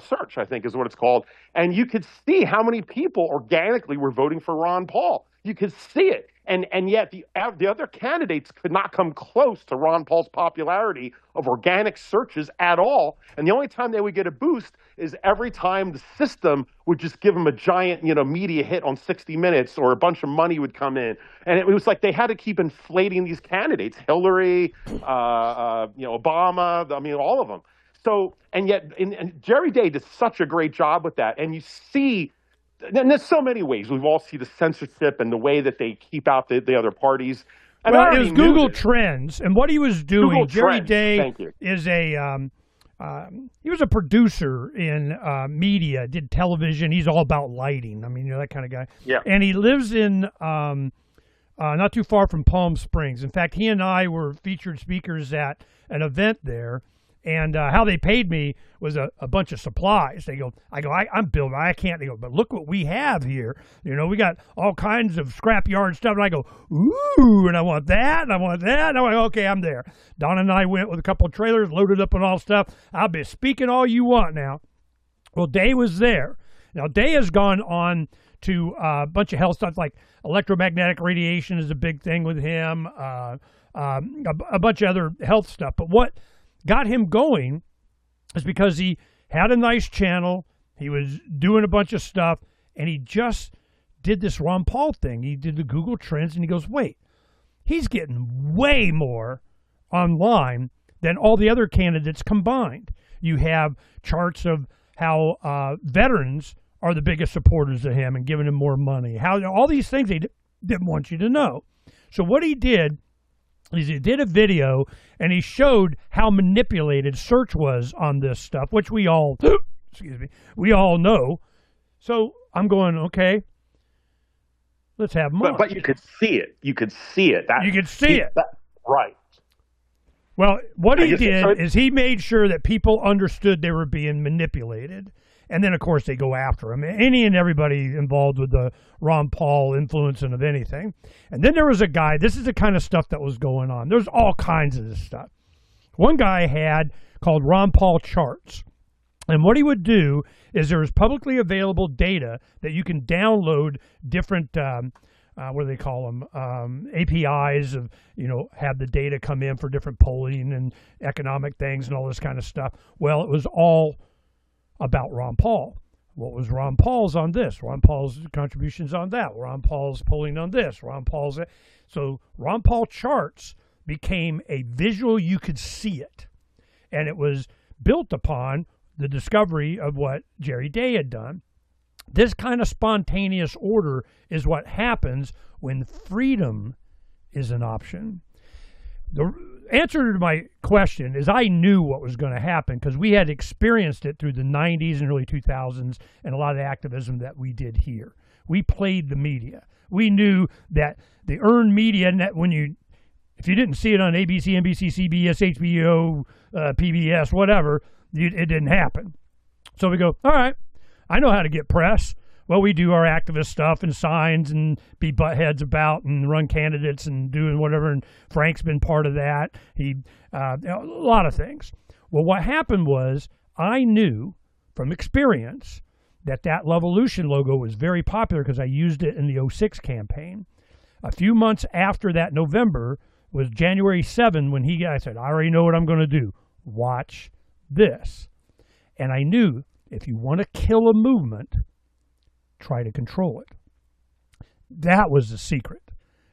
search, I think is what it's called. And you could see how many people organically were voting for Ron Paul. You could see it. And yet the other candidates could not come close to Ron Paul's popularity of organic searches at all. And the only time they would get a boost is every time the system would just give them a giant, media hit on 60 Minutes, or a bunch of money would come in. And it was like they had to keep inflating these candidates, Hillary, Obama, I mean, all of them. So, and yet, and Jerry Day did such a great job with that. And you see, and there's so many ways. We've all seen the censorship and the way that they keep out the other parties. And well, it was Google Trends, and what he was doing. Google Jerry Trends. Day Thank you. is he was a producer in media, did television. He's all about lighting. I mean, that kind of guy. Yeah. And he lives in not too far from Palm Springs. In fact, he and I were featured speakers at an event there. And how they paid me was a bunch of supplies. I'm building. I can't. They go, but look what we have here. We got all kinds of scrapyard stuff. And I go, ooh, and I want that, and I want that. And I'm like, okay, I'm there. Don and I went with a couple of trailers, loaded up on all stuff. I'll be speaking all you want now. Well, Day was there. Now, Day has gone on to a bunch of health stuff, like electromagnetic radiation is a big thing with him, a bunch of other health stuff. But what got him going is because he had a nice channel, he was doing a bunch of stuff, and he just did this Ron Paul thing. He did the Google Trends, and he goes, wait, he's getting way more online than all the other candidates combined. You have charts of how veterans are the biggest supporters of him and giving him more money. How all these things they didn't want you to know. So what he did, he did a video, and he showed how manipulated search was on this stuff, which we all, we all know. So I'm going, okay, let's have more. But you could see it. You could see it. You could see it. Right. Well, what he did is he made sure that people understood they were being manipulated. And then, of course, they go after him. Any and everybody involved with the Ron Paul influencing of anything. And then there was a guy, this is the kind of stuff that was going on. There's all kinds of this stuff. One guy had called Ron Paul charts. And what he would do is there was publicly available data that you can download different, what do they call them, APIs of, have the data come in for different polling and economic things and all this kind of stuff. Well, it was all about Ron Paul. What was Ron Paul's on this? Ron Paul's contributions on that. Ron Paul's polling on this. So Ron Paul charts became a visual, you could see it. And it was built upon the discovery of what Jerry Day had done. This kind of spontaneous order is what happens when freedom is an option. The answer to my question is I knew what was going to happen because we had experienced it through the 90s and early 2000s and a lot of the activism that we did here. We played the media. We knew that the earned media, if you didn't see it on ABC, NBC, CBS, HBO, PBS, whatever, it didn't happen. So we go, all right, I know how to get press. Well, we do our activist stuff and signs and be buttheads about and run candidates and doing whatever. And Phranq's been part of that. A lot of things. Well, what happened was I knew from experience that Levolution logo was very popular because I used it in the '06 campaign. A few months after that November was January 7 when I said, I already know what I'm going to do. Watch this. And I knew if you want to kill a movement, try to control it. That was the secret.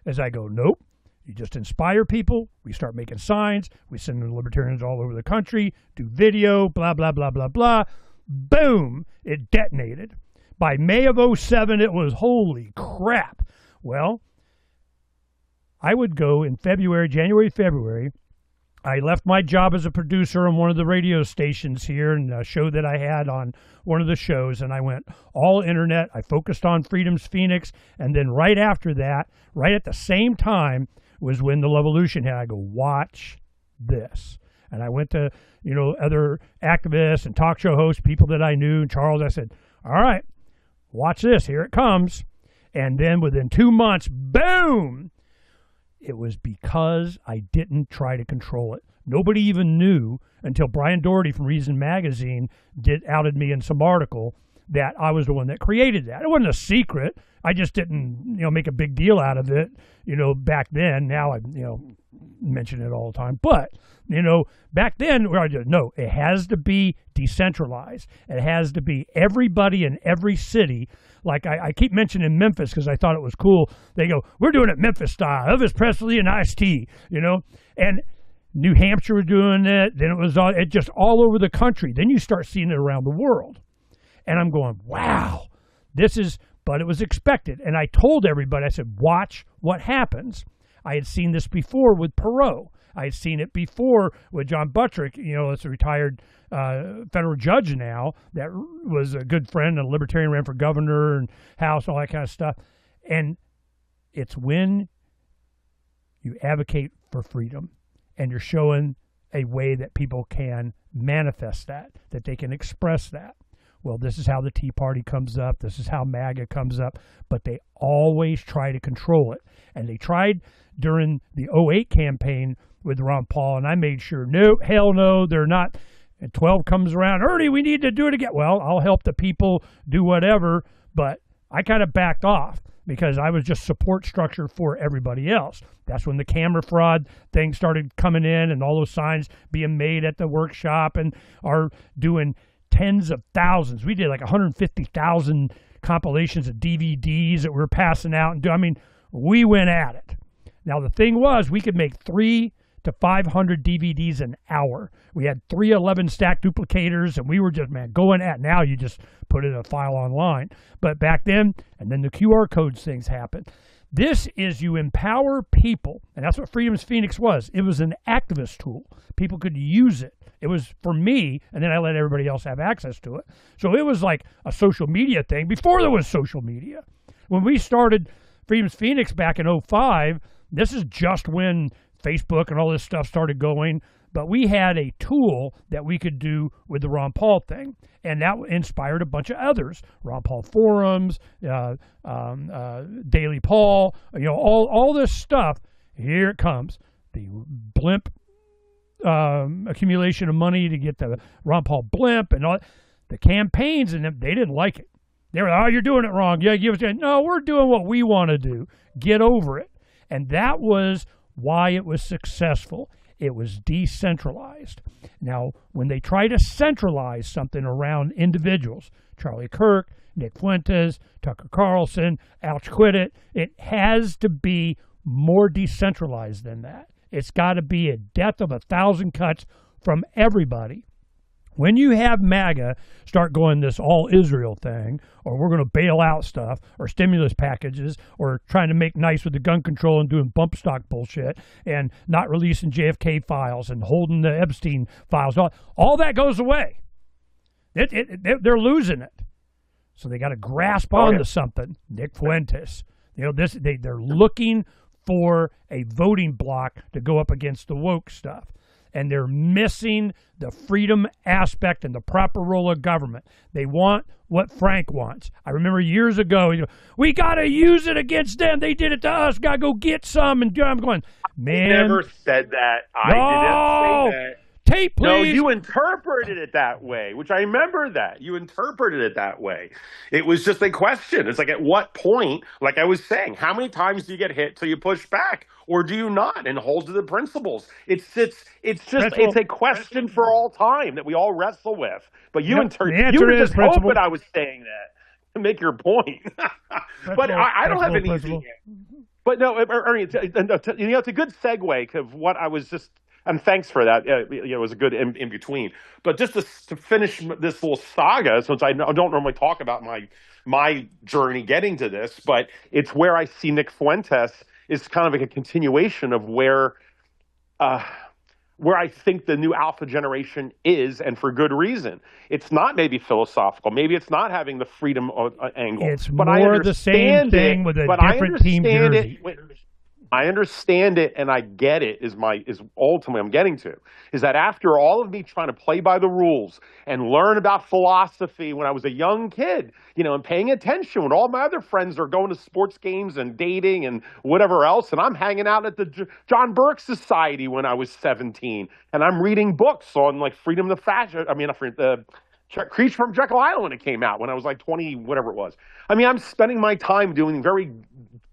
As I go, nope. You just inspire people. We start making signs. We send them libertarians all over the country, do video, blah, blah, blah, blah, blah. Boom, it detonated. By May of '07, it was holy crap. Well, I would go in January, February. I left my job as a producer on one of the radio stations here and a show that I had on one of the shows, and I went all internet. I focused on Freedom's Phoenix, and then right after that, right at the same time, was when the Levolution hit. I go, watch this. And I went to, other activists and talk show hosts, people that I knew. And Charles, I said, all right, watch this. Here it comes. And then within 2 months, boom, it was because I didn't try to control it. Nobody even knew until Brian Doherty from Reason Magazine outed me in some article that I was the one that created that. It wasn't a secret. I just didn't, make a big deal out of it, back then. Now I, mention it all the time. But, back then, no, it has to be decentralized. It has to be everybody in every city. Like I keep mentioning Memphis because I thought it was cool. They go, we're doing it Memphis style. Elvis Presley and Ice-T, and New Hampshire was doing it. Then it just all over the country. Then you start seeing it around the world. And I'm going, wow, but it was expected. And I told everybody, I said, watch what happens. I had seen this before with Perot. I had seen it before with John Buttrick, it's a retired federal judge now that was a good friend, a libertarian, ran for governor and House, all that kind of stuff. And it's when you advocate for freedom and you're showing a way that people can manifest that they can express that. Well, this is how the Tea Party comes up. This is how MAGA comes up. But they always try to control it. And they tried during the '08 campaign with Ron Paul, and I made sure, no, hell no, they're not. And 12 comes around, Ernie, we need to do it again. Well, I'll help the people do whatever, but I kind of backed off because I was just support structure for everybody else. That's when the camera fraud thing started coming in and all those signs being made at the workshop and are doing tens of thousands. We did like 150,000 compilations of DVDs that we were passing out. And we went at it. Now, the thing was, we could make 300 to 500 DVDs an hour. We had 311 stack duplicators, and we were just, going at it. Now you just put it in a file online. But back then, and then the QR codes things happened. This is you empower people, and that's what Freedom's Phoenix was. It was an activist tool. People could use it. It was for me, and then I let everybody else have access to it. So it was like a social media thing before there was social media. When we started Freedom's Phoenix back in '05, this is just when Facebook and all this stuff started going. But we had a tool that we could do with the Ron Paul thing. And that inspired a bunch of others. Ron Paul forums, Daily Paul, all this stuff. Here it comes. The blimp accumulation of money to get the Ron Paul blimp and all the campaigns, and they didn't like it. They were like, oh, you're doing it wrong. Yeah, no, we're doing what we want to do. Get over it. And that was why it was successful. It was decentralized. Now, when they try to centralize something around individuals, Charlie Kirk, Nick Fuentes, Tucker Carlson, Ouch Quit It, it has to be more decentralized than that. It's got to be a death of 1,000 cuts from everybody. When you have MAGA start going this all Israel thing, or we're going to bail out stuff, or stimulus packages, or trying to make nice with the gun control and doing bump stock bullshit, and not releasing JFK files and holding the Epstein files, all that goes away. They're losing it. So they got to grasp onto something. Nick Fuentes. They're looking for a voting bloc to go up against the woke stuff. And they're missing the freedom aspect and the proper role of government. They want what Phranq wants. I remember years ago, we got to use it against them. They did it to us. Got to go get some. And I'm going, man. I never said that. I didn't say that. tape, please. No, you interpreted it that way, which I remember that. You interpreted it that way. It was just a question. It's like, at what point, like I was saying, how many times do you get hit till you push back? Or do you not and hold to the principles? It's a question for all time that we all wrestle with. But you you were just hoping I was saying that to make your point. But I don't have an easy answer. But no, Ernie, it's a good segue of what I was just. And thanks for that. It was a good in between. But just to finish this little saga, since I don't normally talk about my journey getting to this, but it's where I see Nick Fuentes is kind of like a continuation of where I think the new alpha generation is, and for good reason. It's not maybe philosophical. Maybe it's not having the freedom angle. It's more the same thing with a different team jersey. I understand it and I get it is ultimately I'm getting to, is that after all of me trying to play by the rules and learn about philosophy when I was a young kid, and paying attention when all my other friends are going to sports games and dating and whatever else, and I'm hanging out at the John Burke Society when I was 17, and I'm reading books on like freedom of fashion. The Creature from Jekyll Island when it came out when I was like 20, whatever it was. I'm spending my time doing very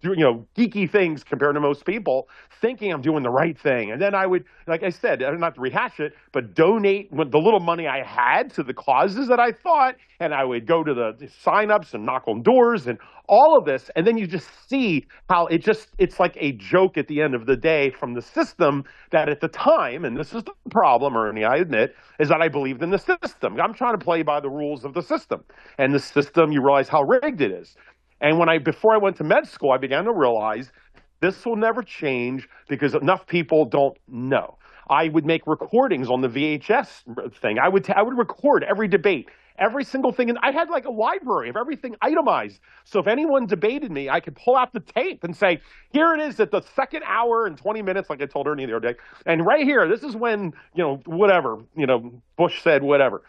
geeky things compared to most people, thinking I'm doing the right thing. And then I would, like I said, not to rehash it, but donate the little money I had to the causes that I thought, and I would go to the sign-ups and knock on doors and all of this. And then you just see how it's like a joke at the end of the day from the system that at the time, and this is the problem, Ernie, I admit, is that I believed in the system. I'm trying to play by the rules of the system. And the system, you realize how rigged it is. And before I went to med school, I began to realize this will never change because enough people don't know. I would make recordings on the VHS thing. I would record every debate, every single thing. And I had like a library of everything itemized. So if anyone debated me, I could pull out the tape and say, here it is at the second hour and 20 minutes, like I told Ernie the other day. And right here, this is when, Bush said whatever.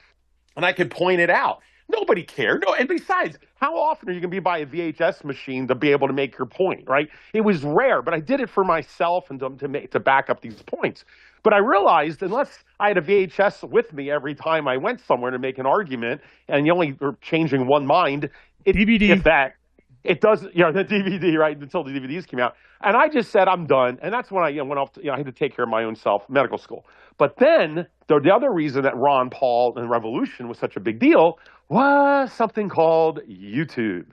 And I could point it out. Nobody cared. No, and besides, how often are you going to be by a VHS machine to be able to make your point, right? It was rare, but I did it for myself and to back up these points. But I realized unless I had a VHS with me every time I went somewhere to make an argument, and you only were changing one mind, DVD. If that, it does, the DVD, right, until the DVDs came out. And I just said, I'm done. And that's when I went off to, I had to take care of my own self, medical school. But then the other reason that Ron Paul and Revolution was such a big deal was something called YouTube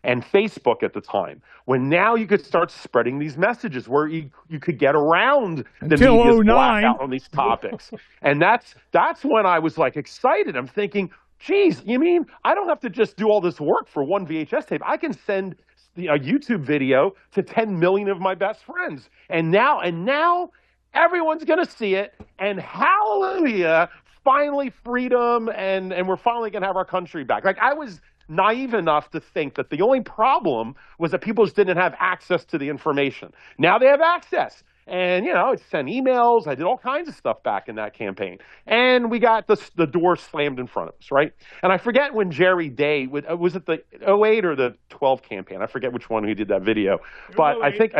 and Facebook at the time, when now you could start spreading these messages where you could get around the media's blackout on these topics. And that's when I was like excited. I'm thinking, geez, you mean I don't have to just do all this work for one VHS tape? I can send a YouTube video to 10 million of my best friends. And now everyone's going to see it. And hallelujah, finally freedom. And we're finally going to have our country back. Like, I was naive enough to think that the only problem was that people just didn't have access to the information. Now they have access. And, I sent emails. I did all kinds of stuff back in that campaign. And we got the door slammed in front of us, right? And I forget when Jerry Day, was it the 08 or the 12 campaign? I forget which one he did that video. But I think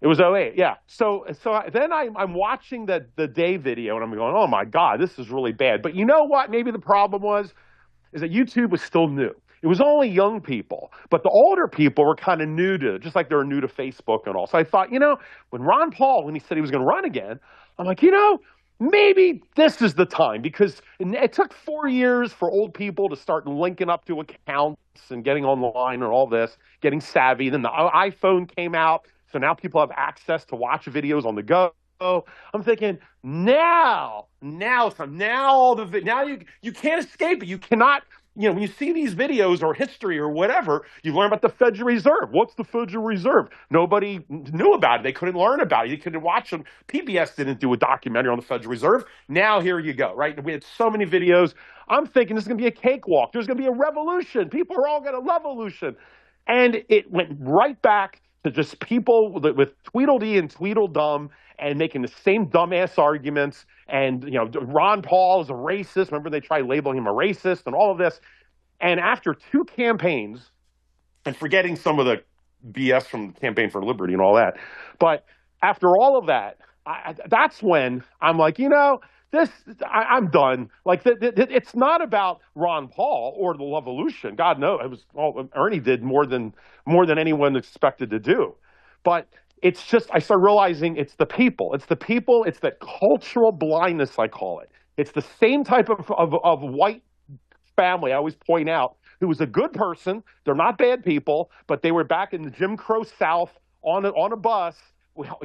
it was 08, yeah. So then I'm watching the Day video, and I'm going, oh, my God, this is really bad. But you know what maybe the problem is that YouTube was still new. It was only young people, but the older people were kind of new to it, just like they were new to Facebook and all. So I thought, when Ron Paul, when he said he was going to run again, I'm like, maybe this is the time, because it took 4 years for old people to start linking up to accounts and getting online and all this, getting savvy. Then the iPhone came out, so now people have access to watch videos on the go. I'm thinking now you can't escape it. You cannot. When you see these videos or history or whatever, you learn about the Federal Reserve. What's the Federal Reserve? Nobody knew about it. They couldn't learn about it. You couldn't watch them. PBS didn't do a documentary on the Federal Reserve. Now here you go, right? We had so many videos. I'm thinking this is going to be a cakewalk. There's going to be a revolution. People are all going to revolution. And it went right back to just people with Tweedledee and Tweedledum and making the same dumbass arguments. And, Ron Paul is a racist. Remember, they tried labeling him a racist and all of this. And after 2 campaigns, and forgetting some of the BS from the Campaign for Liberty and all that, but after all of that, that's when I'm like, I'm done. Like, it's not about Ron Paul or the Levolution. God knows, it was Ernie did more than anyone expected to do. But it's just, I started realizing it's the people. It's the people. It's that cultural blindness, I call it. It's the same type of white family I always point out, who was a good person. They're not bad people, but they were back in the Jim Crow South on a bus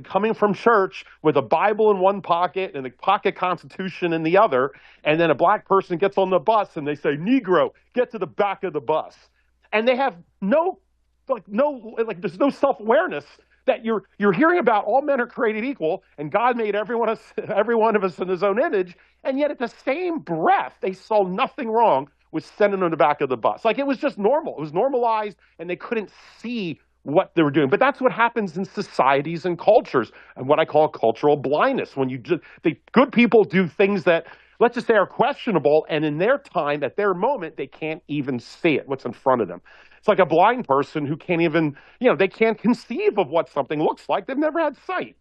coming from church with a Bible in one pocket and a pocket Constitution in the other. And then a black person gets on the bus and they say, Negro, get to the back of the bus. And they have there's no self-awareness that you're hearing about all men are created equal and God made every one of us in his own image. And yet at the same breath, they saw nothing wrong with sending them to the back of the bus. Like, it was just normal. It was normalized and they couldn't see what they were doing. But that's what happens in societies and cultures, and what I call cultural blindness. When the good people do things that, let's just say, are questionable, and in their time, at their moment, they can't even see it, what's in front of them. It's like a blind person who can't even, they can't conceive of what something looks like. They've never had sight.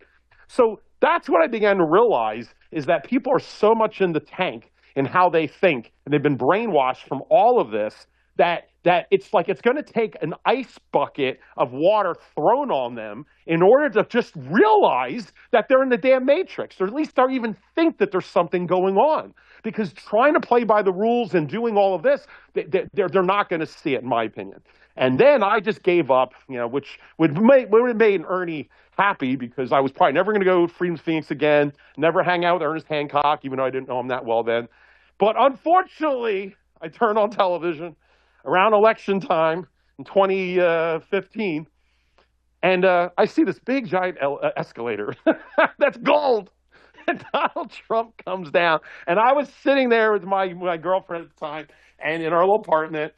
So that's what I began to realize, is that people are so much in the tank in how they think, and they've been brainwashed from all of this, that it's like it's going to take an ice bucket of water thrown on them in order to just realize that they're in the damn matrix, or at least they'll even think that there's something going on. Because trying to play by the rules and doing all of this, they're not going to see it, in my opinion. And then I just gave up, which would have made Ernie happy, because I was probably never going to go to Freedom's Phoenix again, never hang out with Ernest Hancock, even though I didn't know him that well then. But unfortunately, I turned on television around election time in 2015, and I see this big, giant escalator that's gold. And Donald Trump comes down, and I was sitting there with my girlfriend at the time, and in our little apartment,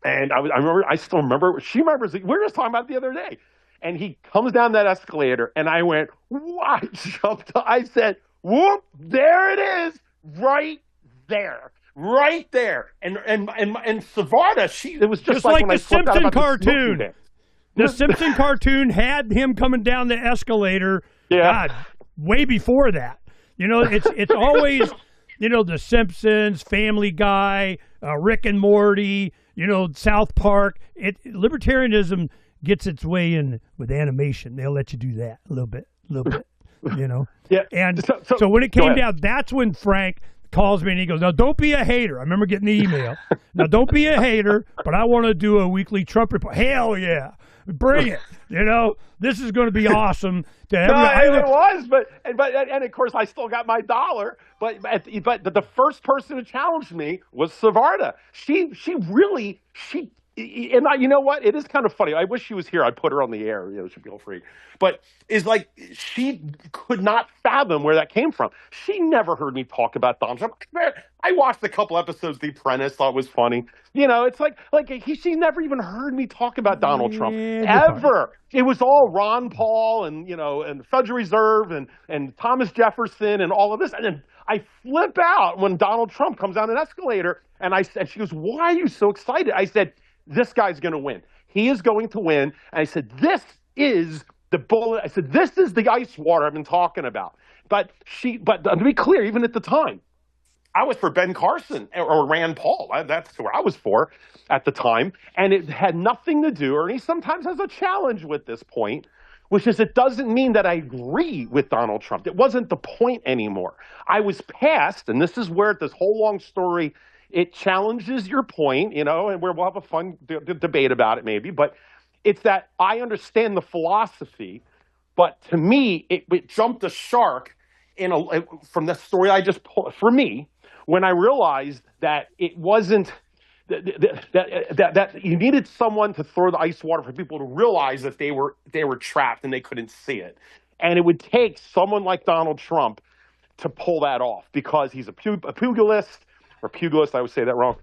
and I still remember, she remembers, we were just talking about it the other day, and he comes down that escalator, and I went, I jumped, I said, whoop, there it is, right there. Right there, and Savarda, it was just like when the Simpson cartoon. The Simpson cartoon had him coming down the escalator. Yeah. God, way before that. It's always, the Simpsons, Family Guy, Rick and Morty, South Park. Libertarianism gets its way in with animation. They'll let you do that a little bit. Yeah. And so when it came down, that's when Phranq calls me and he goes, now don't be a hater. I remember getting the email. Now don't be a hater, but I want to do a weekly Trump report. Hell yeah. Bring it. This is going to be awesome. It was, but of course I still got my dollar. But the first person who challenged me was Savarda. She really. And you know what? It is kind of funny. I wish she was here. I'd put her on the air. She'd feel free. But it's like she could not fathom where that came from. She never heard me talk about Donald Trump. I watched a couple episodes of The Apprentice. Thought it was funny. It's like she never even heard me talk about Donald Trump ever. It was all Ron Paul and and Federal Reserve and Thomas Jefferson and all of this. And then I flip out when Donald Trump comes down an escalator, and she goes, "Why are you so excited?" I said, this guy's going to win. He is going to win. And I said, this is the bullet. I said, this is the ice water I've been talking about. But to be clear, even at the time, I was for Ben Carson or Rand Paul. That's who I was for at the time. And it had nothing to do, or he sometimes has a challenge with this point, which is it doesn't mean that I agree with Donald Trump. It wasn't the point anymore. I was past, and this is where this whole long story, it challenges your point, and we'll have a fun debate about it maybe, but it's that I understand the philosophy, but to me, it jumped the shark from the story I just pulled, for me, when I realized that it wasn't, that you needed someone to throw the ice water for people to realize that they were trapped and they couldn't see it. And it would take someone like Donald Trump to pull that off, because he's a pugilist, I would say that wrong,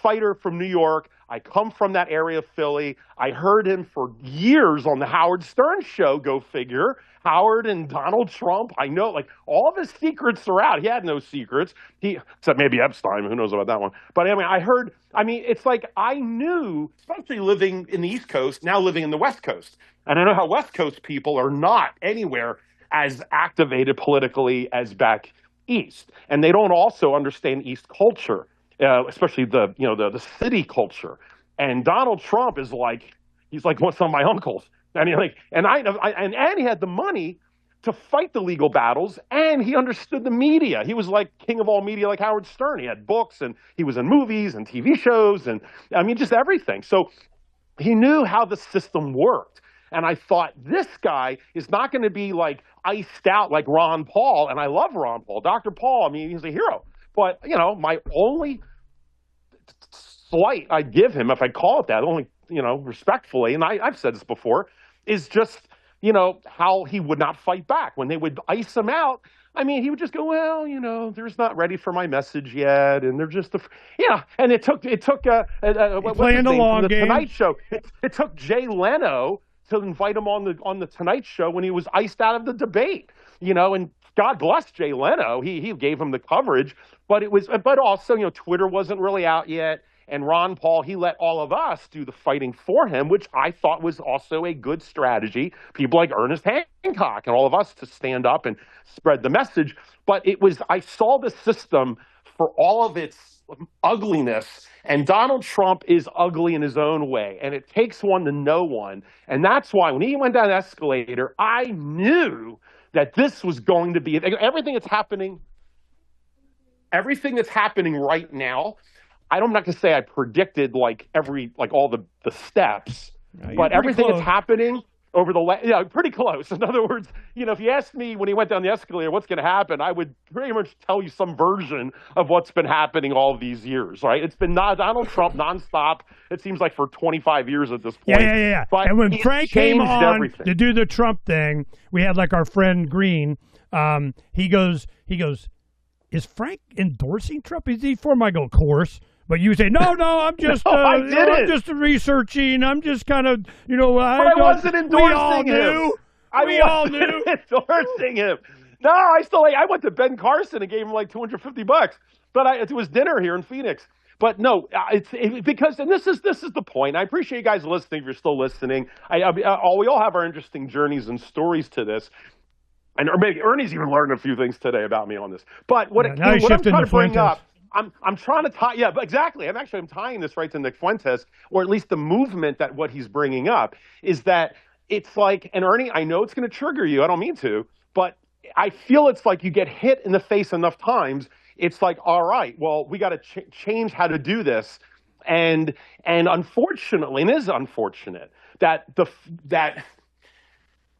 fighter from New York. I come from that area of Philly. I heard him for years on the Howard Stern show, go figure. Howard and Donald Trump, I know, all of his secrets are out. He had no secrets, except maybe Epstein, who knows about that one. But it's like I knew, especially living in the East Coast, now living in the West Coast. And I know how West Coast people are not anywhere as activated politically as back East, and they don't also understand East culture, especially the city culture. And Donald Trump is like, he's like some of my uncles, and and he had the money to fight the legal battles, and he understood the media. He was like king of all media, like Howard Stern. He had books, and he was in movies and TV shows, and I mean, just everything. So he knew how the system worked. And I thought, this guy is not going to be like iced out like Ron Paul. And I love Ron Paul. Dr. Paul, I mean, he's a hero. But, my only slight I'd give him, if I call it that, only, respectfully, and I've said this before, is just, how he would not fight back. When they would ice him out, I mean, he would just go, well, they're just not ready for my message yet, and they're just, and it took playing the long game. Tonight Show. It took Jay Leno to invite him on the Tonight Show when he was iced out of the debate, and God bless Jay Leno, he gave him the coverage, but also, Twitter wasn't really out yet. And Ron Paul, he let all of us do the fighting for him, which I thought was also a good strategy. People like Ernest Hancock and all of us to stand up and spread the message. But I saw the system for all of its ugliness. And Donald Trump is ugly in his own way. And it takes one to know one. And that's why when he went down the escalator, I knew that this was going to be everything that's happening right now. I'm not going to say I predicted all the steps, but everything that's happening over pretty close. In other words, if you asked me when he went down the escalator, what's going to happen, I would pretty much tell you some version of what's been happening all of these years, right? It's been Donald Trump nonstop. It seems like for 25 years at this point. Yeah. But and when Phranq came on everything to do the Trump thing, we had like our friend Green. He goes, is Phranq endorsing Trump? Is he for him? I go, of course. But you say, no, I'm just, I'm just researching. I'm just kind of, I wasn't endorsing him. We all knew. Endorsing him. No, I went to Ben Carson and gave him like $250, but it was dinner here in Phoenix. But no, because this is the point. I appreciate you guys listening. If you're still listening, we all have our interesting journeys and stories to this. And maybe Ernie's even learned a few things today about me on this. But what I'm trying to bring up. I'm trying to tie, but exactly. I'm tying this right to Nick Fuentes, or at least the movement that what he's bringing up is that it's like, and Ernie, I know it's going to trigger you. I don't mean to, but I feel it's like you get hit in the face enough times. It's like, all right, well, we got to change how to do this. And unfortunately, and it is unfortunate that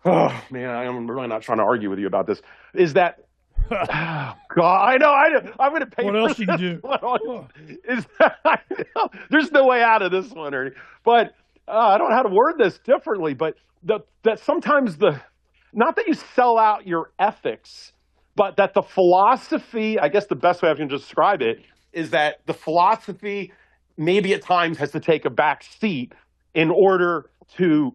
oh man, I'm really not trying to argue with you about this, is that, oh, God, I know. I'm going to pay. What else you can do? There's no way out of this one, Ernie. But I don't know how to word this differently. But that sometimes not that you sell out your ethics, but that the philosophy, I guess the best way I can describe it is that the philosophy maybe at times has to take a back seat in order to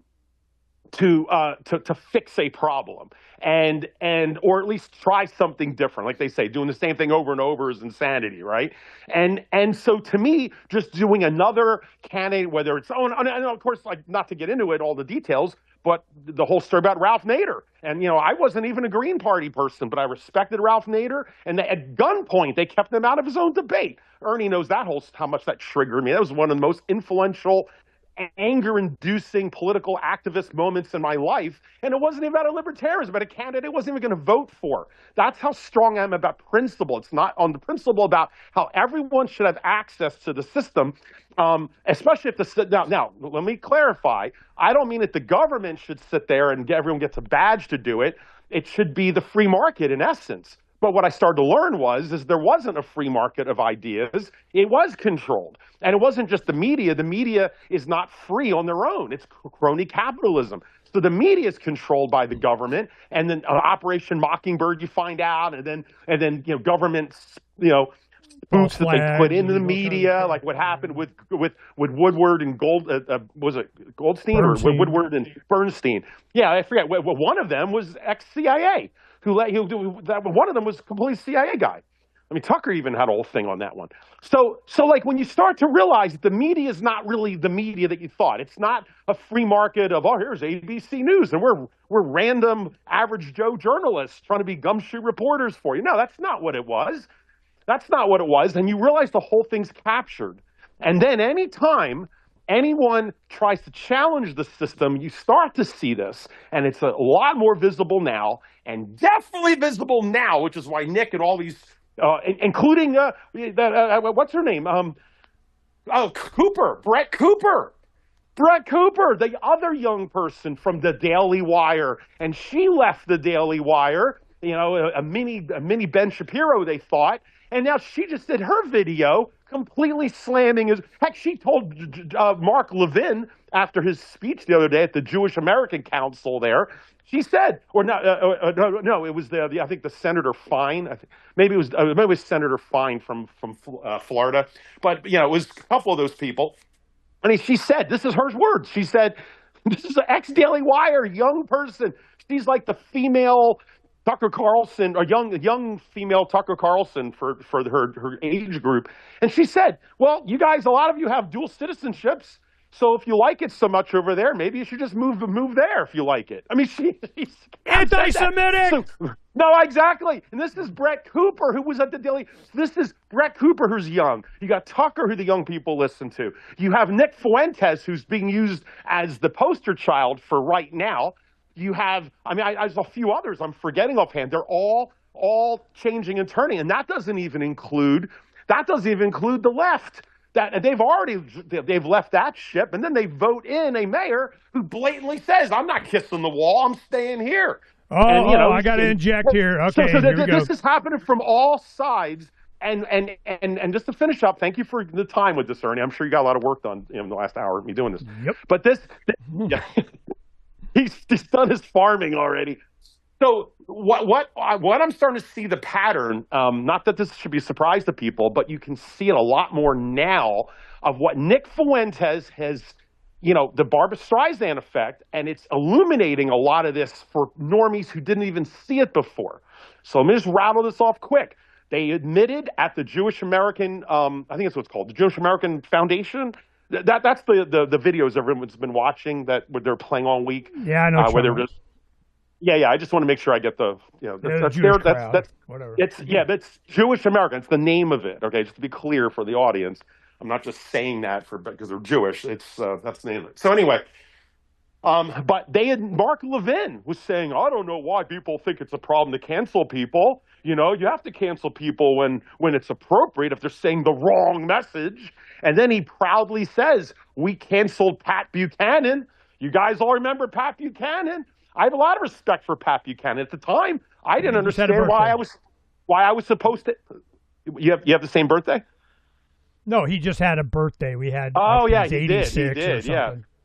fix a problem and or at least try something different. Like they say, doing the same thing over and over is insanity, right? And so to me, just doing another candidate, whether it's and of course, like, not to get into it, all the details, but the whole story about Ralph Nader. And I wasn't even a Green Party person, but I respected Ralph Nader, and at gunpoint they kept him out of his own debate. Ernie knows how much that triggered me. That was one of the most influential, anger-inducing political activist moments in my life, and it wasn't even about a libertarian, it was about a candidate I wasn't even going to vote for. That's how strong I am about principle. It's not on the principle about how everyone should have access to the system, especially if now, let me clarify. I don't mean that the government should sit there and everyone gets a badge to do it. It should be the free market in essence. But what I started to learn is there wasn't a free market of ideas. It was controlled. And it wasn't just the media. The media is not free on their own. It's crony capitalism. So the media is controlled by the government. And then Operation Mockingbird, you find out. And then government, spooks that they put into the media, like what happened with Woodward and was it Goldstein Bernstein. Or Woodward and Bernstein? Yeah, I forget. One of them was ex-CIA. One of them was a complete CIA guy. I mean, Tucker even had a whole thing on that one. So like when you start to realize that the media is not really the media that you thought, it's not a free market of, oh, here's ABC News and we're random average Joe journalists trying to be gumshoe reporters for you. No, that's not what it was. That's not what it was. And you realize the whole thing's captured. And then anytime anyone tries to challenge the system, you start to see this. And it's a lot more visible now, and definitely visible now, which is why Nick and all these, including, what's her name? Cooper, Brett Cooper. Brett Cooper, the other young person from the Daily Wire. And she left the Daily Wire, you know, a mini Ben Shapiro, they thought. And now she just did her video completely slamming his. Heck, she told Mark Levin after his speech the other day at the Jewish American Council there. She said, or not, no, it was I think the Senator Fine. Maybe it was Senator Fine from Florida. But, you know, it was a couple of those people. And she said, this is her words. She said, this is an ex-Daily Wire young person. She's like the female Tucker Carlson, or young female Tucker Carlson for her age group. And she said, well, you guys, a lot of you have dual citizenships. So if you like it so much over there, maybe you should just move there if you like it. I mean, she's anti-Semitic. So, no, exactly. And this is Brett Cooper, who was at the Daily. This is Brett Cooper, who's young. You got Tucker, who the young people listen to. You have Nick Fuentes, who's being used as the poster child for right now. You have, I mean, there's a few others I'm forgetting offhand. They're all changing and turning, and that doesn't even include the left. That they've left that ship, and then they vote in a mayor who blatantly says, "I'm not kissing the wall. I'm staying here." And, you know, I got to inject here. Okay, so this is happening from all sides. And just to finish up, thank you for the time with this, Ernie. I'm sure you got a lot of work done in the last hour of me doing this. Yep. But yeah. He's done his farming already. So what I'm starting to see the pattern, not that this should be a surprise to people, but you can see it a lot more now of what Nick Fuentes has, you know, the Barbra Streisand effect, and it's illuminating a lot of this for normies who didn't even see it before. So let me just rattle this off quick. They admitted at the Jewish American, I think that's what it's called, the Jewish American Foundation. That's the videos everyone's been watching that they're playing all week. Yeah, I know. Where they're just, I just want to make sure I get the, you know, that's whatever. That's Jewish American. It's the name of it. Okay, just to be clear for the audience, I'm not just saying that because they're Jewish. It's that's the name of it. So anyway, but Mark Levin was saying, I don't know why people think it's a problem to cancel people. You know, you have to cancel people when it's appropriate if they're saying the wrong message. And then he proudly says, we canceled Pat Buchanan. You guys all remember Pat Buchanan? I have a lot of respect for Pat Buchanan. At the time, I didn't understand why I was supposed to. You have the same birthday? No, he just had a birthday. We had. Oh yeah, he did.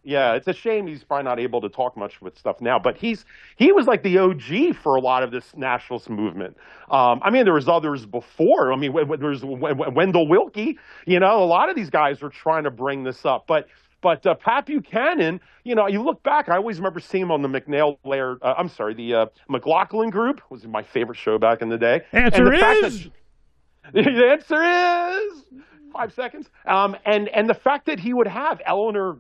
Yeah. It's a shame he's probably not able to talk much with stuff now. But he was like the OG for a lot of this nationalist movement. I mean, there was others before. I mean, there's Wendell Willkie. You know, a lot of these guys were trying to bring this up. But Pat Buchanan, you know, you look back, I always remember seeing him on the the McLaughlin Group was my favorite show back in the day. The answer is 5 seconds. And the fact that he would have Eleanor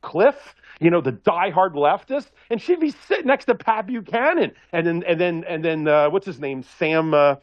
Cliff, you know, the diehard leftist, and she'd be sitting next to Pat Buchanan, and then what's his name, Sam, the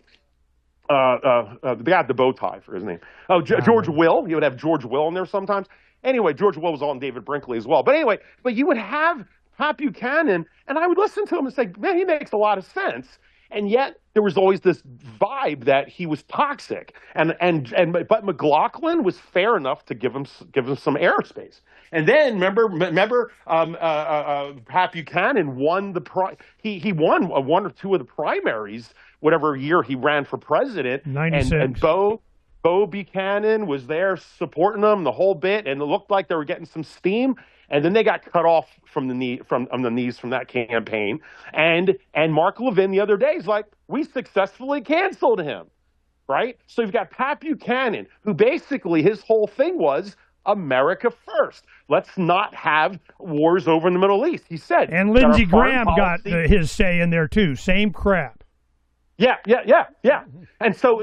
guy with the bow tie for his name. Oh, George Will. He would have George Will in there sometimes. Anyway, George Will was on David Brinkley as well. But anyway, you would have Pat Buchanan, and I would listen to him and say, man, he makes a lot of sense. And yet there was always this vibe that he was toxic. But McLaughlin was fair enough to give him some airspace. And then remember Pat Buchanan won he won one or two of the primaries whatever year he ran for president. 96. And Bo Buchanan was there supporting them the whole bit, and it looked like they were getting some steam. And then they got cut off from the knees from that campaign. And Mark Levin the other day is like, we successfully canceled him, right? So you've got Pat Buchanan, who basically his whole thing was America first. Let's not have wars over in the Middle East. He said, and Lindsey Graham got his say in there too. Same crap. Yeah. And so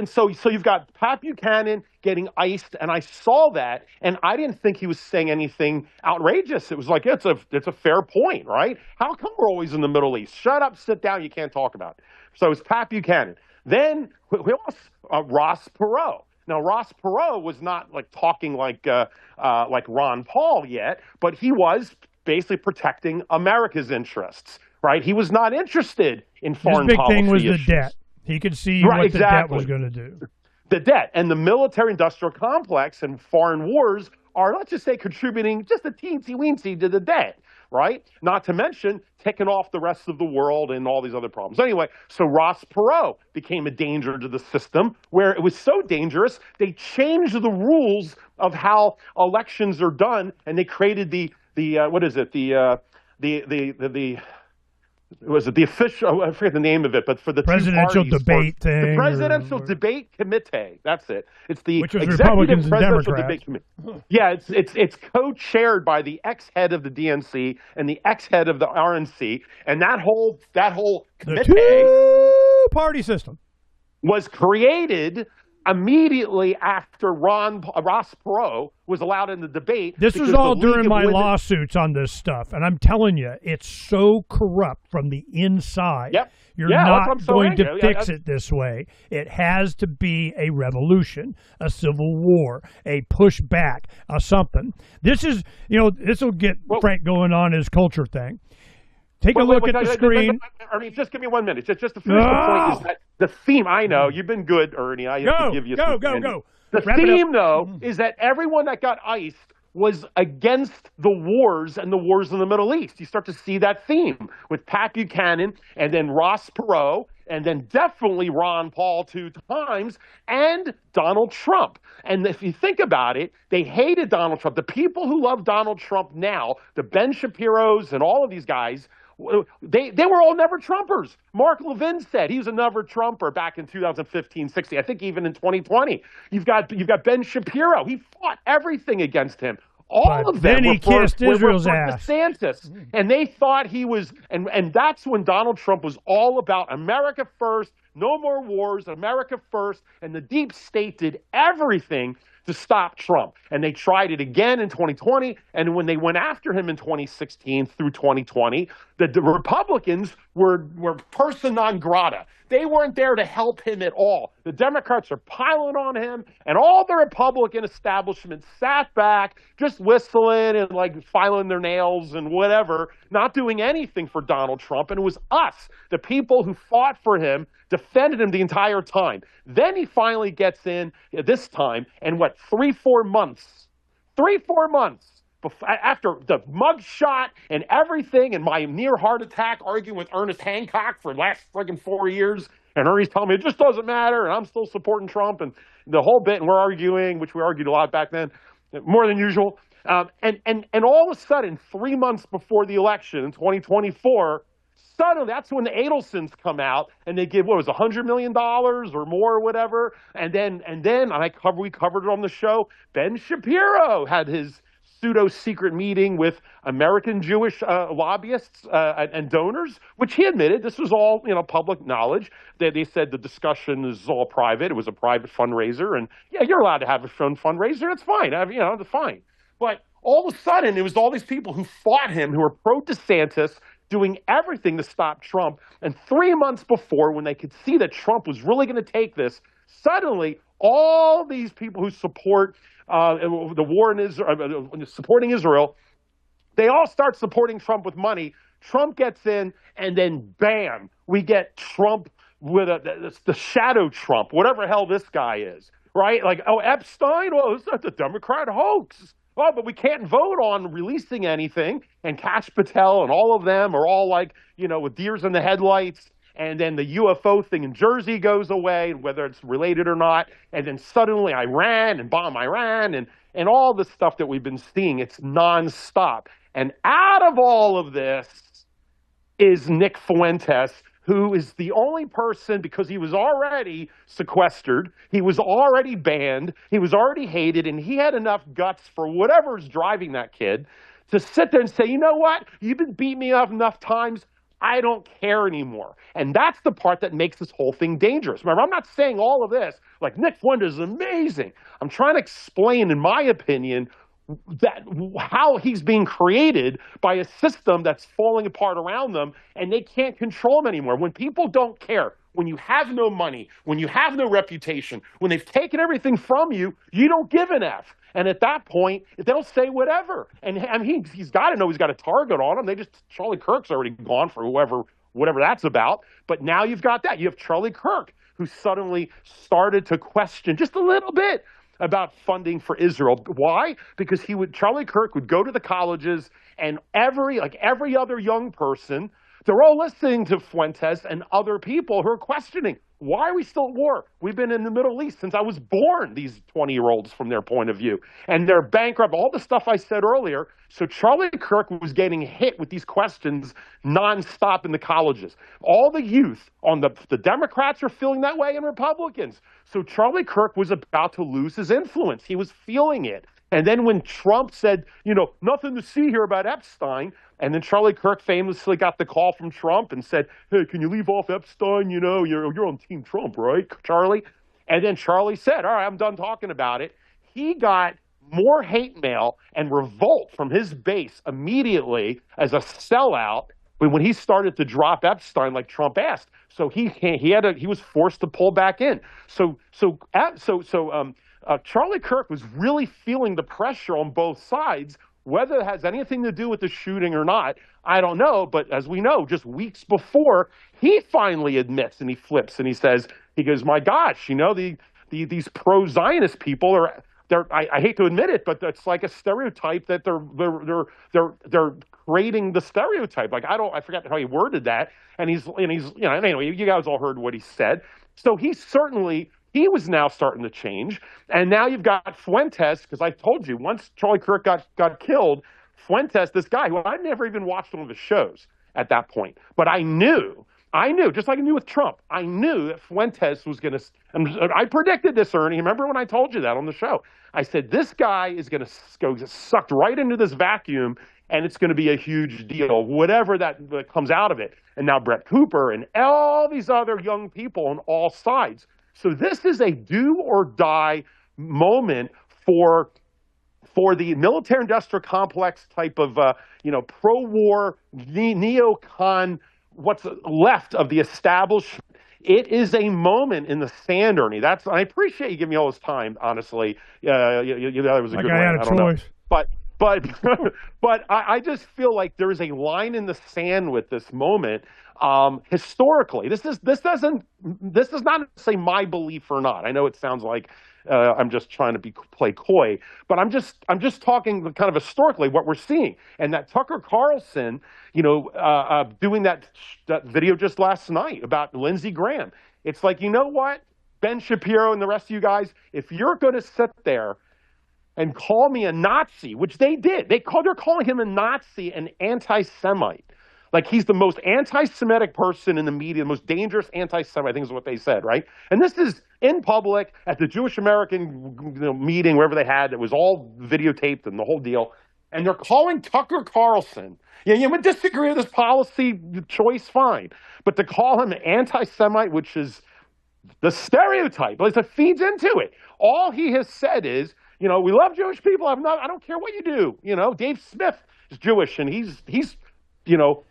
you've got Pat Buchanan getting iced, and I saw that, and I didn't think he was saying anything outrageous. It was like it's a fair point, right? How come we're always in the Middle East? Shut up, sit down. You can't talk about it. So it's Pat Buchanan. Then who else? Ross Perot. Now Ross Perot was not like talking like Ron Paul yet, but he was basically protecting America's interests, right? He was not interested in foreign policy. His big policy thing was issues. the debt. He could see what the debt was going to do. The debt and the military-industrial complex and foreign wars are, let's just say, contributing just a teensy-weensy to the debt, right? Not to mention ticking off the rest of the world and all these other problems. Anyway, so Ross Perot became a danger to the system, where it was so dangerous, they changed the rules of how elections are done, and they created was it the official? I forget the name of it, but for the presidential debate thing. The presidential debate committee. That's it. It's the which was executive Republicans and presidential Democrats. debate committee. Yeah, it's co-chaired by the ex-head of the DNC and the ex-head of the RNC, and that whole committee, the two-party system, was created immediately after Ross Perot was allowed in the debate. This was all during my lawsuits on this stuff, and I'm telling you, it's so corrupt from the inside. Yep. You're not going to fix it this way. It has to be a revolution, a civil war, a pushback, something. This is, this will get Phranq going on his culture thing. Take a look at the screen. Ernie, just give me 1 minute. Just to finish the point is that the theme, I know, you've been good, Ernie. I have to give you go. The theme, though, is that everyone that got iced was against the wars and the wars in the Middle East. You start to see that theme with Pat Buchanan and then Ross Perot and then definitely Ron Paul 2 times and Donald Trump. And if you think about it, they hated Donald Trump. The people who love Donald Trump now, the Ben Shapiros and all of these guys, they were all never Trumpers. Mark Levin said he was a never Trumper back in 2015-16. I think even in 2020. You've got Ben Shapiro. He fought everything against him. All of them then he kissed Israel's ass. DeSantis, and they thought he was, and that's when Donald Trump was all about America first, no more wars, America first, and the deep state did everything to stop Trump. And they tried it again in 2020, and when they went after him in 2016 through 2020, the Republicans were persona non grata. They weren't there to help him at all. The Democrats are piling on him, and all the Republican establishment sat back, just whistling and like filing their nails and whatever, not doing anything for Donald Trump. And it was us, the people who fought for him, defended him the entire time. Then he finally gets in this time, and 3-4 months after the mug shot and everything, and my near heart attack arguing with Ernest Hancock for the last friggin' 4 years, and Ernie's telling me it just doesn't matter, and I'm still supporting Trump, and the whole bit, and we're arguing, which we argued a lot back then, more than usual. And all of a sudden, 3 months before the election in 2024, suddenly that's when the Adelsons come out and they give, $100 million or more or whatever. And then we covered it on the show. Ben Shapiro had his pseudo-secret meeting with American Jewish lobbyists and donors, which he admitted this was all public knowledge. They said the discussion is all private. It was a private fundraiser, and yeah, you're allowed to have a fundraiser. That's fine. That's fine. But all of a sudden, it was all these people who fought him, who were pro-DeSantis, doing everything to stop Trump. And 3 months before, when they could see that Trump was really going to take this, suddenly all these people who support the war in Israel, supporting Israel, they all start supporting Trump with money. Trump gets in, and then bam, we get Trump with the shadow Trump, whatever the hell this guy is, right? Like, Epstein? Well, it's not the Democrat hoax. Oh, but we can't vote on releasing anything. And Kash Patel and all of them are all like, with deers in the headlights. And then the UFO thing in Jersey goes away, whether it's related or not. And then suddenly Iran and bomb Iran and all the stuff that we've been seeing. It's nonstop. And out of all of this is Nick Fuentes, who is the only person, because he was already sequestered, he was already banned, he was already hated, and he had enough guts for whatever's driving that kid to sit there and say, you know what? You've been beating me up enough times. I don't care anymore. And that's the part that makes this whole thing dangerous. Remember, I'm not saying all of this like Nick Fuentes is amazing. I'm trying to explain, in my opinion, that how he's being created by a system that's falling apart around them, and they can't control him anymore. When people don't care, when you have no money, when you have no reputation, when they've taken everything from you, you don't give an F. And at that point, they'll say whatever. And I mean, he's got to know he's got a target on him. Charlie Kirk's already gone for whatever that's about. But now you've got that. You have Charlie Kirk, who suddenly started to question just a little bit about funding for Israel. Why? Because Charlie Kirk would go to the colleges, and every other young person, they're all listening to Fuentes and other people who are questioning, why are we still at war? We've been in the Middle East since I was born, these 20-year-olds from their point of view. And they're bankrupt, all the stuff I said earlier. So Charlie Kirk was getting hit with these questions nonstop in the colleges. All the youth on the Democrats are feeling that way, and Republicans. So Charlie Kirk was about to lose his influence. He was feeling it. And then when Trump said, nothing to see here about Epstein, and then Charlie Kirk famously got the call from Trump and said, hey, can you leave off Epstein? You're on Team Trump, right, Charlie? And then Charlie said, all right, I'm done talking about it. He got more hate mail and revolt from his base immediately as a sellout when he started to drop Epstein like Trump asked. So he was forced to pull back in. Charlie Kirk was really feeling the pressure on both sides. Whether it has anything to do with the shooting or not, I don't know. But as we know, just weeks before, he finally admits and he flips and he goes, my gosh, these pro-Zionist people are. I hate to admit it, but it's like a stereotype that they're creating the stereotype. Like I forgot how he worded that. And he's anyway, you guys all heard what he said. So he was now starting to change. And now you've got Fuentes, because I told you, once Charlie Kirk got killed, Fuentes, this guy who I never even watched one of his shows at that point. But I knew, just like I knew with Trump, I knew that Fuentes was going to, I predicted this, Ernie. Remember when I told you that on the show? I said, this guy is going to go sucked right into this vacuum, and it's going to be a huge deal, whatever that comes out of it. And now Brett Cooper and all these other young people on all sides. So this is a do or die moment for the military-industrial complex type of, pro-war, neocon, what's left of the establishment. It is a moment in the sand, Ernie. I appreciate you giving me all this time, honestly. That was a good one. I had a choice. But I just feel like there is a line in the sand with this moment. Historically, this does not say my belief or not. I know it sounds like I'm just trying to play coy, but I'm just talking kind of historically what we're seeing. And that Tucker Carlson, doing that video just last night about Lindsey Graham. It's like, you know what, Ben Shapiro and the rest of you guys, if you're going to sit there and call me a Nazi, which they did, they're calling him a Nazi, an anti-Semite. Like he's the most anti-Semitic person in the media, the most dangerous anti-Semite, I think is what they said, right? And this is in public at the Jewish American meeting, wherever they had, it was all videotaped and the whole deal. And they're calling Tucker Carlson. You would disagree with his policy choice, fine. But to call him an anti-Semite, which is the stereotype, like it feeds into it. All he has said is, we love Jewish people. I don't care what you do. Dave Smith is Jewish, and he's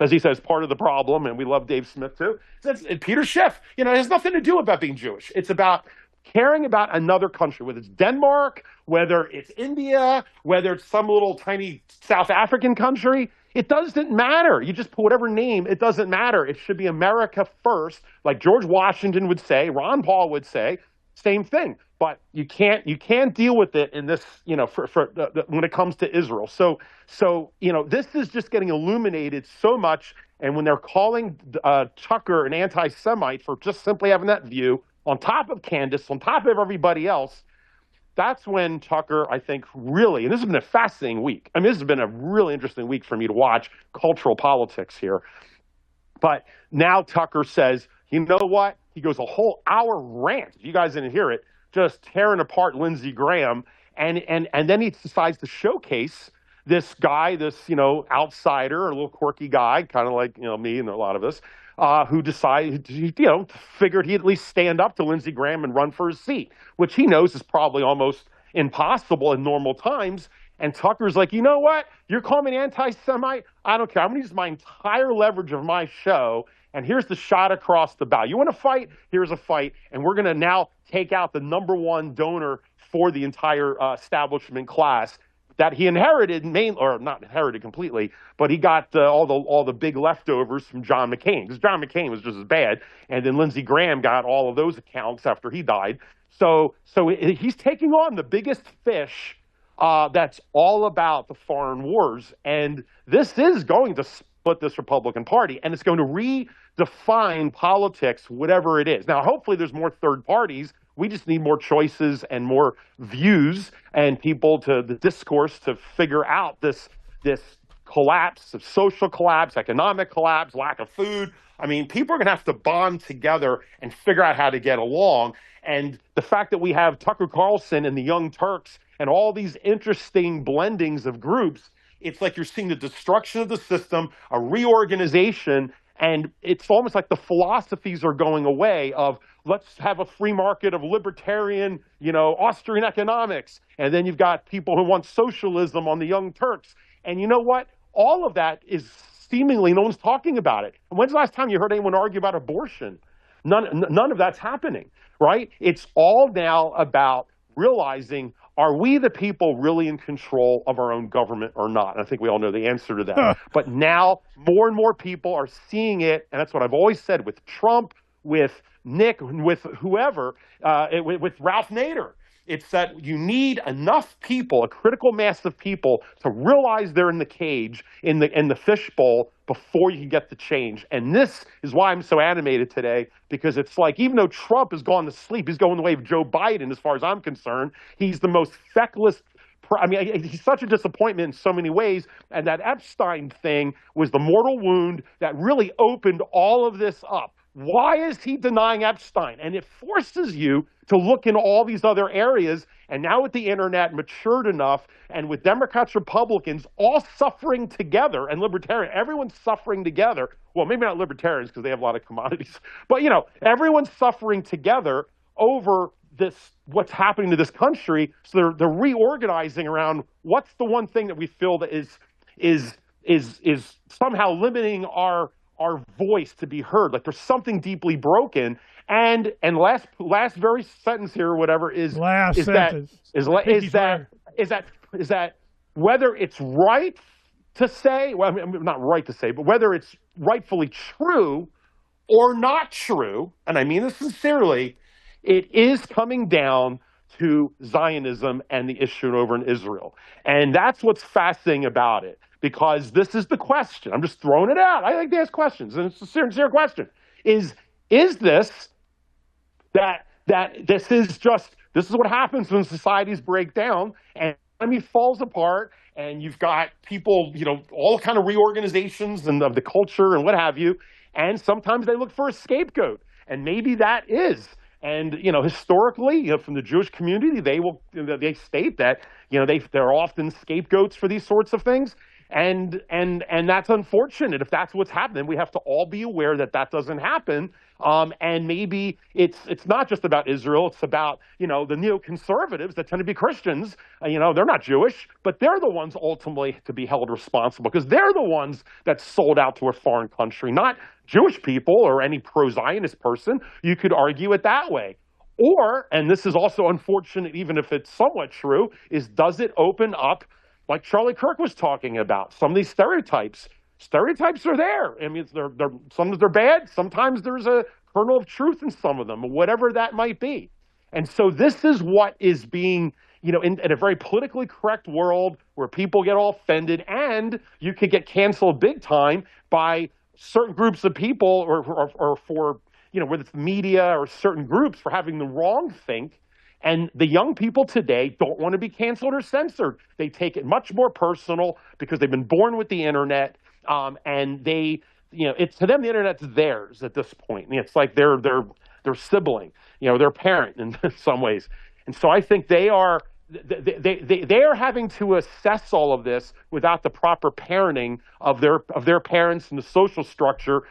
as he says, part of the problem, and we love Dave Smith too. And Peter Schiff, it has nothing to do about being Jewish. It's about caring about another country, whether it's Denmark, whether it's India, whether it's some little tiny South African country. It doesn't matter. You just put whatever name, it doesn't matter. It should be America first, like George Washington would say, Ron Paul would say, same thing. But you can't deal with it in this, when it comes to Israel. So this is just getting illuminated so much. And when they're calling Tucker an anti-Semite for just simply having that view, on top of Candace, on top of everybody else, that's when Tucker, I think, really, and this has been a fascinating week. I mean, this has been a really interesting week for me to watch cultural politics here. But now Tucker says, you know what? He goes a whole hour rant. You guys didn't hear it. Just tearing apart Lindsey Graham, and then he decides to showcase this guy, this, outsider, a little quirky guy, kind of like, me and a lot of us, who decided, figured he'd at least stand up to Lindsey Graham and run for his seat, which he knows is probably almost impossible in normal times. And Tucker's like, you know what? You're calling me an anti-Semite? I don't care. I'm going to use my entire leverage of my show, and here's the shot across the bow. You want to fight? Here's a fight. And we're going to now take out the number one donor for the entire establishment class that he inherited, or not inherited completely, but he got all the big leftovers from John McCain, because John McCain was just as bad, and then Lindsey Graham got all of those accounts after he died. So he's taking on the biggest fish that's all about the foreign wars, and this is going to split this Republican Party, and it's going to redefine politics, whatever it is. Now, hopefully there's more third parties. We just need more choices and more views and people the discourse to figure out this collapse, of social collapse, economic collapse, lack of food. I mean, people are going to have to bond together and figure out how to get along. And the fact that we have Tucker Carlson and the Young Turks and all these interesting blendings of groups, it's like you're seeing the destruction of the system, a reorganization, and it's almost like the philosophies are going away of let's have a free market of libertarian, Austrian economics. And then you've got people who want socialism on the Young Turks. And you know what? All of that is seemingly, no one's talking about it. And when's the last time you heard anyone argue about abortion? None of that's happening, right? It's all now about realizing, are we the people really in control of our own government or not? And I think we all know the answer to that. But now more and more people are seeing it, and that's what I've always said with Trump, with Nick, with whoever, with Ralph Nader. It's that you need enough people, a critical mass of people, to realize they're in the cage, in the fishbowl, before you can get the change. And this is why I'm so animated today, because it's like, even though Trump has gone to sleep, he's going the way of Joe Biden, as far as I'm concerned. He's the most feckless. He's such a disappointment in so many ways. And that Epstein thing was the mortal wound that really opened all of this up. Why is he denying Epstein? And it forces you to look in all these other areas. And now with the internet matured enough, and with Democrats, Republicans all suffering together, and libertarian, everyone's suffering together. Well, maybe not libertarians because they have a lot of commodities, but everyone's suffering together over this, what's happening to this country. So they're reorganizing around what's the one thing that we feel that is somehow limiting our voice to be heard. Like there's something deeply broken. And last very sentence here, or whatever, is that whether it's right to say, well, I mean, not right to say, but whether it's rightfully true or not true, and I mean this sincerely, it is coming down to Zionism and the issue over in Israel. And that's what's fascinating about it, because this is the question. I'm just throwing it out. I like to ask questions, and it's a sincere question. Is this that this is what happens when societies break down and the economy falls apart, and you've got people, all kind of reorganizations and of the culture and what have you, and sometimes they look for a scapegoat, and maybe that is. And historically, from the Jewish community, they state that they're often scapegoats for these sorts of things, and that's unfortunate. If that's what's happening, we have to all be aware that doesn't happen. And maybe it's not just about Israel; it's about the neoconservatives that tend to be Christians. They're not Jewish, but they're the ones ultimately to be held responsible, because they're the ones that sold out to a foreign country, not Jewish people or any pro-Zionist person. You could argue it that way. Or, and this is also unfortunate, even if it's somewhat true, is does it open up, like Charlie Kirk was talking about, some of these stereotypes? Stereotypes are there. I mean, sometimes they're bad. Sometimes there's a kernel of truth in some of them, whatever that might be. And so this is what is being, in a very politically correct world where people get all offended, and you could get canceled big time by certain groups of people or for, whether it's media or certain groups, for having the wrong think. And the young people today don't want to be canceled or censored. They take it much more personal because they've been born with the internet. And they, it's to them, the internet's theirs at this point. It's like their sibling, their parent in some ways. And so I think they are they are having to assess all of this without the proper parenting of their parents and the social structure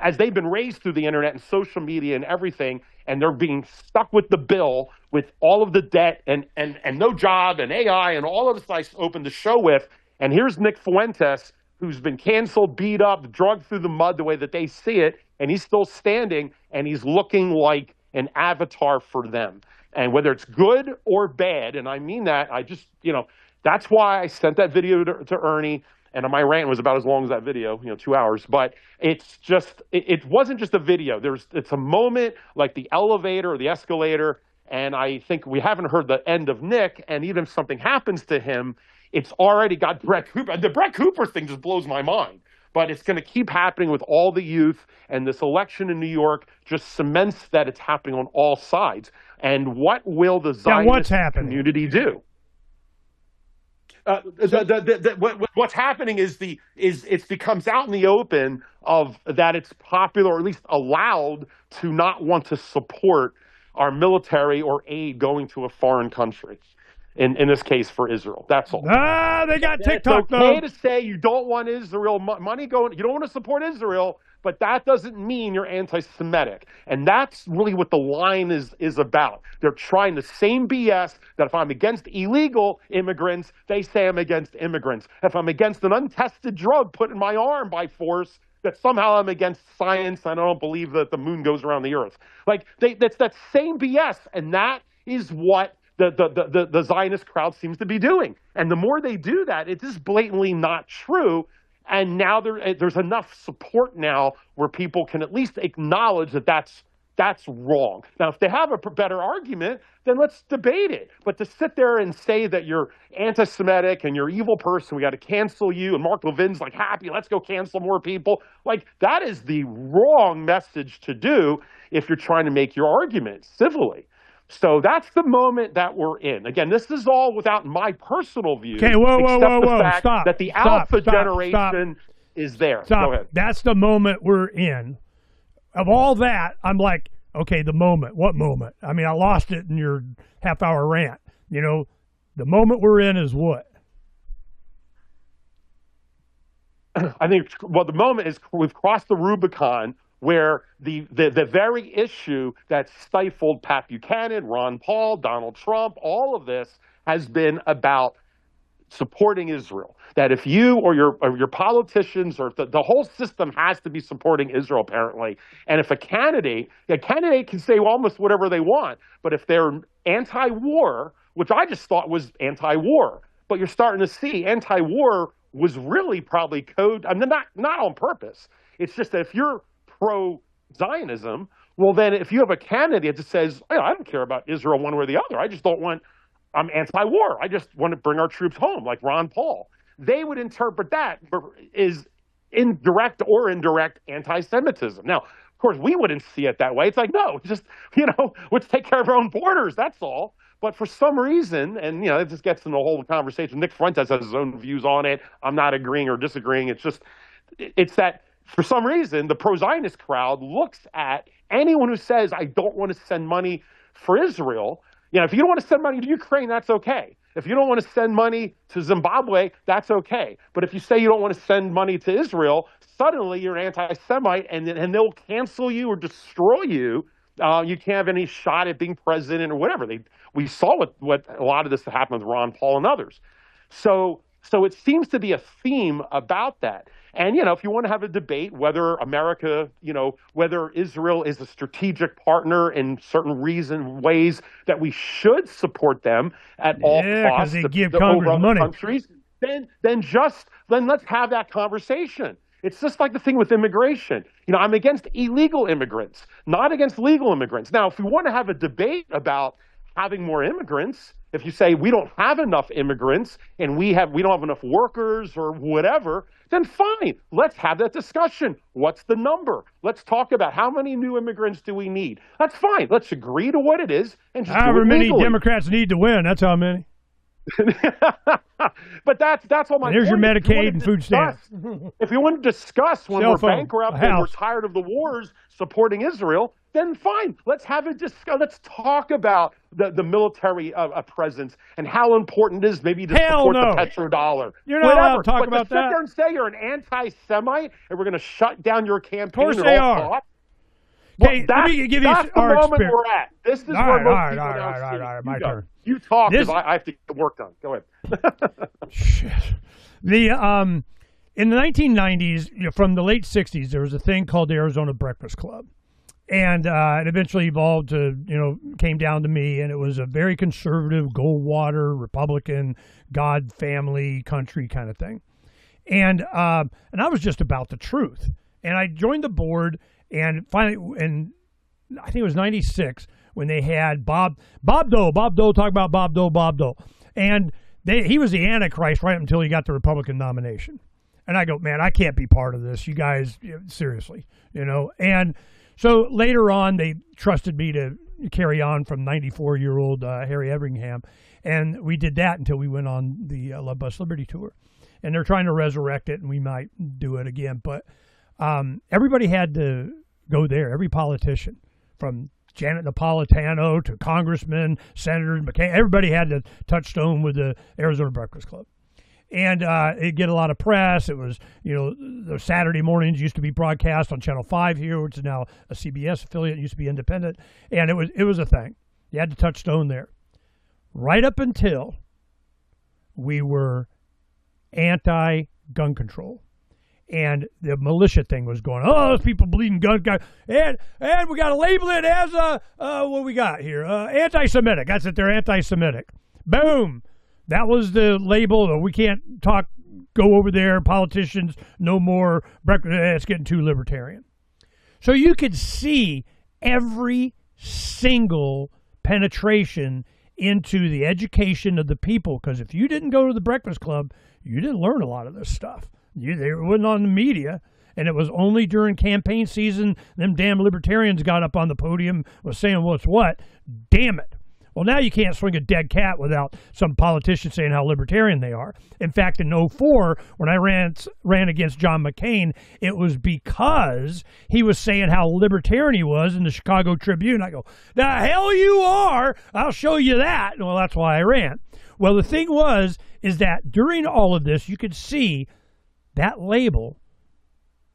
as they've been raised through the internet and social media and everything, and they're being stuck with the bill with all of the debt and no job and AI and all of this I opened the show with. And here's Nick Fuentes, who's been canceled, beat up, dragged through the mud the way that they see it, and he's still standing, and he's looking like an avatar for them. And whether it's good or bad, and I mean that, that's why I sent that video to Ernie, and my rant was about as long as that video, 2 hours. But it's just, it wasn't just a video. It's a moment like the elevator or the escalator, and I think we haven't heard the end of Nick, and even if something happens to him, it's already got Brett Cooper. The Brett Cooper thing just blows my mind. But it's going to keep happening with all the youth, and this election in New York just cements that it's happening on all sides. And what will the Zionist community do? What's happening is it becomes out in the open of that it's popular, or at least allowed, to not want to support our military or aid going to a foreign country. In this case, for Israel. That's all. They got TikTok, it's okay to say you don't want Israel money going. You don't want to support Israel, but that doesn't mean you're anti-Semitic. And that's really what the line is about. They're trying the same BS that if I'm against illegal immigrants, they say I'm against immigrants. If I'm against an untested drug put in my arm by force, that somehow I'm against science and I don't believe that the moon goes around the earth. Like, that's that same BS, and that is what the Zionist crowd seems to be doing. And the more they do that, it is blatantly not true. And now there's enough support now where people can at least acknowledge that that's wrong. Now, if they have a better argument, then let's debate it. But to sit there and say that you're anti-Semitic and you're an evil person, we got to cancel you, and Mark Levin's like, happy, let's go cancel more people. Like, that is the wrong message to do if you're trying to make your argument civilly. So that's the moment that we're in. Again, this is all without my personal view. Okay, whoa, stop. That the alpha generation is there. Stop. Go ahead. That's the moment we're in. Of all that, I'm like, okay, the moment. What moment? I mean, I lost it in your half-hour rant. The moment we're in is what? I think, the moment is we've crossed the Rubicon, where the very issue that stifled Pat Buchanan, Ron Paul, Donald Trump, all of this has been about supporting Israel. That if you or your politicians or the whole system has to be supporting Israel, apparently. And if a candidate can say almost whatever they want, but if they're anti-war, which I just thought was anti-war, but you're starting to see anti-war was really probably code. I mean, not on purpose. It's just that if you're pro-Zionism, well, then if you have a candidate that says, I don't care about Israel one way or the other, I'm anti-war, I just want to bring our troops home, like Ron Paul, they would interpret that as indirect or indirect anti-Semitism. Now, of course, we wouldn't see it that way. It's like, no, just, let's take care of our own borders, that's all. But for some reason, and, it just gets into the whole conversation, Nick Fuentes has his own views on it. I'm not agreeing or disagreeing. It's that, for some reason, the pro-Zionist crowd looks at anyone who says, I don't want to send money for Israel. If you don't want to send money to Ukraine, that's okay. If you don't want to send money to Zimbabwe, that's okay. But if you say you don't want to send money to Israel, suddenly you're an anti-Semite, and they'll cancel you or destroy you. You can't have any shot at being president or whatever. We saw what a lot of this happened with Ron Paul and others. So it seems to be a theme about that. And, if you want to have a debate whether America, whether Israel is a strategic partner in certain ways that we should support them at all costs, they give Congress money. Countries, then let's have that conversation. It's just like the thing with immigration. I'm against illegal immigrants, not against legal immigrants. Now, if we want to have a debate about having more immigrants, if you say we don't have enough immigrants and we don't have enough workers or whatever, then fine, let's have that discussion. What's the number? Let's talk about how many new immigrants do we need. That's fine. Let's agree to what it is and just however do it many legally. Democrats need to win. That's how many. But that's all my. And there's your point is. Medicaid and food stamps. If you want to discuss when Cell we're phone, bankrupt a and we're house. tired of the wars supporting Israel, then fine. Let's have it discuss. Let's talk about the military presence and how important it is maybe to support the petrodollar. You're not allowed to talk about sit that. there and say you're an anti-Semite and we're going to shut down your campaign. Of course they are. Thought? Okay, Well, let me give you that's the our moment experience. we're at. This is All where right, most people now see. my turn. You talk because This- I have to get work done. Go ahead. Shit. In the 1990s, from the late 60s, there was a thing called the Arizona Breakfast Club. And it eventually evolved to, came down to me, and it was a very conservative, Goldwater, Republican, God, family, country kind of thing. And I was just about the truth. And I joined the board, and finally, and I think it was 96, when they had Bob Dole, talk about Bob Dole. And he was the Antichrist right up until he got the Republican nomination. And I go, man, I can't be part of this. You guys, seriously, And so later on, they trusted me to carry on from 94-year-old Harry Everingham. And we did that until we went on the Love Bus Liberty Tour. And they're trying to resurrect it, and we might do it again. But everybody had to go there, every politician, from Janet Napolitano to congressmen, senators, McCain, everybody had to touchstone with the Arizona Breakfast Club. And it'd get a lot of press. It was, the Saturday mornings used to be broadcast on Channel 5 here, which is now a CBS affiliate. It used to be independent. And it was a thing. You had to touchstone there. Right up until we were anti-gun control. And the militia thing was going, those people bleeding gun guys. And we got to label it as what we got here? Anti-Semitic. That's it. They're anti-Semitic. Boom. That was the label. We can't go over there. Politicians, no more. It's getting too libertarian. So you could see every single penetration into the education of the people. Because if you didn't go to the Breakfast Club, you didn't learn a lot of this stuff. They wasn't on the media. And it was only during campaign season them damn libertarians got up on the podium was saying what's what. Damn it. Well, now you can't swing a dead cat without some politician saying how libertarian they are. In fact, in 2004, when I ran against John McCain, it was because he was saying how libertarian he was in the Chicago Tribune. I go, the hell you are! I'll show you that. Well, that's why I ran. Well, the thing is that during all of this, you could see that label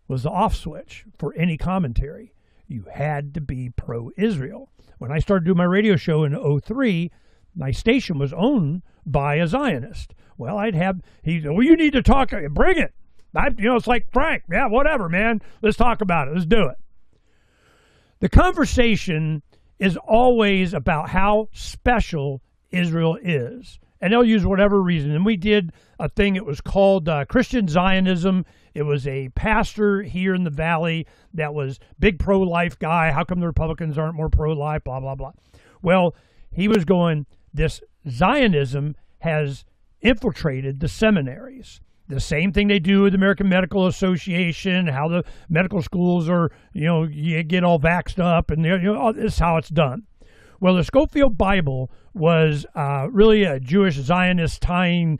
was the off switch for any commentary. You had to be pro-Israel. When I started doing my radio show in 2003, my station was owned by a Zionist. Well, he said, well, you need to talk, bring it. It's like Phranq. Yeah, whatever, man. Let's talk about it. Let's do it. The conversation is always about how special Israel is. And they'll use whatever reason. And we did a thing, it was called Christian Zionism. It was a pastor here in the Valley that was big pro-life guy. How come the Republicans aren't more pro-life, blah, blah, blah. Well, he was going, this Zionism has infiltrated the seminaries. The same thing they do with the American Medical Association, how the medical schools are, you get all vaxxed up, and this is how it's done. Well, the Scofield Bible was really a Jewish Zionist tying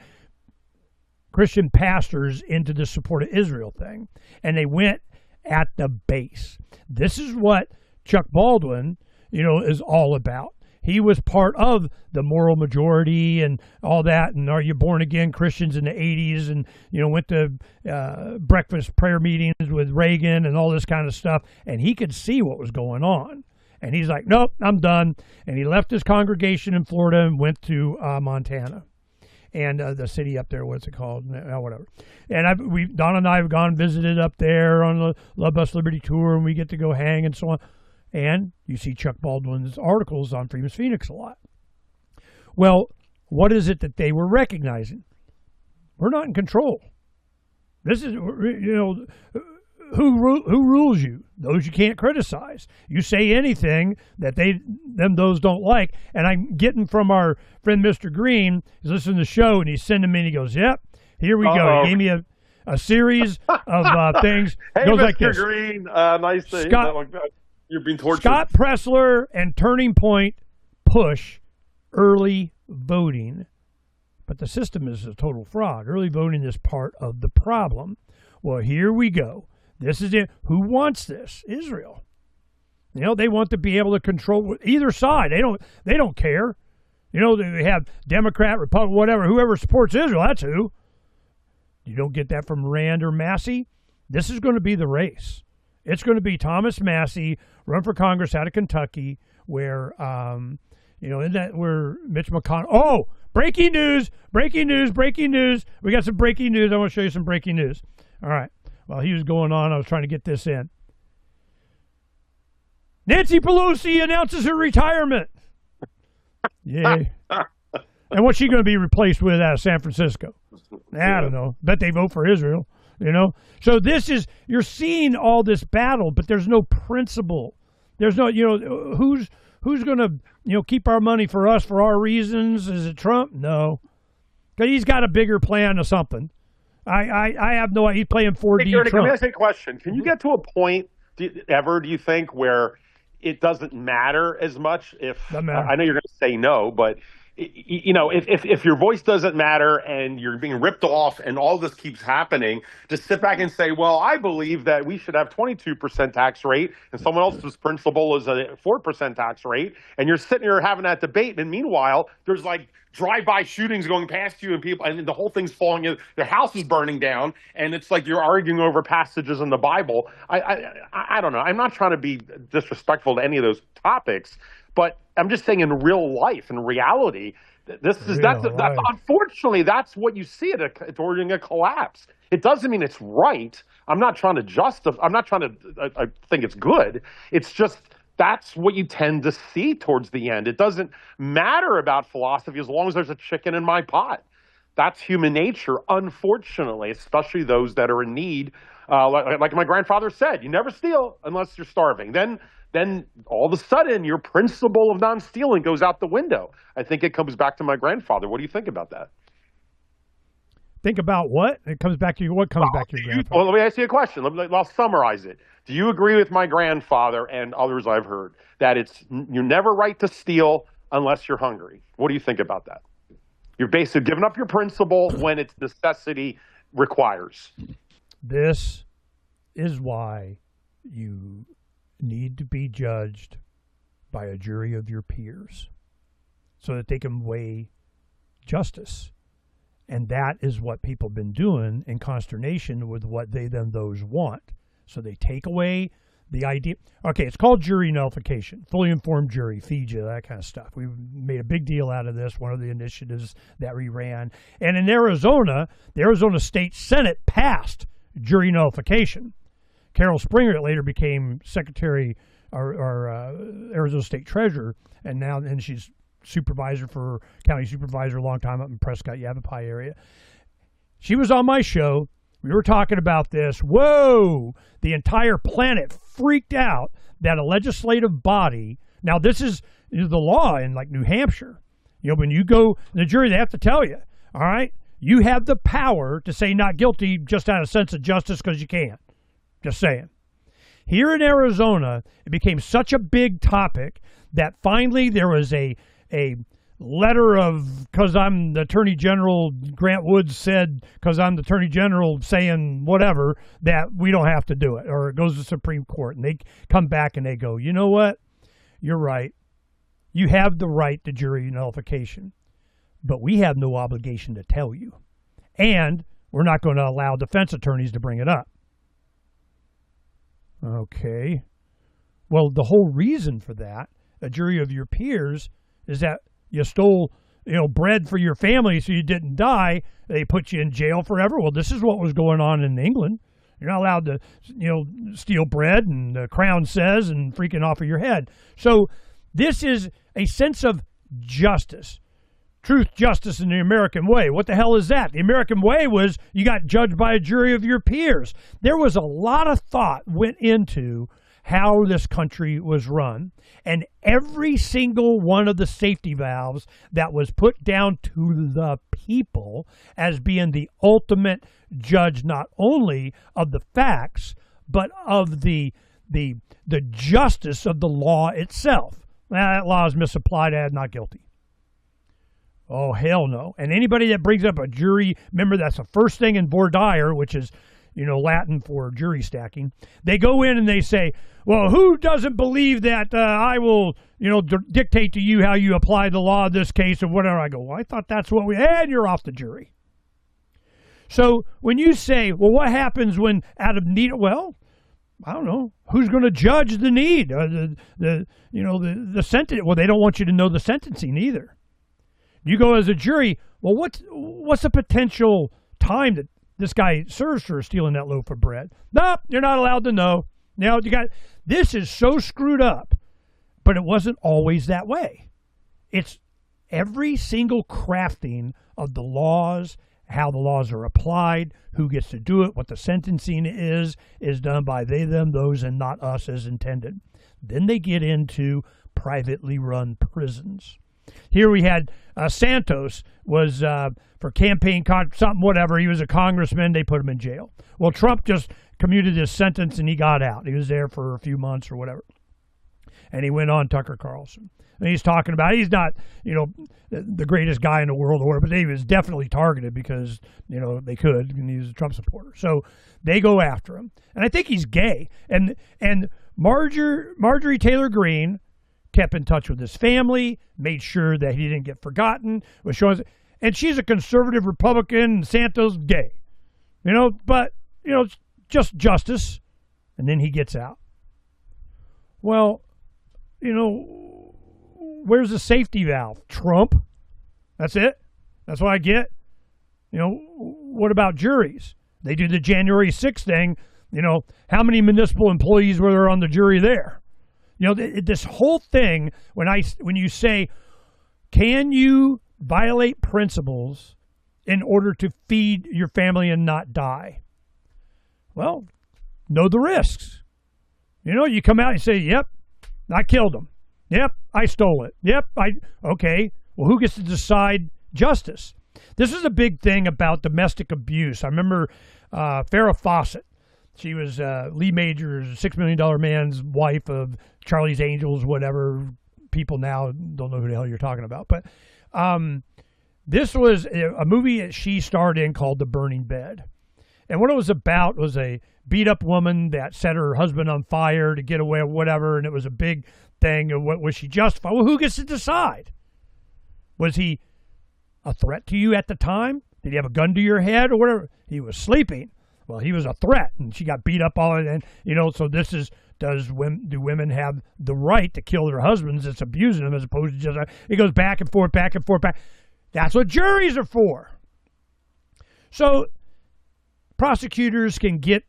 Christian pastors into the support of Israel thing. And they went at the base. This is what Chuck Baldwin, is all about. He was part of the moral majority and all that. And Are You Born Again Christians in the 80s and, went to breakfast prayer meetings with Reagan and all this kind of stuff. And he could see what was going on. And he's like, nope, I'm done. And he left his congregation in Florida and went to Montana. And the city up there, what's it called? Whatever. And Don and I have gone and visited up there on the Love Bus Liberty Tour, and we get to go hang and so on. And you see Chuck Baldwin's articles on Freedom's Phoenix a lot. Well, what is it that they were recognizing? We're not in control. This is, who rules you? Those you can't criticize. You say anything that those don't like. And I'm getting from our friend Mr. Green, he's listening to the show and he's sending me and he goes, yep, here we go. He gave me a series of things. Hey, goes Mr. like this. Green, nice to hear that like that. You're being tortured. Scott Pressler and Turning Point push early voting But the system is a total fraud. Early voting is part of the problem. Well, here we go. This is it. Who wants this? Israel. You know, they want to be able to control either side. They don't care. You know, they have Democrat, Republican, whatever. Whoever supports Israel, that's who. You don't get that from Rand or Massey. This is going to be the race. It's going to be Thomas Massey run for Congress out of Kentucky, where isn't that where Mitch McConnell? Oh, breaking news! Breaking news! Breaking news! We got some breaking news. I want to show you some breaking news. All right. While he was going on, I was trying to get this in. Nancy Pelosi announces her retirement. Yay. And what's she going to be replaced with out of San Francisco? I don't know. Bet they vote for Israel, you know? So you're seeing all this battle, but there's no principle. There's no, who's going to, keep our money for us for our reasons? Is it Trump? No. Because he's got a bigger plan or something. I have no idea. He's playing 4D Trump. Can I ask you a question? Can you get to a point, do you think, where it doesn't matter as much if I know you're going to say no, but if your voice doesn't matter and you're being ripped off and all this keeps happening, just sit back and say, well, I believe that we should have 22% tax rate and someone else's principle is a 4% tax rate, and you're sitting here having that debate, and meanwhile there's like drive-by shootings going past you and people, and the whole thing's falling in, their house is burning down, and it's like you're arguing over passages in the Bible. I don't know. I'm not trying to be disrespectful to any of those topics, but I'm just saying in real life, in reality, that's unfortunately, that's what you see during a collapse. It doesn't mean it's right. I'm not trying to I think it's good. It's just, that's what you tend to see towards the end. It doesn't matter about philosophy as long as there's a chicken in my pot. That's human nature, unfortunately, especially those that are in need. Like my grandfather said, you never steal unless you're starving. Then all of a sudden your principle of non-stealing goes out the window. I think it comes back to my grandfather. What do you think about that? Think about what? It comes back to you. What comes back to your grandfather? Well, let me ask you a question. I'll summarize it. Do you agree with my grandfather and others I've heard that you're never right to steal unless you're hungry? What do you think about that? You're basically giving up your principle when it's necessity requires. This is why you need to be judged by a jury of your peers so that they can weigh justice. And that is what people have been doing in consternation with what those want. So they take away the idea. Okay, it's called jury nullification, fully informed jury, FIJA, that kind of stuff. We made a big deal out of this, one of the initiatives that we ran. And in Arizona, the Arizona State Senate passed jury nullification. Carol Springer later became secretary or Arizona State Treasurer, and she's county supervisor a long time up in Prescott, Yavapai area. She was on my show. We were talking about this. Whoa! The entire planet freaked out that a legislative body. Now, this is the law in like New Hampshire. When you go to the jury, they have to tell you, all right, you have the power to say not guilty just out of sense of justice because you can. Just saying. Here in Arizona, it became such a big topic that finally there was a letter of, because I'm the Attorney General, Grant Woods said, because I'm the Attorney General saying whatever, that we don't have to do it, or it goes to the Supreme Court. And they come back and they go, you know what? You're right. You have the right to jury nullification, but we have no obligation to tell you. And we're not going to allow defense attorneys to bring it up. Okay. Well, the whole reason for that, a jury of your peers, is that you stole, bread for your family so you didn't die. They put you in jail forever. Well, this is what was going on in England. You're not allowed to, steal bread, and the crown says, and freaking off of your head. So this is a sense of justice. Truth, justice, in the American way. What the hell is that? The American way was you got judged by a jury of your peers. There was a lot of thought went into how this country was run, and every single one of the safety valves that was put down to the people as being the ultimate judge, not only of the facts, but of the justice of the law itself. That law is misapplied, not guilty. Oh, hell no. And anybody that brings up a jury, remember that's the first thing in voir dire, which is, Latin for jury stacking. They go in and they say, well, who doesn't believe that I will, dictate to you how you apply the law in this case or whatever? I go, well, I thought that's what and you're off the jury. So when you say, well, what happens when out of need? Well, I don't know. Who's going to judge the need? The sentence. Well, they don't want you to know the sentencing either. You go as a jury. Well, what's the potential time that this guy serves for stealing that loaf of bread? Nope, you're not allowed to know. Now this is so screwed up, but it wasn't always that way. It's every single crafting of the laws, how the laws are applied, who gets to do it, what the sentencing is done by they, them, those, and not us as intended. Then they get into privately run prisons. Here we had Santos was for campaign something, whatever. He was a congressman. They put him in jail. Well, Trump just commuted his sentence and he got out. He was there for a few months or whatever. And he went on Tucker Carlson. And he's talking about, he's not, the greatest guy in the world or whatever, but he was definitely targeted because, they could, and he was a Trump supporter. So they go after him. And I think he's gay. And Marjorie Taylor Greene kept in touch with his family, made sure that he didn't get forgotten, was showing, and she's a conservative Republican, and Santos gay. But, it's just justice. And then he gets out. Well, where's the safety valve? Trump? That's it? That's what I get? What about juries? They do the January 6th thing. How many municipal employees were there on the jury there? This whole thing, when you say, can you violate principles in order to feed your family and not die? Well, know the risks. You come out and say, yep, I killed him. Yep, I stole it. Yep, okay. Well, who gets to decide justice? This is a big thing about domestic abuse. I remember Farrah Fawcett. She was Lee Major's $6 million man's wife of Charlie's Angels, whatever. People now don't know who the hell you're talking about. But this was a movie that she starred in called The Burning Bed. And what it was about was a beat-up woman that set her husband on fire to get away or whatever, and it was a big thing. And what was she justified? Well, who gets to decide? Was he a threat to you at the time? Did he have a gun to your head or whatever? He was sleeping. Well, he was a threat, and she got beat up all, and so this is, do women have the right to kill their husbands that's abusing them as opposed to just, it goes back and forth, back and forth, back. That's what juries are for. So prosecutors can get,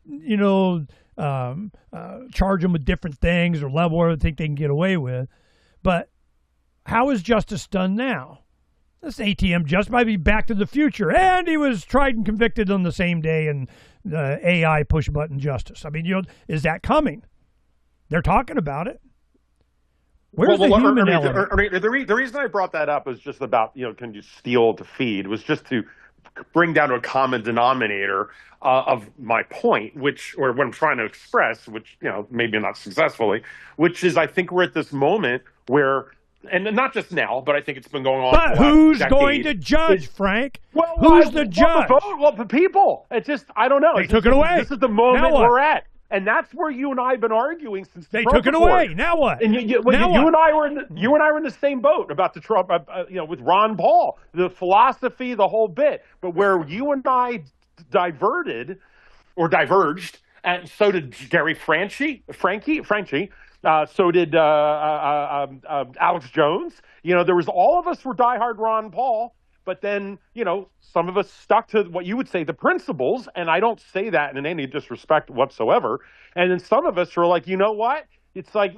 charge them with different things or level whatever they think they can get away with. But how is justice done now? This ATM just might be Back to the Future, and he was tried and convicted on the same day, and AI push-button justice. I mean, is that coming? They're talking about it. Where's the human element? The reason I brought that up was just about, can you steal to feed, was just to bring down to a common denominator of my point, or what I'm trying to express, which, maybe not successfully, which is I think we're at this moment where, and not just now, but I think it's been going on. But who's going to judge, Phranq? Well, who's the judge? Well, the people. It's just, I don't know. They took it away. This is the moment we're at. And that's where you and I have been arguing since the Trump took it report. away. Now what? And you and I were in the same boat about the Trump, with Ron Paul, the philosophy, the whole bit. But where you and I diverged, and so did Gary Franchi. So did Alex Jones. There was all of us were diehard Ron Paul. But then, some of us stuck to what you would say the principles, and I don't say that in any disrespect whatsoever. And then some of us were like, you know what? It's like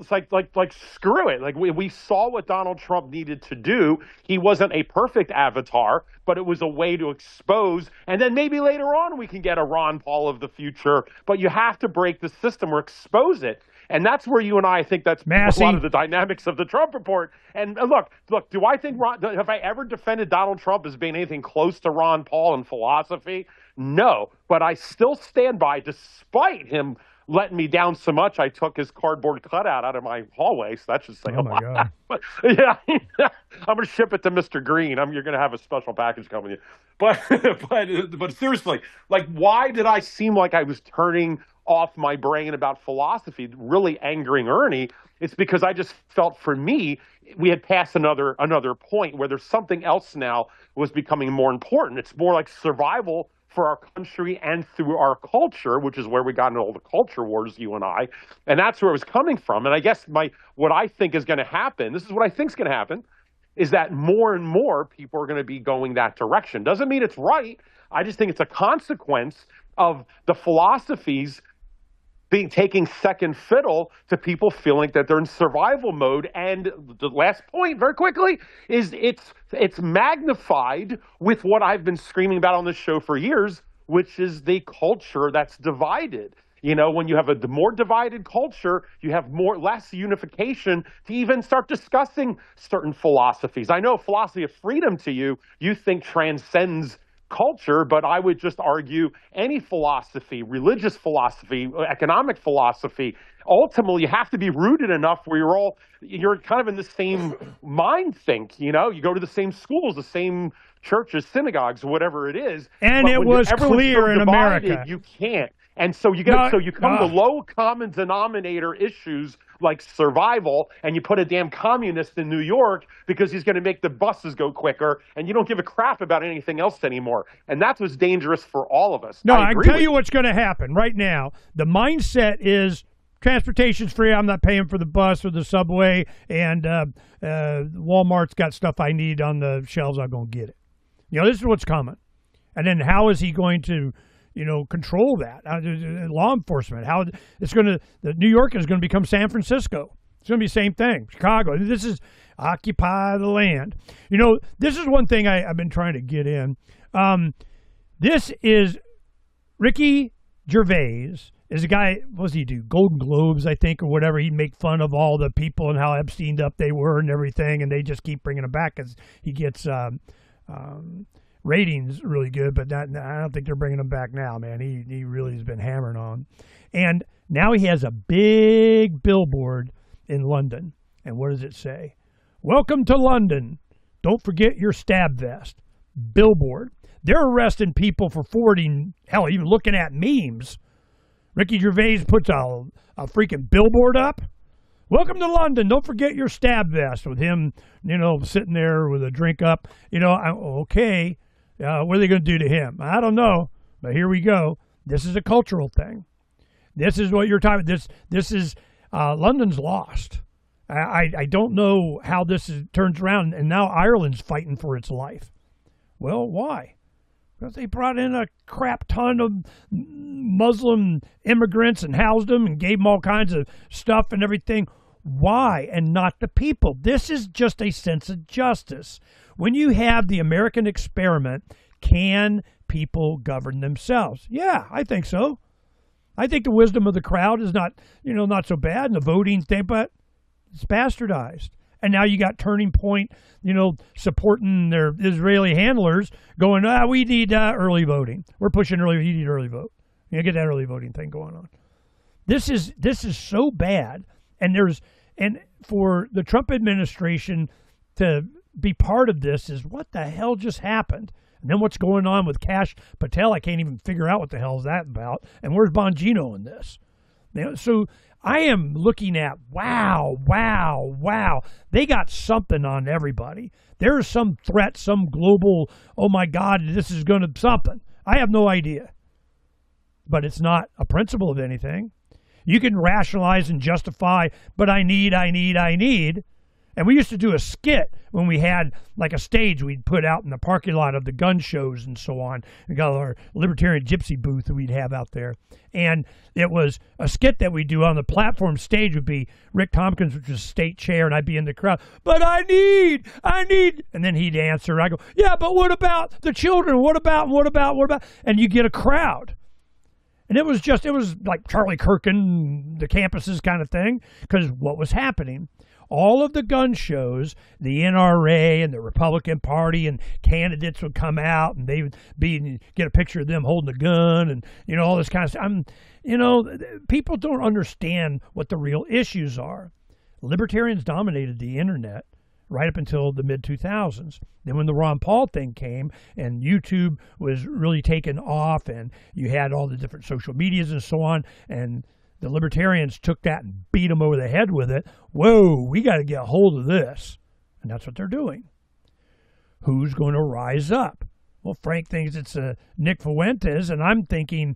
screw it. Like we saw what Donald Trump needed to do. He wasn't a perfect avatar, but it was a way to expose. And then maybe later on we can get a Ron Paul of the future. But you have to break the system or expose it. And that's where you and I think that's a lot of the dynamics of the Trump report. And look, do I think have I ever defended Donald Trump as being anything close to Ron Paul in philosophy? No, but I still stand by, despite him letting me down so much, I took his cardboard cutout out of my hallway. So that should say Oh, my God. But yeah, I'm going to ship it to Mr. Green. You're going to have a special package come with you. But seriously, like, why did I seem like I was turning off my brain about philosophy, really angering Ernie? It's because I just felt, for me, we had passed another point where there's something else now was becoming more important. It's more like survival for our country and through our culture, which is where we got into all the culture wars, you and I. And that's where it was coming from. And I guess what I think is going to happen, this is what I think is going to happen, is that more and more people are going to be going that direction. Doesn't mean it's right. I just think it's a consequence of the philosophies taking second fiddle to people feeling that they're in survival mode. And the last point, very quickly, is it's magnified with what I've been screaming about on this show for years, which is the culture that's divided. You know, when you have the more divided culture, you have less unification to even start discussing certain philosophies. I know philosophy of freedom to you think transcends culture, but I would just argue any philosophy, religious philosophy, economic philosophy, ultimately you have to be rooted enough where you're kind of in the same mind think, you know, you go to the same schools, the same churches, synagogues, whatever it is. And it was clear in America. You can't. And so you come to low common denominator issues like survival, and you put a damn communist in New York because he's going to make the buses go quicker, and you don't give a crap about anything else anymore. And that's what's dangerous for all of us. No, I can tell you what's going to happen right now. The mindset is transportation's free. I'm not paying for the bus or the subway, and Walmart's got stuff I need on the shelves. I'm going to get it. You know, this is what's coming. And then how is he going to control that? Law enforcement, New York is going to become San Francisco. It's going to be the same thing. Chicago. This is occupy the land. You know, this is one thing I've been trying to get in. This is Ricky Gervais is a guy, what does he do? Golden Globes, I think, or whatever. He'd make fun of all the people and how Epsteined up they were and everything, and they just keep bringing him back because he gets ratings really good, but I don't think they're bringing him back now, man. He really has been hammering on. And now he has a big billboard in London. And what does it say? Welcome to London. Don't forget your stab vest. Billboard. They're arresting people for forwarding, hell, even looking at memes. Ricky Gervais puts a freaking billboard up. Welcome to London. Don't forget your stab vest, with him, sitting there with a drink up. Okay. What are they going to do to him? I don't know, but here we go. This is a cultural thing. This is what you're talking about. This is London's lost. I don't know how turns around, and now Ireland's fighting for its life. Well, why? Because they brought in a crap ton of Muslim immigrants and housed them and gave them all kinds of stuff and everything. Why? And not the people. This is just a sense of justice. When you have the American experiment, can people govern themselves? Yeah, I think so. I think the wisdom of the crowd is not so bad, and the voting thing, but it's bastardized. And now you got Turning Point, supporting their Israeli handlers, going, we need early voting. We're pushing early. You need early vote. Get that early voting thing going on. This is so bad, and for the Trump administration to be part of this is what the hell just happened. And then what's going on with Kash Patel? I can't even figure out what the hell is that about. And where's Bongino in this? So I am looking at, wow. They got something on everybody. There's some threat, some global, oh my God, this is going to something. I have no idea. But it's not a principle of anything. You can rationalize and justify, but I need. And we used to do a skit when we had like a stage we'd put out in the parking lot of the gun shows and so on. We got our libertarian gypsy booth that we'd have out there. And it was a skit that we'd do on the platform stage would be Rick Tompkins, which was state chair, and I'd be in the crowd. But I need. And then he'd answer. I go, yeah, but what about the children? What about? And you get a crowd. And it was like Charlie Kirk and the campuses kind of thing, because what was happening? all of the gun shows, the NRA and the Republican Party and candidates would come out and they would get a picture of them holding a gun and, all this kind of stuff. People don't understand what the real issues are. Libertarians dominated the internet right up until the mid-2000s. Then when the Ron Paul thing came and YouTube was really taken off and you had all the different social medias and so on, and the libertarians took that and beat them over the head with it, whoa, we got to get a hold of this. And that's what they're doing. Who's going to rise up? Well, Phranq thinks it's Nick Fuentes, and I'm thinking,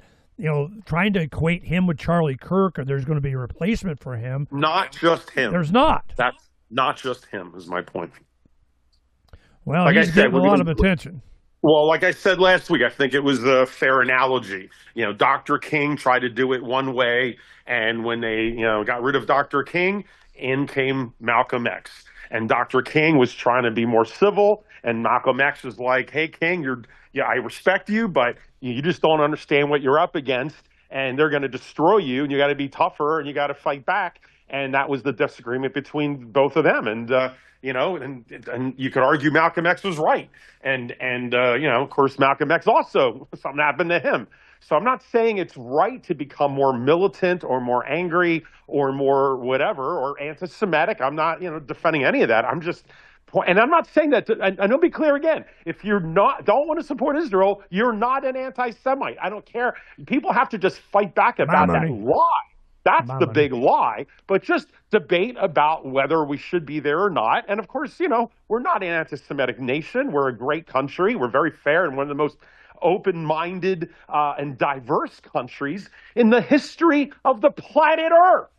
trying to equate him with Charlie Kirk, or there's going to be a replacement for him. Not just him. There's not. That's not just him, is my point. Well, he's getting a lot of attention. Well, like I said last week, I think it was a fair analogy. Dr. King tried to do it one way, and when they, got rid of Dr. King, in came Malcolm X. And Dr. King was trying to be more civil, and Malcolm X was like, hey, King, I respect you, but you just don't understand what you're up against, and they're going to destroy you, and you got to be tougher, and you got to fight back. And that was the disagreement between both of them. And, and you could argue Malcolm X was right. And of course, Malcolm X also, something happened to him. So I'm not saying it's right to become more militant or more angry or more whatever or anti-Semitic. I'm not, defending any of that. I'm not saying that, and I'll be clear again, if you're don't want to support Israel, you're not an anti-Semite. I don't care. People have to just fight back about that lie. That's the big lie, but just debate about whether we should be there or not. And of course, we're not an anti-Semitic nation. We're a great country. We're very fair and one of the most open-minded and diverse countries in the history of the planet Earth.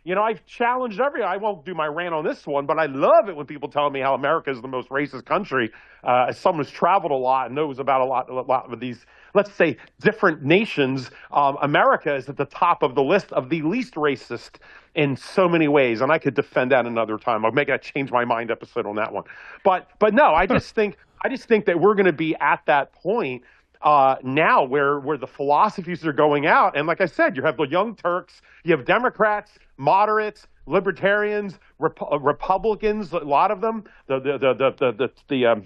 I've challenged I won't do my rant on this one, but I love it when people tell me how America is the most racist country. As someone who's traveled a lot and knows about a lot of these, let's say, different nations, America is at the top of the list of the least racist in so many ways. And I could defend that another time. I'll make a change my mind episode on that one. But no, I just think that we're going to be at that point now where the philosophies are going out. And like I said, you have the Young Turks, you have Democrats, moderates, libertarians, Republicans, a lot of them, the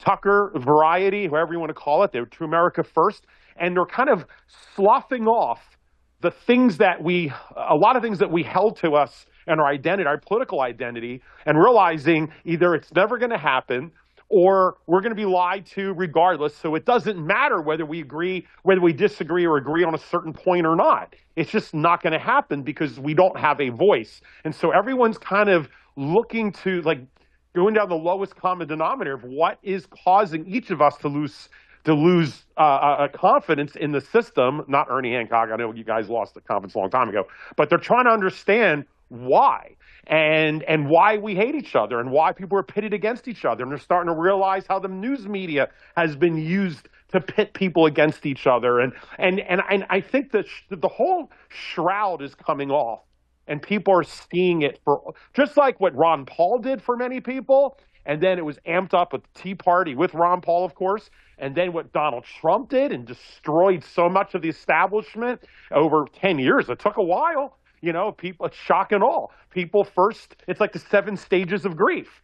Tucker variety, whoever you want to call it, they're to America first. And they're kind of sloughing off a lot of things that we held to us and our identity, our political identity, and realizing either it's never going to happen or we're going to be lied to regardless. So it doesn't matter whether we disagree or agree on a certain point or not. It's just not going to happen because we don't have a voice. And so everyone's kind of looking to going down the lowest common denominator of what is causing each of us to lose confidence in the system. Not Ernie Hancock. I know you guys lost the confidence a long time ago, but they're trying to understand why. And why we hate each other and why people are pitted against each other. And they're starting to realize how the news media has been used to pit people against each other. And I think that the whole shroud is coming off and people are seeing it for just like what Ron Paul did for many people. And then it was amped up with the Tea Party with Ron Paul, of course. And then what Donald Trump did and destroyed so much of the establishment over 10 years. It took a while. People, it's shock and awe. People first, it's like the 7 stages of grief.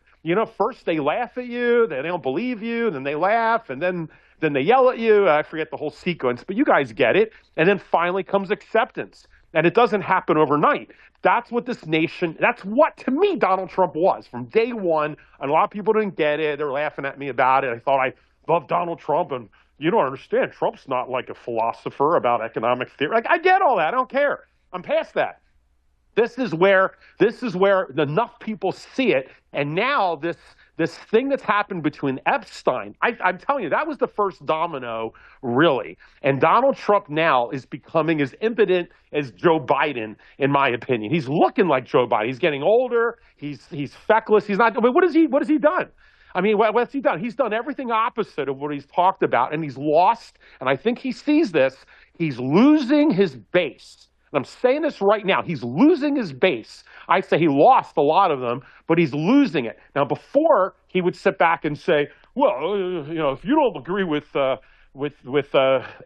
First they laugh at you, they don't believe you, and then they laugh, and then they yell at you. I forget the whole sequence, but you guys get it. And then finally comes acceptance. And it doesn't happen overnight. That's what that's what, to me, Donald Trump was from day one. And a lot of people didn't get it. They're laughing at me about it. I thought I loved Donald Trump, and you don't understand. Trump's not like a philosopher about economic theory. I get all that. I don't care. I'm past that. This is where enough people see it, and now this thing that's happened between Epstein, I'm telling you, that was the first domino, really. And Donald Trump now is becoming as impotent as Joe Biden, in my opinion. He's looking like Joe Biden. He's getting older. He's feckless. He's not. I mean, what has he done? I mean, what's he done? He's done everything opposite of what he's talked about, and he's lost. And I think he sees this. He's losing his base. And I'm saying this right now. He's losing his base. I say he lost a lot of them, but he's losing it. Now, before, he would sit back and say, well, if you don't agree with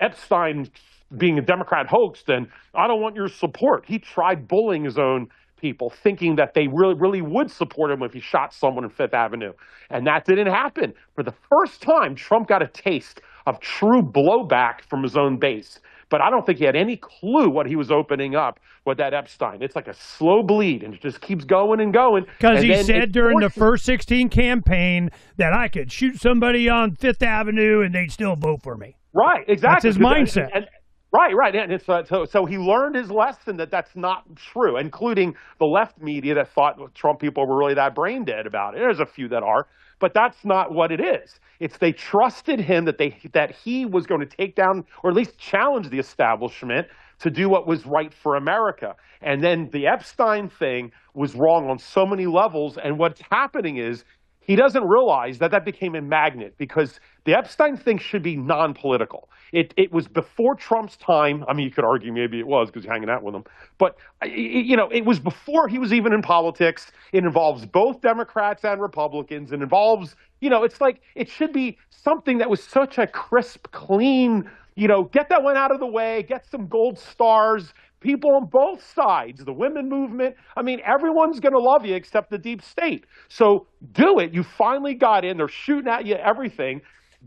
Epstein being a Democrat hoax, then I don't want your support. He tried bullying his own people, thinking that they really would support him if he shot someone in Fifth Avenue. And that didn't happen. For the first time, Trump got a taste of true blowback from his own base. But I don't think he had any clue what he was opening up with that Epstein. It's like a slow bleed, and it just keeps going and going. Because he said during the first 16 campaign that I could shoot somebody on Fifth Avenue and they'd still vote for me. Right, exactly. That's his mindset. Right. And it's, so he learned his lesson that that's not true, including the left media that thought Trump people were really that brain dead about it. There's a few that are, but that's not what it is. It's they trusted him that he was going to take down or at least challenge the establishment to do what was right for America. And then the Epstein thing was wrong on so many levels. And what's happening is he doesn't realize that became a magnet, because the Epstein thing should be non-political. It was before Trump's time. I mean, you could argue maybe it was because you're hanging out with him. But, it was before he was even in politics. It involves both Democrats and Republicans. It involves, it's like it should be something that was such a crisp, clean, get that one out of the way, get some gold stars. People on both sides, the women movement. I mean, everyone's going to love you except the deep state. So do it. You finally got in. They're shooting at you, everything.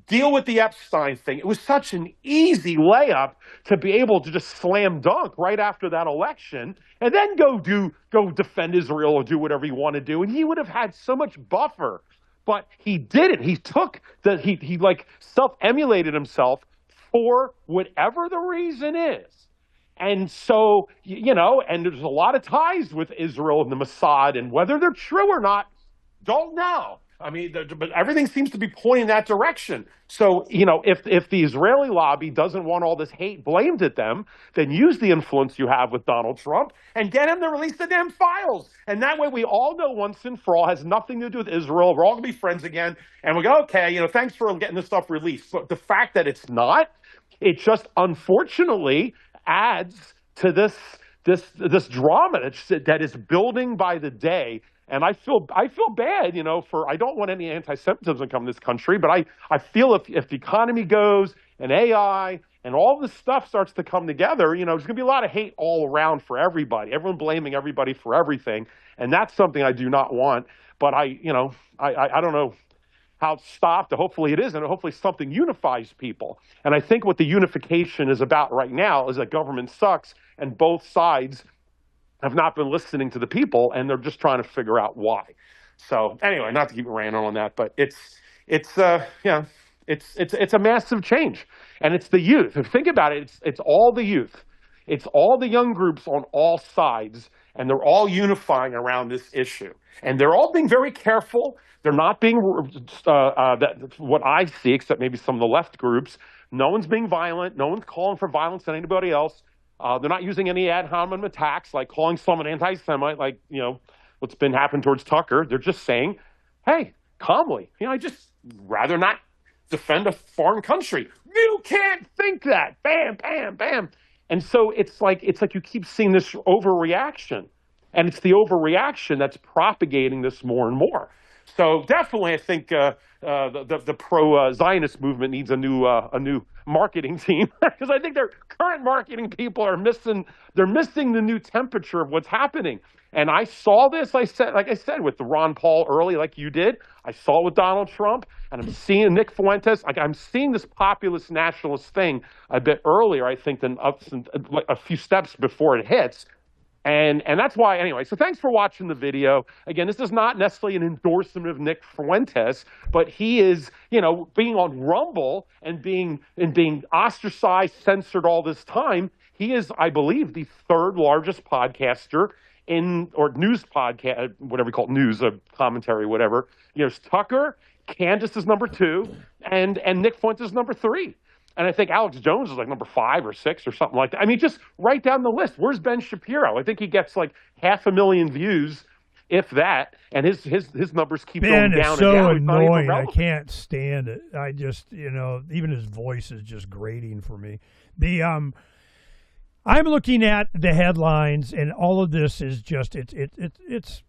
Deal with the Epstein thing. It was such an easy layup to be able to just slam dunk right after that election and then go defend Israel or do whatever you want to do. And he would have had so much buffer, but he didn't. He took he like self-emulated himself for whatever the reason is. And so, and there's a lot of ties with Israel and the Mossad, and whether they're true or not, don't know. I mean, but everything seems to be pointing in that direction. So, if the Israeli lobby doesn't want all this hate blamed at them, then use the influence you have with Donald Trump and get him to release the damn files. And that way we all know once and for all, has nothing to do with Israel. We're all going to be friends again. And we go, okay, thanks for getting this stuff released. But the fact that it's not, it just unfortunately adds to this drama that is building by the day. And I feel bad, I don't want any anti-Semitism to come in this country, but I feel if the economy goes and AI and all this stuff starts to come together, there's going to be a lot of hate all around for everybody, everyone blaming everybody for everything. And that's something I do not want. But I don't know how it's stopped. Hopefully it isn't. Hopefully something unifies people. And I think what the unification is about right now is that government sucks and both sides have not been listening to the people, and they're just trying to figure out why. So anyway, not to keep ranting on that, but it's a massive change, and it's the youth. If you think about it, it's all the youth, it's all the young groups on all sides, and they're all unifying around this issue, and they're all being very careful. They're not being what I see, except maybe some of the left groups. No one's being violent. No one's calling for violence on anybody else. They're not using any ad hominem attacks, like calling someone anti-Semite, like, what's been happening towards Tucker. They're just saying, hey, calmly, I just rather not defend a foreign country. You can't think that. Bam, bam, bam. And so it's like you keep seeing this overreaction. And it's the overreaction that's propagating this more and more. So definitely, I think the pro-Zionist movement needs a new marketing team, because I think their current marketing people are missing the new temperature of what's happening. And I saw this, like I said, with the Ron Paul early, like you did. I saw it with Donald Trump, and I'm seeing Nick Fuentes. I'm seeing this populist nationalist thing a bit earlier, I think, than a few steps before it hits. And that's why, anyway, so thanks for watching the video. Again, this is not necessarily an endorsement of Nick Fuentes, but he is, being on Rumble and being ostracized, censored all this time. He is, I believe, the third largest podcaster or news podcast, whatever you call it, news, commentary, whatever. Tucker, Candace is number 2, and Nick Fuentes is number 3. And I think Alex Jones is like number 5 or 6 or something like that. I mean, just write down the list. Where's Ben Shapiro? I think he gets like 500,000 views, if that. And his numbers keep going down and down. Ben is so annoying. I can't stand it. I just, even his voice is just grating for me. I'm looking at the headlines, and all of this is just it's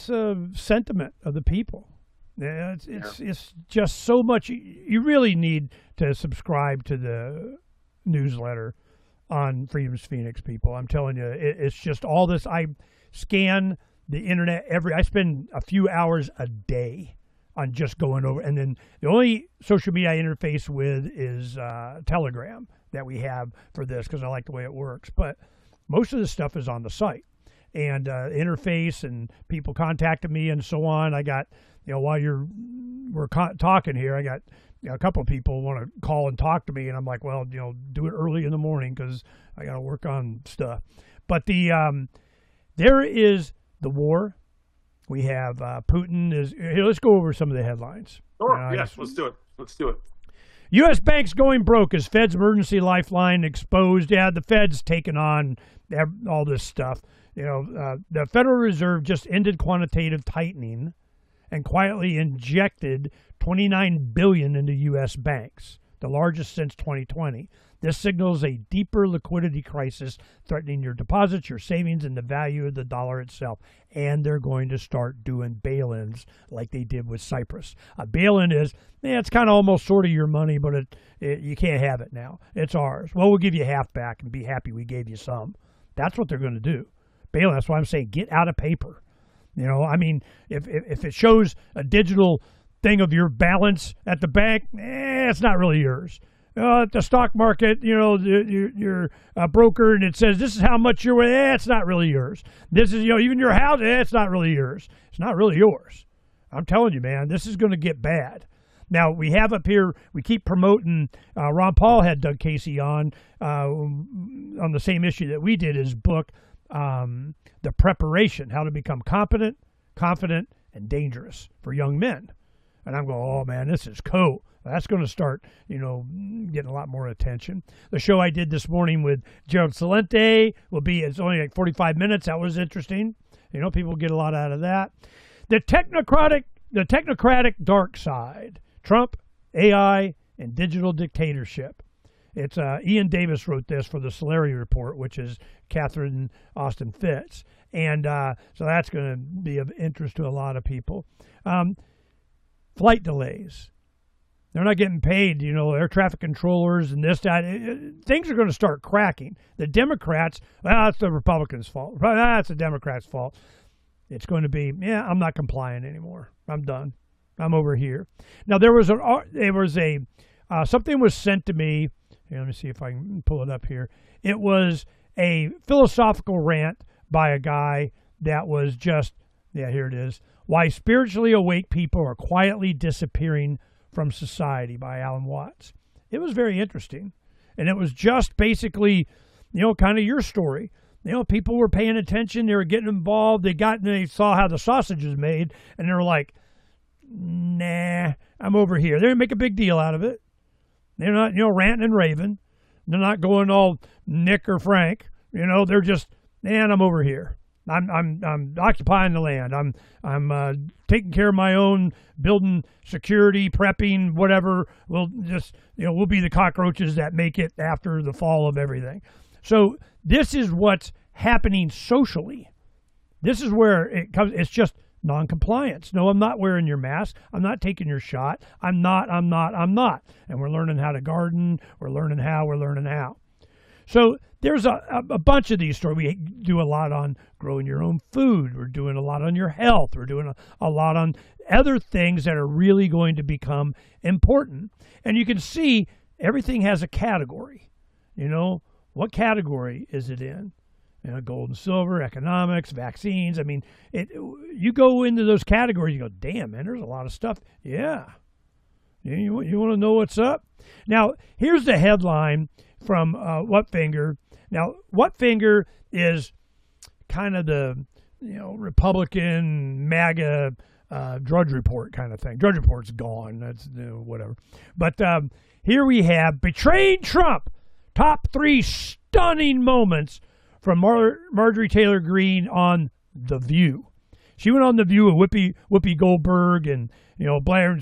a sentiment of the people. Yeah, it's just so much. You really need to subscribe to the newsletter on Freedom's Phoenix, people. I'm telling you, it's just all this. I scan the internet I spend a few hours a day on just going over. And then the only social media I interface with is Telegram that we have for this because I like the way it works. But most of the stuff is on the site. And interface and people contacting me and so on. I got, while we're talking here, I got a couple of people want to call and talk to me, and I'm like, well, do it early in the morning because I got to work on stuff. But there is the war. We have Putin is. Here, let's go over some of the headlines. Sure. Yes, let's do it. Let's do it. U.S. banks going broke as Fed's emergency lifeline exposed. Yeah, the Fed's taken on all this stuff. The Federal Reserve just ended quantitative tightening and quietly injected $29 billion into U.S. banks, the largest since 2020. This signals a deeper liquidity crisis threatening your deposits, your savings, and the value of the dollar itself. And they're going to start doing bail-ins like they did with Cyprus. A bail-in is, it's kind of almost sort of your money, but you can't have it now. It's ours. Well, we'll give you half back and be happy we gave you some. That's what they're going to do. Bail-in, that's why I'm saying get out of paper. If it shows a digital thing of your balance at the bank, it's not really yours. At the stock market, you're a broker and it says this is how much you're worth. It's not really yours. This is, even your house, it's not really yours. It's not really yours. I'm telling you, man, this is going to get bad. Now, we have up here, we keep promoting, Ron Paul had Doug Casey on the same issue that we did, his book, The Preparation, How to Become Competent, Confident, and Dangerous for Young Men. And I'm going, oh, man, this is cool. That's going to start, getting a lot more attention. The show I did this morning with Gerald Celente it's only like 45 minutes. That was interesting. People get a lot out of that. The technocratic dark side, Trump, AI, and digital dictatorship. It's Ian Davis wrote this for the Solari Report, which is Catherine Austin Fitts. And so that's going to be of interest to a lot of people. Flight delays. They're not getting paid, air traffic controllers and this, that. Things are going to start cracking. The Democrats, that's the Republicans' fault. That's the Democrats' fault. It's going to be, I'm not complying anymore. I'm done. I'm over here. Now, something was sent to me. Here, let me see if I can pull it up here. It was a philosophical rant by a guy that was just, here it is. Why Spiritually Awake People Are Quietly Disappearing from Society by Alan Watts. It was very interesting. And it was just basically, kind of your story. People were paying attention. They were getting involved. They saw how the sausage is made. And they were like, nah, I'm over here. They didn't make a big deal out of it. They're not, ranting and raving. They're not going all Nick or Phranq. They're just, man, I'm over here. I'm occupying the land. I'm taking care of my own, building security, prepping, whatever. We'll just, we'll be the cockroaches that make it after the fall of everything. So this is what's happening socially. This is where it comes. It's just non-compliance. No, I'm not wearing your mask. I'm not taking your shot. I'm not. And we're learning how to garden. We're learning how. So there's a bunch of these stories. We do a lot on growing your own food. We're doing a lot on your health. We're doing a lot on other things that are really going to become important. And you can see everything has a category. What category is it in? Gold and silver, economics, vaccines. I mean, you go into those categories, you go, damn, man, there's a lot of stuff. Yeah. You want to know what's up? Now, here's the headline from Whatfinger. Now, Whatfinger is kind of the Republican MAGA Drudge Report kind of thing. Drudge Report's gone. That's whatever. But here we have Betraying Trump. Top 3 stunning moments from Marjorie Taylor Greene on The View. She went on The View with Whoopi Goldberg and Blair,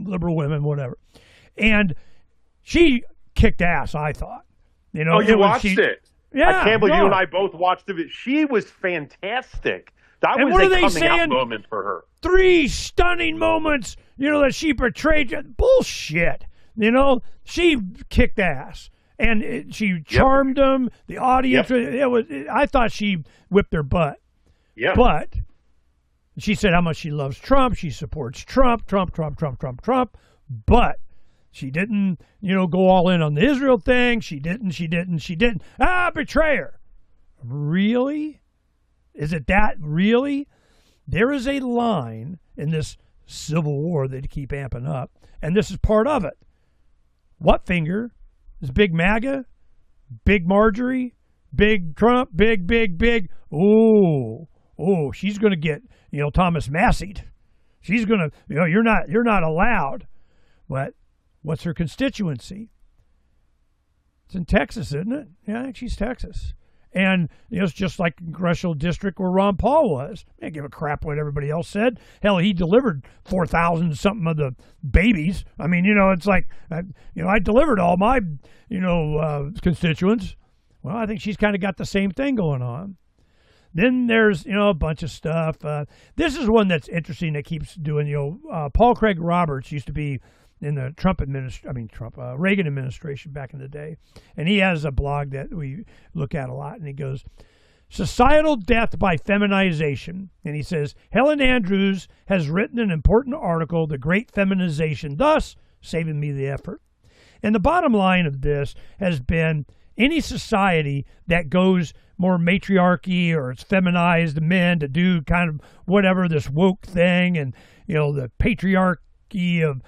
liberal women, whatever, and she kicked ass. I thought. You watched it? Yeah, I can't believe you and I both watched it. She was fantastic. That was a coming out moment for her. 3 stunning moments, that she portrayed. Bullshit. She kicked ass. And she charmed them. The audience, Yep. I thought she whipped their butt. Yeah. But she said how much she loves Trump. She supports Trump. But she didn't, go all in on the Israel thing. She didn't. Betrayer. Really? Is it that really? There is a line in this civil war that they keep amping up, and this is part of it. What finger is Big MAGA, Big Marjorie, Big Trump, big? Oh, she's going to get, Thomas Massey'd. She's going to, you're not allowed. But what's her constituency? It's in Texas, isn't it? Yeah, I think she's Texas. And it's just like congressional district where Ron Paul was. I didn't give a crap what everybody else said. Hell, he delivered 4,000 something of the babies. I mean, it's like, I delivered all my, constituents. Well, I think she's kind of got the same thing going on. Then there's, a bunch of stuff. This is one that's interesting that keeps doing, Paul Craig Roberts used to be in the Reagan administration back in the day. And he has a blog that we look at a lot, and he goes, Societal Death by Feminization. And he says, Helen Andrews has written an important article, The Great Feminization, thus saving me the effort. And the bottom line of this has been any society that goes more matriarchy or it's feminized the men to do kind of whatever, this woke thing, and, the patriarchy of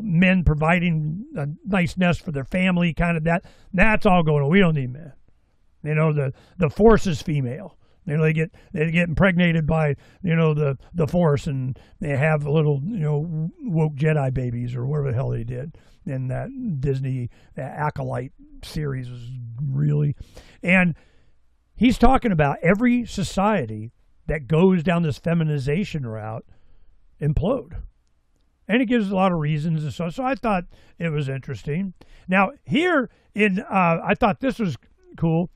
men providing a nice nest for their family, kind of that's all going on. We don't need men. The force is female. They get impregnated by the force, and they have little woke Jedi babies or whatever the hell they did in that Disney Acolyte series. Was really, and he's talking about every society that goes down this feminization route implode. And he gives a lot of reasons and so I thought it was interesting. Now, here I thought this was cool.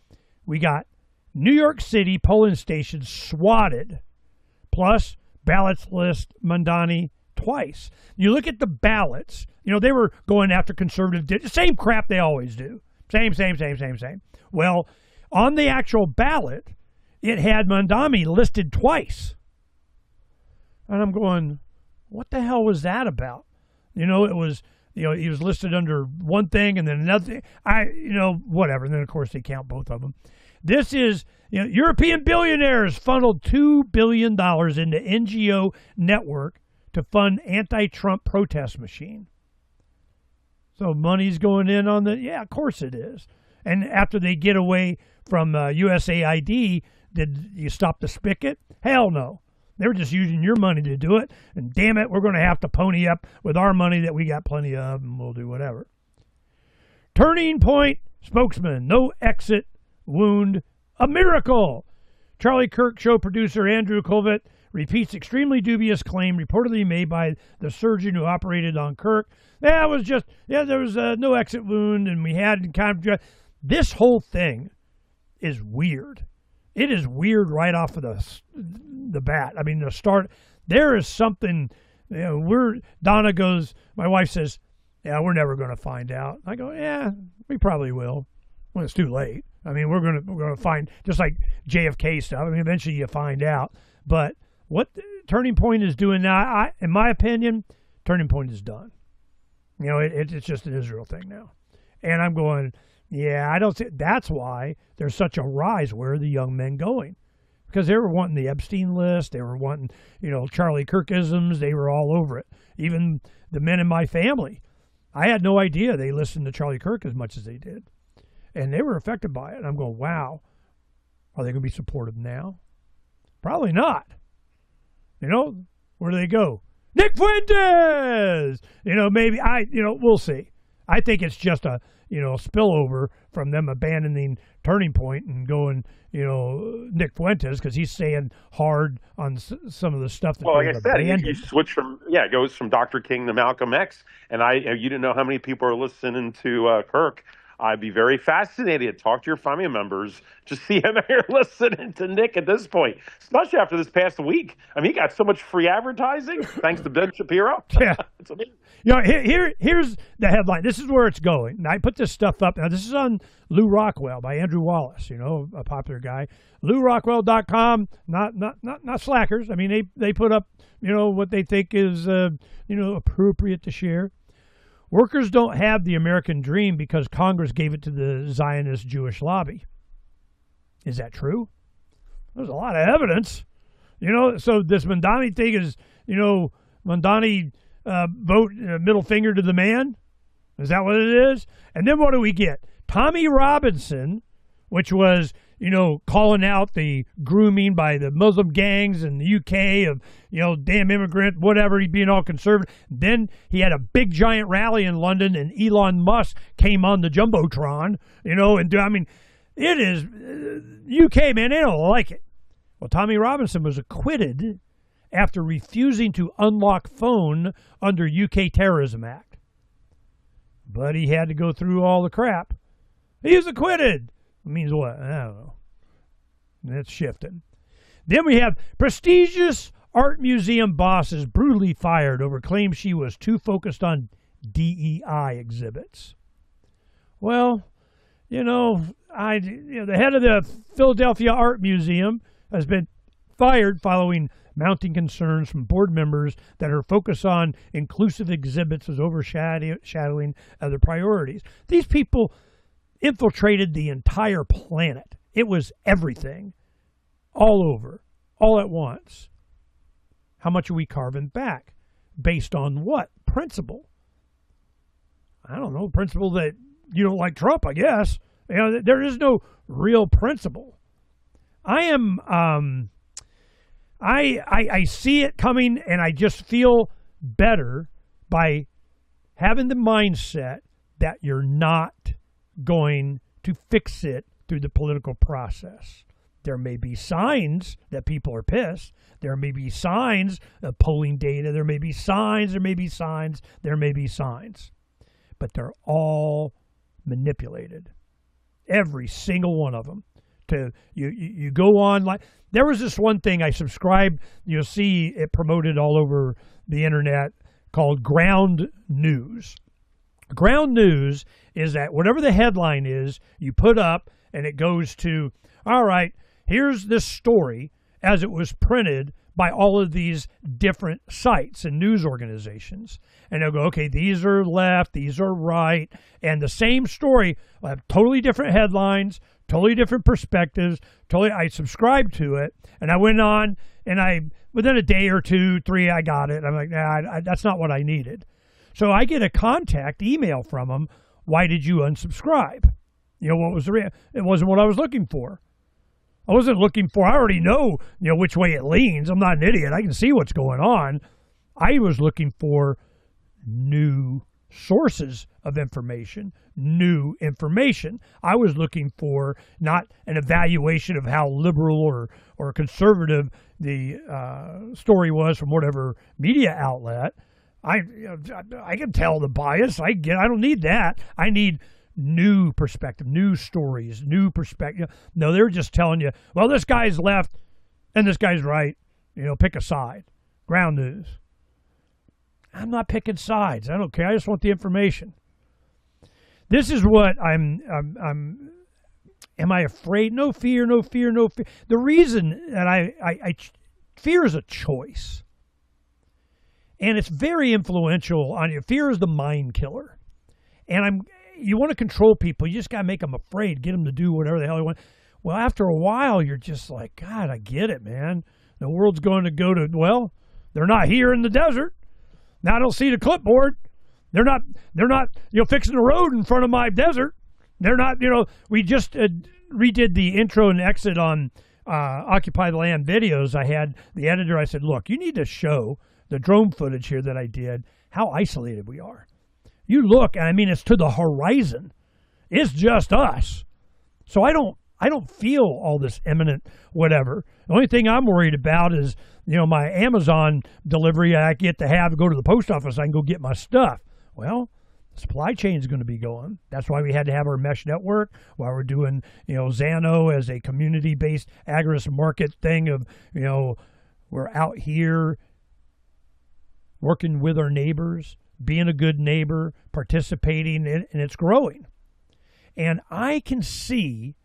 We got New York City polling stations swatted, plus ballots list Mamdani twice. You look at the ballots, they were going after conservative, same crap they always do. Same. Well, on the actual ballot, it had Mamdani listed twice. And I'm going, what the hell was that about? It was, he was listed under one thing and then another thing. Whatever. And then, of course, they count both of them. This is, European billionaires funneled $2 billion into NGO network to fund anti-Trump protest machine. So money's going in on yeah, of course it is. And after they get away from USAID, did you stop the spigot? Hell no. They were just using your money to do it, and damn it, we're going to have to pony up with our money that we got plenty of, and we'll do whatever. Turning Point spokesman, no exit wound, a miracle. Charlie Kirk show producer Andrew Colvett repeats extremely dubious claim reportedly made by the surgeon who operated on Kirk. There was no exit wound, and we had kind of. This whole thing is weird. It is weird right off of the bat. I mean, the start, there is something, Donna goes, my wife says, yeah, we're never going to find out. I go, yeah, we probably will when it's too late. I mean, we're going to find, just like JFK stuff. I mean, eventually you find out. But what Turning Point is doing now, in my opinion, Turning Point is done. It's just an Israel thing now. And I'm going, yeah, I don't see. That's why there's such a rise. Where are the young men going? Because they were wanting the Epstein list. They were wanting, Charlie Kirkisms. They were all over it. Even the men in my family. I had no idea they listened to Charlie Kirk as much as they did. And they were affected by it. And I'm going, wow. Are they going to be supportive now? Probably not. Where do they go? Nick Fuentes! Maybe we'll see. I think it's just a, spillover from them abandoning Turning Point and going, Nick Fuentes, because he's saying hard on some of the stuff that like I said, you switch from, it goes from Dr. King to Malcolm X. And you didn't know how many people are listening to Kirk. I'd be very fascinated to talk to your family members, just see him here listening to Nick at this point, especially after this past week. I mean, he got so much free advertising thanks to Ben Shapiro. Yeah. It's amazing. You know, here's the headline. This is where it's going. And I put this stuff up. Now, this is on Lou Rockwell by Andrew Wallace, you know, a popular guy. LouRockwell.com, not slackers. I mean, they put up, you know, what they think is, you know, appropriate to share. Workers don't have the American dream because Congress gave it to the Zionist Jewish lobby. Is that true? There's a lot of evidence. You know, so this Mandani thing is, you know, Mandani vote middle finger to the man? Is that what it is? And then what do we get? Tommy Robinson, which was, you know, calling out the grooming by the Muslim gangs in the UK of, you know, damn immigrant, whatever, he's being all conservative. Then he had a big giant rally in London and Elon Musk came on the Jumbotron, you know, and I mean, it is, UK, man, they don't like it. Well, Tommy Robinson was acquitted after refusing to unlock phone under UK Terrorism Act. But he had to go through all the crap. He was acquitted. It means what? I don't know. That's shifting. Then we have prestigious art museum bosses brutally fired over claims she was too focused on DEI exhibits. Well, you know, the head of the Philadelphia Art Museum has been fired following mounting concerns from board members that her focus on inclusive exhibits was overshadowing other priorities. These people infiltrated the entire planet. It was everything, all over, all at once. How much are we carving back? Based on what? Principle. I don't know, principle that you don't like Trump, I guess. You know, there is no real principle. I see it coming, and I just feel better by having the mindset that you're not going to fix it through the political process. There may be signs that people are pissed. There may be signs of polling data. There may be signs. But they're all manipulated. Every single one of them. You go on like there was this one thing I subscribed. You'll see it promoted all over the internet called Ground News. Ground News is that whatever the headline is, you put up and it goes to, all right, here's this story as it was printed by all of these different sites and news organizations. And they'll go, okay, these are left, these are right. And the same story will have totally different headlines, totally different perspectives. I subscribed to it, and I went on, and within a day or 2, 3, I got it. I'm like, nah, that's not what I needed. So I get a contact email from them. Why did you unsubscribe? You know, what was it wasn't what I was looking for. I wasn't looking for, I already know, you know, which way it leans. I'm not an idiot. I can see what's going on. I was looking for new sources of information, new information. I was looking for not an evaluation of how liberal or conservative the story was from whatever media outlet. I can tell the bias. I don't need that. I need new perspective, new stories, new perspective. No, they're just telling you, well, this guy's left and this guy's right. You know, pick a side. Ground News. I'm not picking sides. I don't care. I just want the information. This is what am I afraid? No fear. The reason that fear is a choice. And it's very influential on you. Fear is the mind killer. And you want to control people. You just got to make them afraid, get them to do whatever the hell they want. Well, after a while, you're just like, God, I get it, man. The world's going to go to, well, they're not here in the desert. Now I don't see the clipboard. They're not, you know, fixing the road in front of my desert. They're not, you know, we just redid the intro and exit on Occupy the Land videos. I had the editor, I said, look, you need to show the drone footage here that I did, how isolated we are. You look, and I mean, it's to the horizon. It's just us. So I don't feel all this imminent whatever. The only thing I'm worried about is, you know, my Amazon delivery I get to have to go to the post office. I can go get my stuff. Well, Supply chain is going to be going. That's why we had to have our mesh network, why we're doing, Zano as a community-based agri market thing of, we're out here working with our neighbors, being a good neighbor, participating, and it's growing. And I can see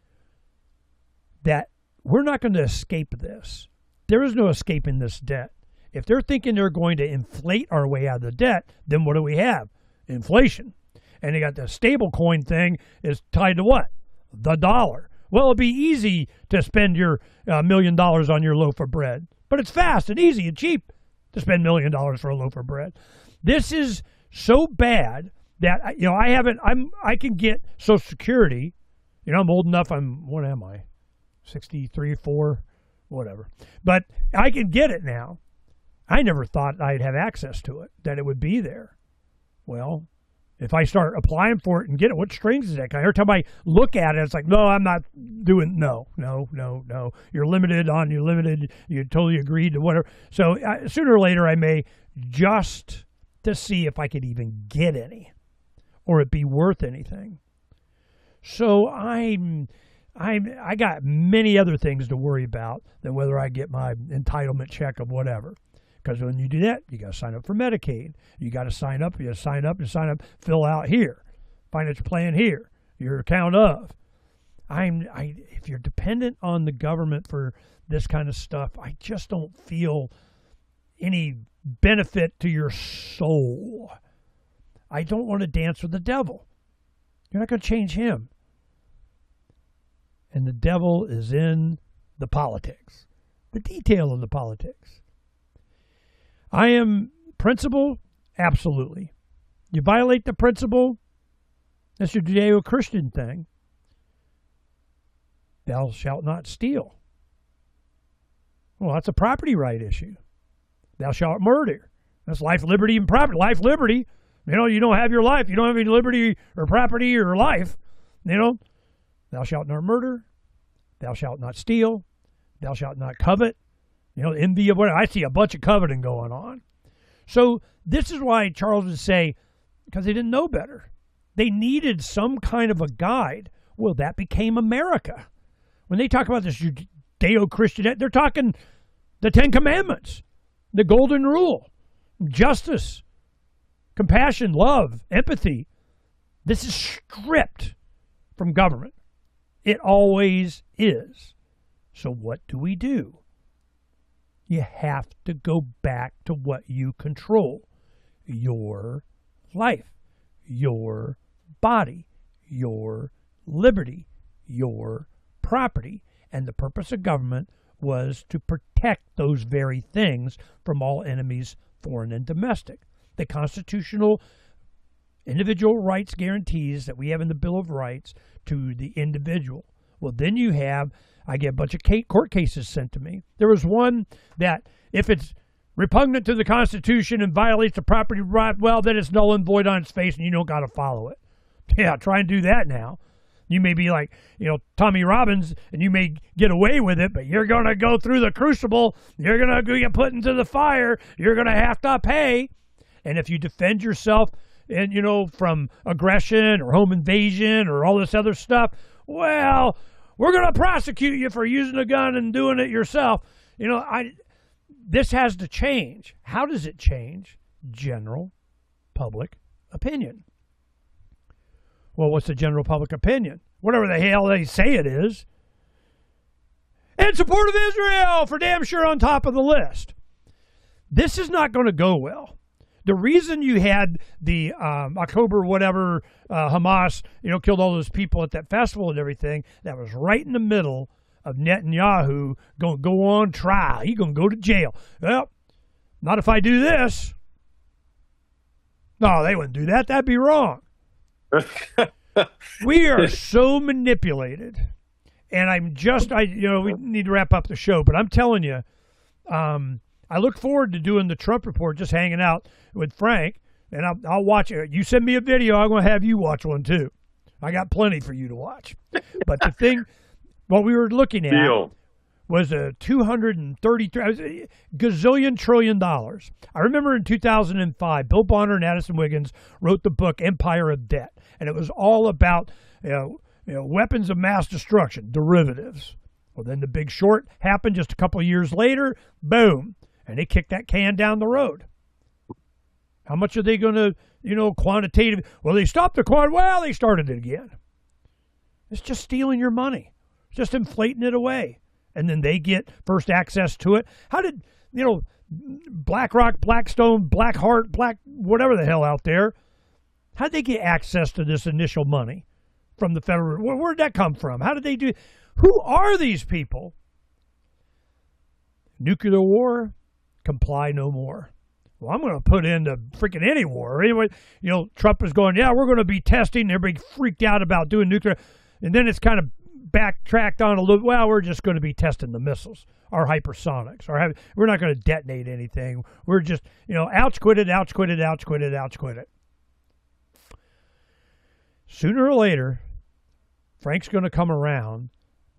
that we're not going to escape this. There is no escaping this debt. If they're thinking they're going to inflate our way out of the debt, then what do we have? Inflation. And they got the stable coin thing is tied to what? The dollar. Well, it'd be easy to spend your $1 million on your loaf of bread. But it's fast and easy and cheap to spend $1 million for a loaf of bread. This is so bad that, I can get Social Security. I'm old enough. What am I? 63, 4, whatever. But I can get it now. I never thought I'd have access to it, that it would be there. Well, if I start applying for it and get it, what strings is that? Every time I look at it, it's like, no, I'm not doing, no. You're limited. You totally agreed to whatever. So sooner or later, I may, just to see if I could even get any or it be worth anything. So I got many other things to worry about than whether I get my entitlement check of whatever. Because when you do that, you got to sign up for Medicaid. You got to sign up, fill out here, financial plan here, your account of. If you're dependent on the government for this kind of stuff, I just don't feel any benefit to your soul. I don't want to dance with the devil. You're not going to change him. And the devil is in the politics, the detail of the politics. I am principle, absolutely. You violate the principle, that's your Judeo-Christian thing. Thou shalt not steal. Well, that's a property right issue. Thou shalt murder. That's life, liberty, and property. Life, liberty. You don't have your life. You don't have any liberty or property or life. Thou shalt not murder. Thou shalt not steal. Thou shalt not covet. Envy of whatever. I see a bunch of coveting going on. So this is why Charles would say, because they didn't know better. They needed some kind of a guide. Well, that became America. When they talk about this Judeo-Christian, they're talking the Ten Commandments, the Golden Rule, justice, compassion, love, empathy. This is stripped from government. It always is. So what do? You have to go back to what you control. Your life, your body, your liberty, your property. And the purpose of government was to protect those very things from all enemies, foreign and domestic. The constitutional individual rights guarantees that we have in the Bill of Rights to the individual. Well, then I get a bunch of court cases sent to me. There was one that if it's repugnant to the Constitution and violates the property right, well, then it's null and void on its face and you don't got to follow it. Yeah, try and do that now. You may be like, Tommy Robbins, and you may get away with it, but you're going to go through the crucible. You're going to get put into the fire. You're going to have to pay. And if you defend yourself and, from aggression or home invasion or all this other stuff, well, we're going to prosecute you for using a gun and doing it yourself. This has to change. How does it change? General public opinion. Well, what's the general public opinion? Whatever the hell they say it is. In support of Israel, for damn sure on top of the list. This is not going to go well. The reason you had the October whatever Hamas, killed all those people at that festival and everything, that was right in the middle of Netanyahu going to go on trial. He's going to go to jail. Well, not if I do this. No, they wouldn't do that. That'd be wrong. We are so manipulated. And we need to wrap up the show, but I'm telling you, I look forward to doing the Trump report, just hanging out with Phranq, and I'll watch it. You send me a video, I'm going to have you watch one too. I got plenty for you to watch. But the thing, what we were looking at was a 233 gazillion trillion dollars. I remember in 2005, Bill Bonner and Addison Wiggins wrote the book Empire of Debt, and it was all about weapons of mass destruction, derivatives. Well, then The Big Short happened just a couple of years later. Boom, and they kicked that can down the road. How much are they going to, quantitative? Well, they stopped the quant. Well, they started it again. It's just stealing your money. It's just inflating it away. And then they get first access to it. How did, BlackRock, Blackstone, Blackheart, whatever the hell out there, how did they get access to this initial money from the Federal? Where did that come from? How did they do? Who are these people? Nuclear war, comply no more. Well, I'm going to put into freaking any war. Anyway, Trump is going, yeah, we're going to be testing. Everybody freaked out about doing nuclear. And then it's kind of backtracked on a little. Well, we're just going to be testing the missiles, our hypersonics. We're not going to detonate anything. We're just, ouch, quit it. Sooner or later, Phranq's going to come around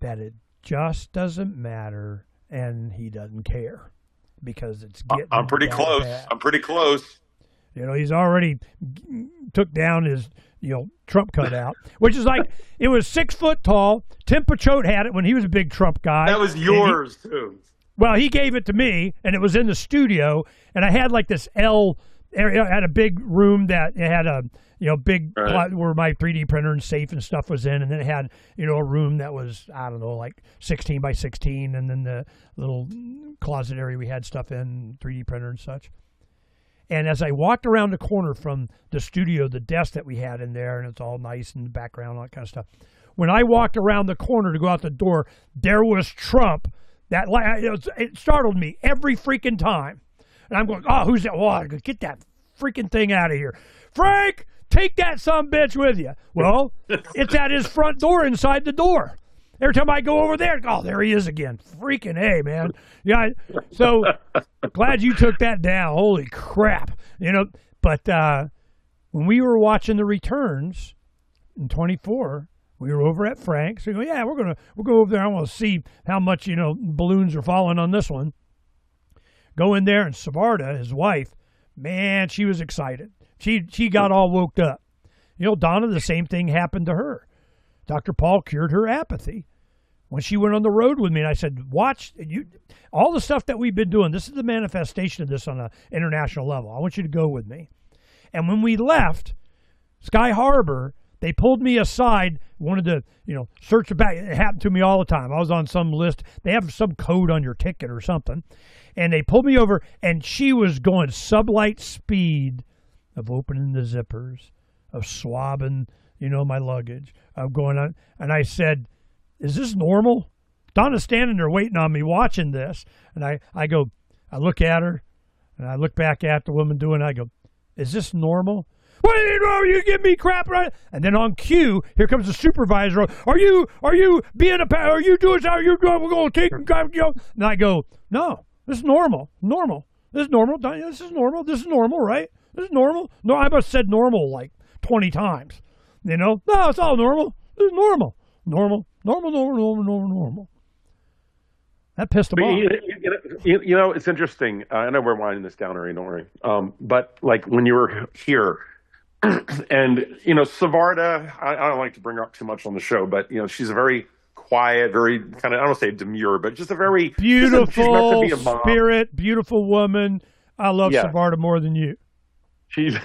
that it just doesn't matter and he doesn't care. Because it's getting I'm pretty close. Bad. I'm pretty close. He's already took down his, Trump cutout, which is like, it was 6 foot tall. Tim Picciott had it when he was a big Trump guy. That was yours, too. Well, he gave it to me, and it was in the studio, and I had like this L area. I had a big room that it had a, big right. where my 3D printer and safe and stuff was in, and then it had, a room that was, I don't know, like 16 by 16, and then the little closet area we had stuff in, 3D printer and such. And as I walked around the corner from the studio, the desk that we had in there, and it's all nice in the background, all that kind of stuff. When I walked around the corner to go out the door, there was Trump. It startled me every freaking time. And I'm going, oh, who's that? Oh, get that freaking thing out of here. Phranq, take that sumbitch with you. Well, it's at his front door inside the door. Every time I go over there, oh, there he is again. Freaking A, man. Yeah. So glad you took that down. Holy crap. But when we were watching the returns in 24, we were over at Phranq's. We go, yeah, we'll go over there. I want to see how much, balloons are falling on this one. Go in there, and Savarda, his wife, man, she was excited. She got all woke up. Donna, the same thing happened to her. Dr. Paul cured her apathy. When she went on the road with me, and I said, watch, all the stuff that we've been doing, this is the manifestation of this on an international level. I want you to go with me. And when we left Sky Harbor, they pulled me aside, wanted to, search about it. It happened to me all the time. I was on some list. They have some code on your ticket or something. And they pulled me over, and she was going sublight speed of opening the zippers, of swabbing, my luggage. I'm going on, and I said, is this normal? Donna's standing there waiting on me watching this. And I go, I look at her, and I look back at the woman doing it. I go, is this normal? What do you know? You give me crap, right? And then on cue, here comes the supervisor. Are you being are you doing how you doing? We're going to take and And I go, no, this is normal. This is normal. This is normal. This is normal, right? This is normal. No, I must have said normal like 20 times. No, it's all normal. This is normal. Normal. That pissed them off. It's interesting. I know we're winding this down already, don't worry. But like when you were here, and Savarda, I don't like to bring her up too much on the show, but she's a very quiet, very kind of, I don't want to say demure, but just a very beautiful she's meant to be a mom. Spirit, beautiful woman. I love Savarda more than you. She's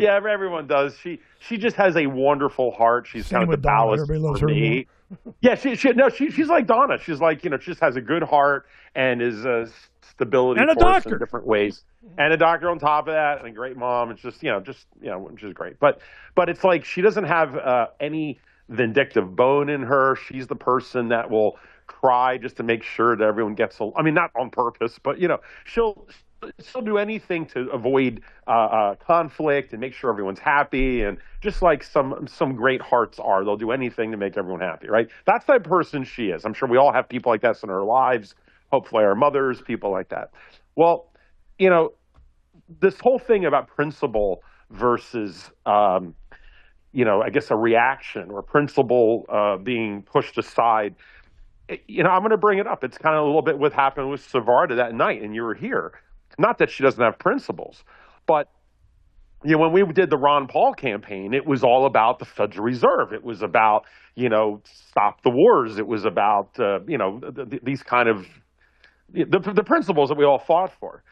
everyone does. She just has a wonderful heart. She's Same kind of with the ballast Donna. Everybody loves for her me. more. Yeah, she's like Donna. She's like, she just has a good heart and is a stability and a for us doctor in different ways. And a doctor on top of that, and a great mom. It's just, which is great. But it's like she doesn't have any vindictive bone in her. She's the person that will cry just to make sure that everyone gets. I mean, not on purpose, but she'll do anything to avoid conflict and make sure everyone's happy. And just like some great hearts are, they'll do anything to make everyone happy, right? That's the type of person she is. I'm sure we all have people like that in our lives. Hopefully our mothers, people like that. Well, this whole thing about principle versus, I guess a reaction or principle being pushed aside. I'm going to bring it up. It's kind of a little bit what happened with Savarda that night, and you were here. Not that she doesn't have principles, but when we did the Ron Paul campaign, it was all about the Federal Reserve. It was about, stop the wars. It was about, these kind of the principles that we all fought for.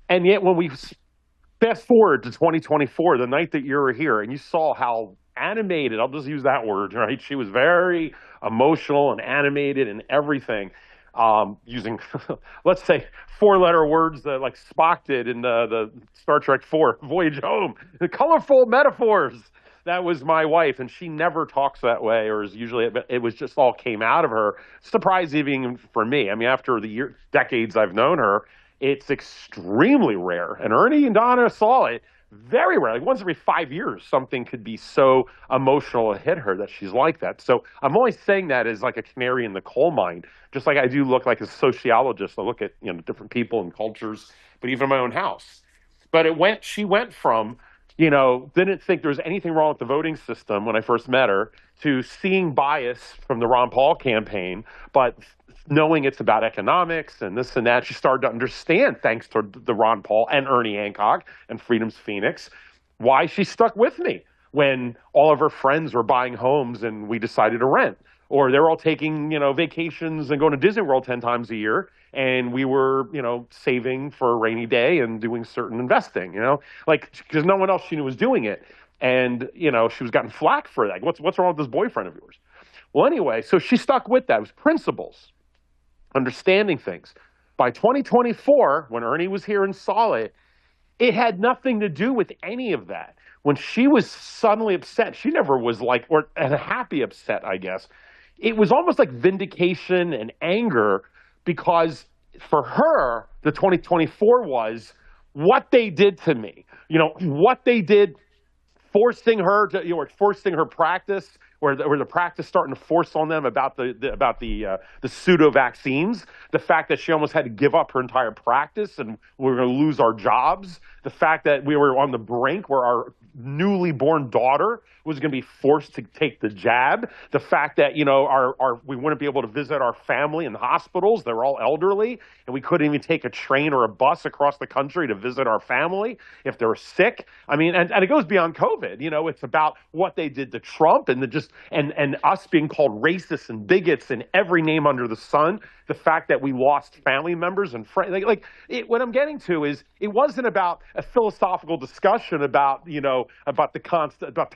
And yet, when we fast forward to 2024, the night that you were here, and you saw how animated, I'll just use that word, right? She was very emotional and animated and everything, using, let's say, four-letter words that like Spock did in the Star Trek 4, Voyage Home, the colorful metaphors. That was my wife, and she never talks that way, or is usually, it was just all came out of her. Surprising even for me. I mean, after the decades I've known her, it's extremely rare. And Ernie and Donna saw it very rare. Like once every 5 years, something could be so emotional to hit her that she's like that. So I'm always saying that as like a canary in the coal mine, just like I do look like a sociologist. I look at different people and cultures, but even my own house. But she went from, didn't think there was anything wrong with the voting system when I first met her, to seeing bias from the Ron Paul campaign, but knowing it's about economics and this and that. She started to understand, thanks to the Ron Paul and Ernie Hancock and Freedom's Phoenix, why she stuck with me when all of her friends were buying homes and we decided to rent. Or they're all taking, vacations and going to Disney World 10 times a year. And we were, saving for a rainy day and doing certain investing, because no one else she knew was doing it. And, she was gotten flack for that. What's wrong with this boyfriend of yours? Well, anyway, so she stuck with that. It was principles, understanding things. By 2024, when Ernie was here and saw it, it had nothing to do with any of that. When she was suddenly upset, she never was like, or a happy upset, I guess. It was almost like vindication and anger, because for her, the 2024 was what they did to me. What they did, forcing her to, forcing her practice, where the practice starting to force on them about the pseudo vaccines, the fact that she almost had to give up her entire practice and we were going to lose our jobs, the fact that we were on the brink where our newly born daughter was going to be forced to take the jab, the fact that we wouldn't be able to visit our family in the hospitals, they're all elderly, and we couldn't even take a train or a bus across the country to visit our family if they were sick. I mean, and it goes beyond COVID. It's about what they did to Trump and and us being called racists and bigots and every name under the sun. The fact that we lost family members and friends. What I'm getting to is, it wasn't about a philosophical discussion about the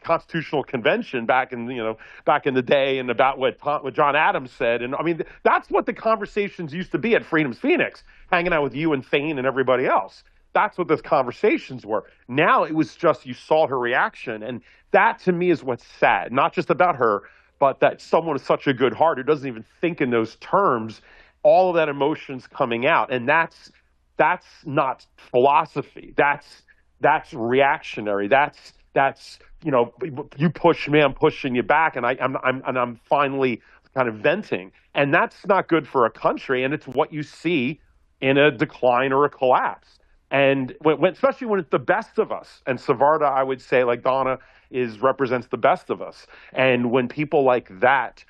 Constitutional Convention back in the day, and about what John Adams said. And I mean, that's what the conversations used to be at Freedom's Phoenix, hanging out with you and Thane and everybody else. That's what those conversations were. Now it was just, you saw her reaction, and that to me is what's sad. Not just about her, but that someone with such a good heart who doesn't even think in those terms, all of that emotion's coming out. And that's not philosophy. That's reactionary. That's you push me, I'm pushing you back, and I'm finally kind of venting. And that's not good for a country, and it's what you see in a decline or a collapse. And especially when it's the best of us. And Savarda, I would say, like Donna, represents the best of us. And when people like that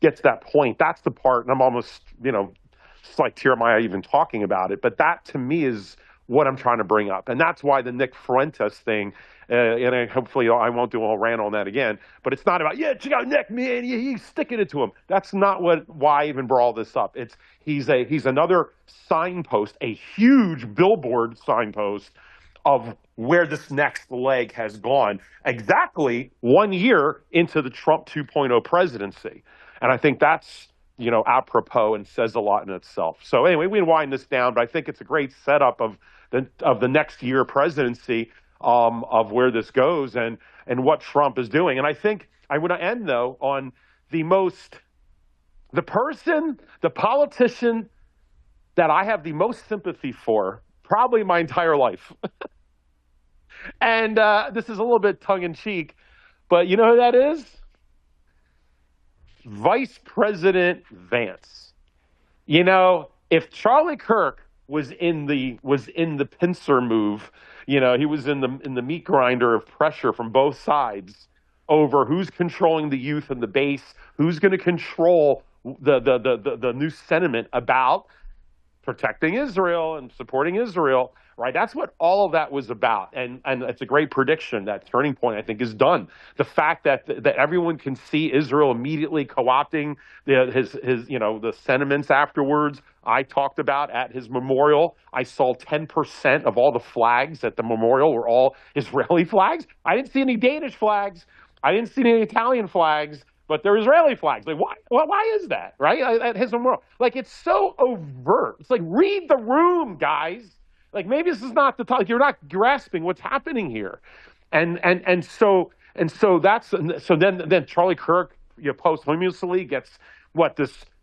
gets that point, that's the part, and I'm almost, it's like tear my eye even talking about it. But that to me is what I'm trying to bring up. And that's why the Nick Fuentes thing, and hopefully I won't do a whole rant on that again, but it's not about, check out Nick, man, he's sticking it to him. That's not why I even brought all this up. He's another signpost, a huge billboard signpost of where this next leg has gone, exactly 1 year into the Trump 2.0 presidency. And I think that's, apropos and says a lot in itself. So anyway, we can wind this down, but I think it's a great setup of the next year presidency, of where this goes and what Trump is doing. And I think I want to end, though, on the politician that I have the most sympathy for, probably my entire life. And this is a little bit tongue-in-cheek, but you know who that is? Vice President Vance. If Charlie Kirk was in the pincer move, he was in the meat grinder of pressure from both sides over who's controlling the youth and the base, who's going to control the new sentiment about protecting Israel and supporting Israel, right? That's what all of that was about. And it's a great prediction. That turning point, I think, is done. The fact that everyone can see Israel immediately co-opting his the sentiments afterwards. I talked about at his memorial. I saw 10% of all the flags at the memorial were all Israeli flags. I didn't see any Danish flags. I didn't see any Italian flags. But they're Israeli flags. Like, why? Why is that, right? At his memorial, like, it's so overt. It's like, read the room, guys. Like, maybe this is not the time. You're not grasping what's happening here, and so then Charlie Kirk, posthumously gets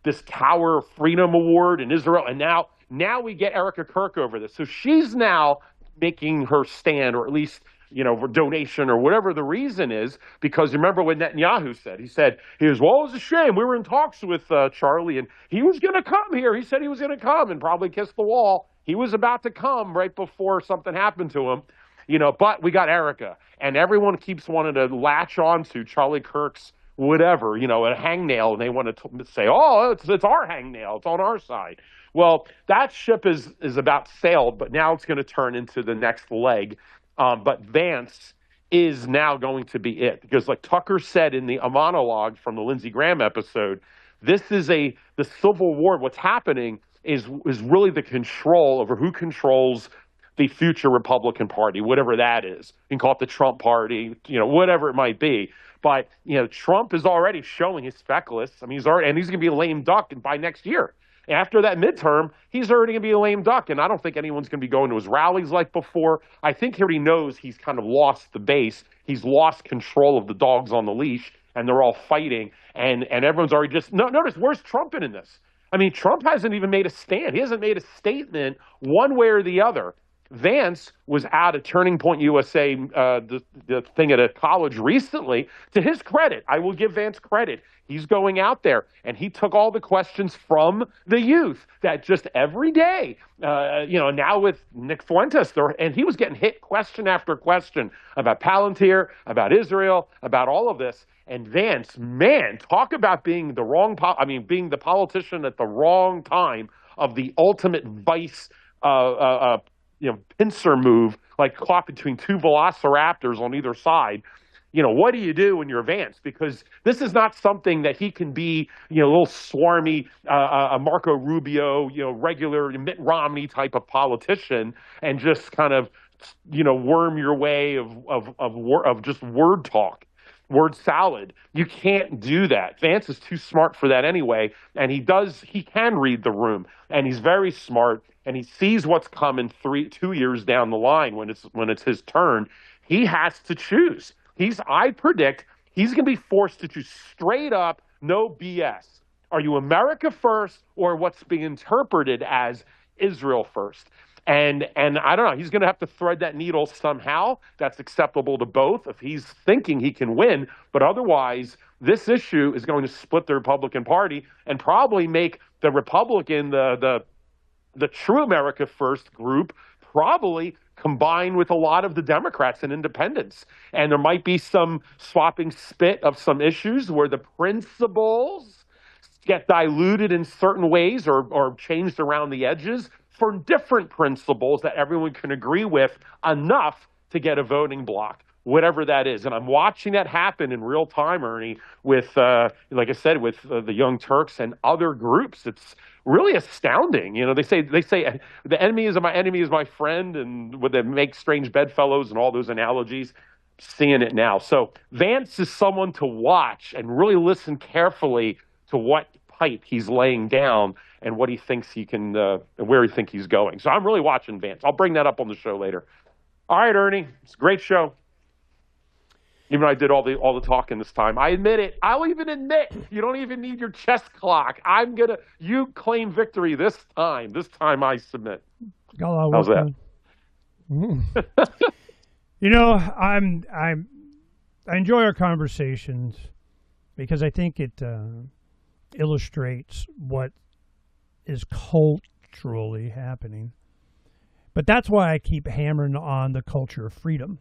this Tower of Freedom Award in Israel, and now we get Erica Kirk over this. So she's now making her stand, or at least, for donation or whatever the reason is, because remember what Netanyahu said? He said, well, it was a shame. We were in talks with Charlie, and he was going to come here. He said he was going to come and probably kiss the wall. He was about to come right before something happened to him, but we got Erica, and everyone keeps wanting to latch on to Charlie Kirk's whatever, a hangnail, and they want to say, oh, it's our hangnail. It's on our side. Well, that ship is about sailed, but now it's going to turn into the next leg. But Vance is now going to be it, because, like Tucker said in a monologue from the Lindsey Graham episode, this is the Civil War. What's happening is really the control over who controls the future Republican Party, whatever that is. You can call it the Trump Party, whatever it might be. But Trump is already showing his feckless. I mean, he's going to be a lame duck by next year. After that midterm, he's already going to be a lame duck, and I don't think anyone's going to be going to his rallies like before. I think he already knows he's kind of lost the base. He's lost control of the dogs on the leash, and they're all fighting, and everyone's already just – notice, where's Trump in this? I mean, Trump hasn't even made a stand. He hasn't made a statement one way or the other. Vance was at a Turning Point USA, the thing at a college recently. To his credit, I will give Vance credit. He's going out there, and he took all the questions from the youth that just every day, now with Nick Fuentes, and he was getting hit question after question about Palantir, about Israel, about all of this. And Vance, man, talk about being being the politician at the wrong time of the ultimate vice, pincer move, like caught between two velociraptors on either side. What do you do when you're Vance? Because this is not something that he can be, a little swarmy, a Marco Rubio, regular Mitt Romney type of politician, and just kind of, worm your way of just word talk, word salad. You can't do that. Vance is too smart for that anyway, and he can read the room, and he's very smart, and he sees what's coming 2 years down the line when it's his turn. He has to choose. I predict he's going to be forced to choose straight up, no BS. Are you America first, or what's being interpreted as Israel first? And I don't know, he's going to have to thread that needle somehow that's acceptable to both if he's thinking he can win. But otherwise, this issue is going to split the Republican Party and probably make the Republican, the true America first group, probably combine with a lot of the Democrats and independents. And there might be some swapping spit of some issues where the principles get diluted in certain ways or changed around the edges for different principles that everyone can agree with enough to get a voting block, whatever that is. And I'm watching that happen in real time, Ernie, with, like I said, with the Young Turks and other groups. It's really astounding. They say the enemy is my friend, and would they make strange bedfellows and all those analogies. Seeing it now. So Vance is someone to watch and really listen carefully to what pipe he's laying down and what he thinks he can, where he thinks he's going. So I'm really watching Vance. I'll bring that up on the show later. All right, Ernie, it's a great show. Even though I did all the talking this time, I admit it. I'll even admit you don't even need your chess clock. You claim victory this time. This time I submit. How's that? I enjoy our conversations because I think it illustrates what is culturally happening. But that's why I keep hammering on the culture of freedom.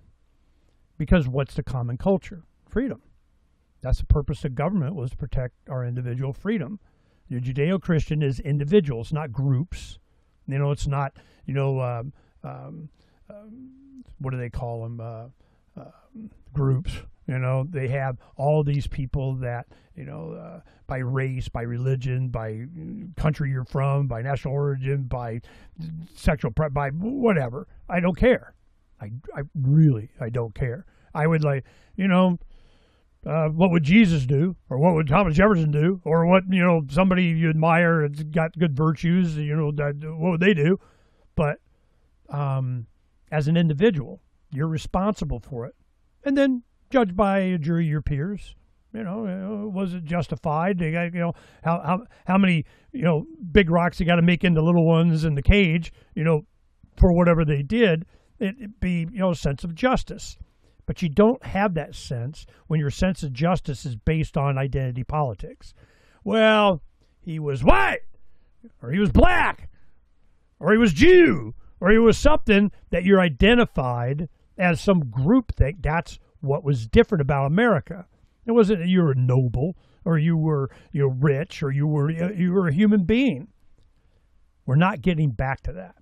Because what's the common culture? Freedom. That's the purpose of government, was to protect our individual freedom. You're Judeo-Christian as individuals, not groups. It's not, what do they call them? Groups. They have all these people that, by race, by religion, by country you're from, by national origin, by sexual, by whatever. I don't care. I really don't care. I would what would Jesus do? Or what would Thomas Jefferson do? Or what, somebody you admire has got good virtues, what would they do? But as an individual, you're responsible for it. And then judged by a jury of your peers. Was it justified? They got, how many, big rocks you got to make into little ones in the cage, for whatever they did. It'd be, a sense of justice. But you don't have that sense when your sense of justice is based on identity politics. Well, he was white, or he was black, or he was Jew, or he was something that you're identified as some group thing. That's what was different about America. It wasn't that you were noble, or you were rich, or you were a human being. We're not getting back to that.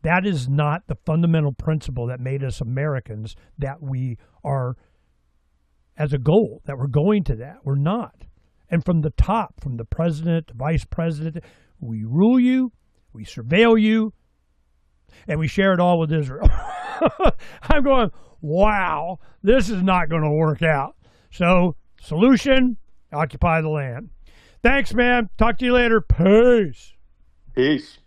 That is not the fundamental principle that made us Americans, that we are, as a goal, that we're going to that. We're not. And from the top, from the president, the vice president, we rule you, we surveil you, and we share it all with Israel. I'm going, wow, this is not going to work out. So, solution, occupy the land. Thanks, man. Talk to you later. Peace. Peace.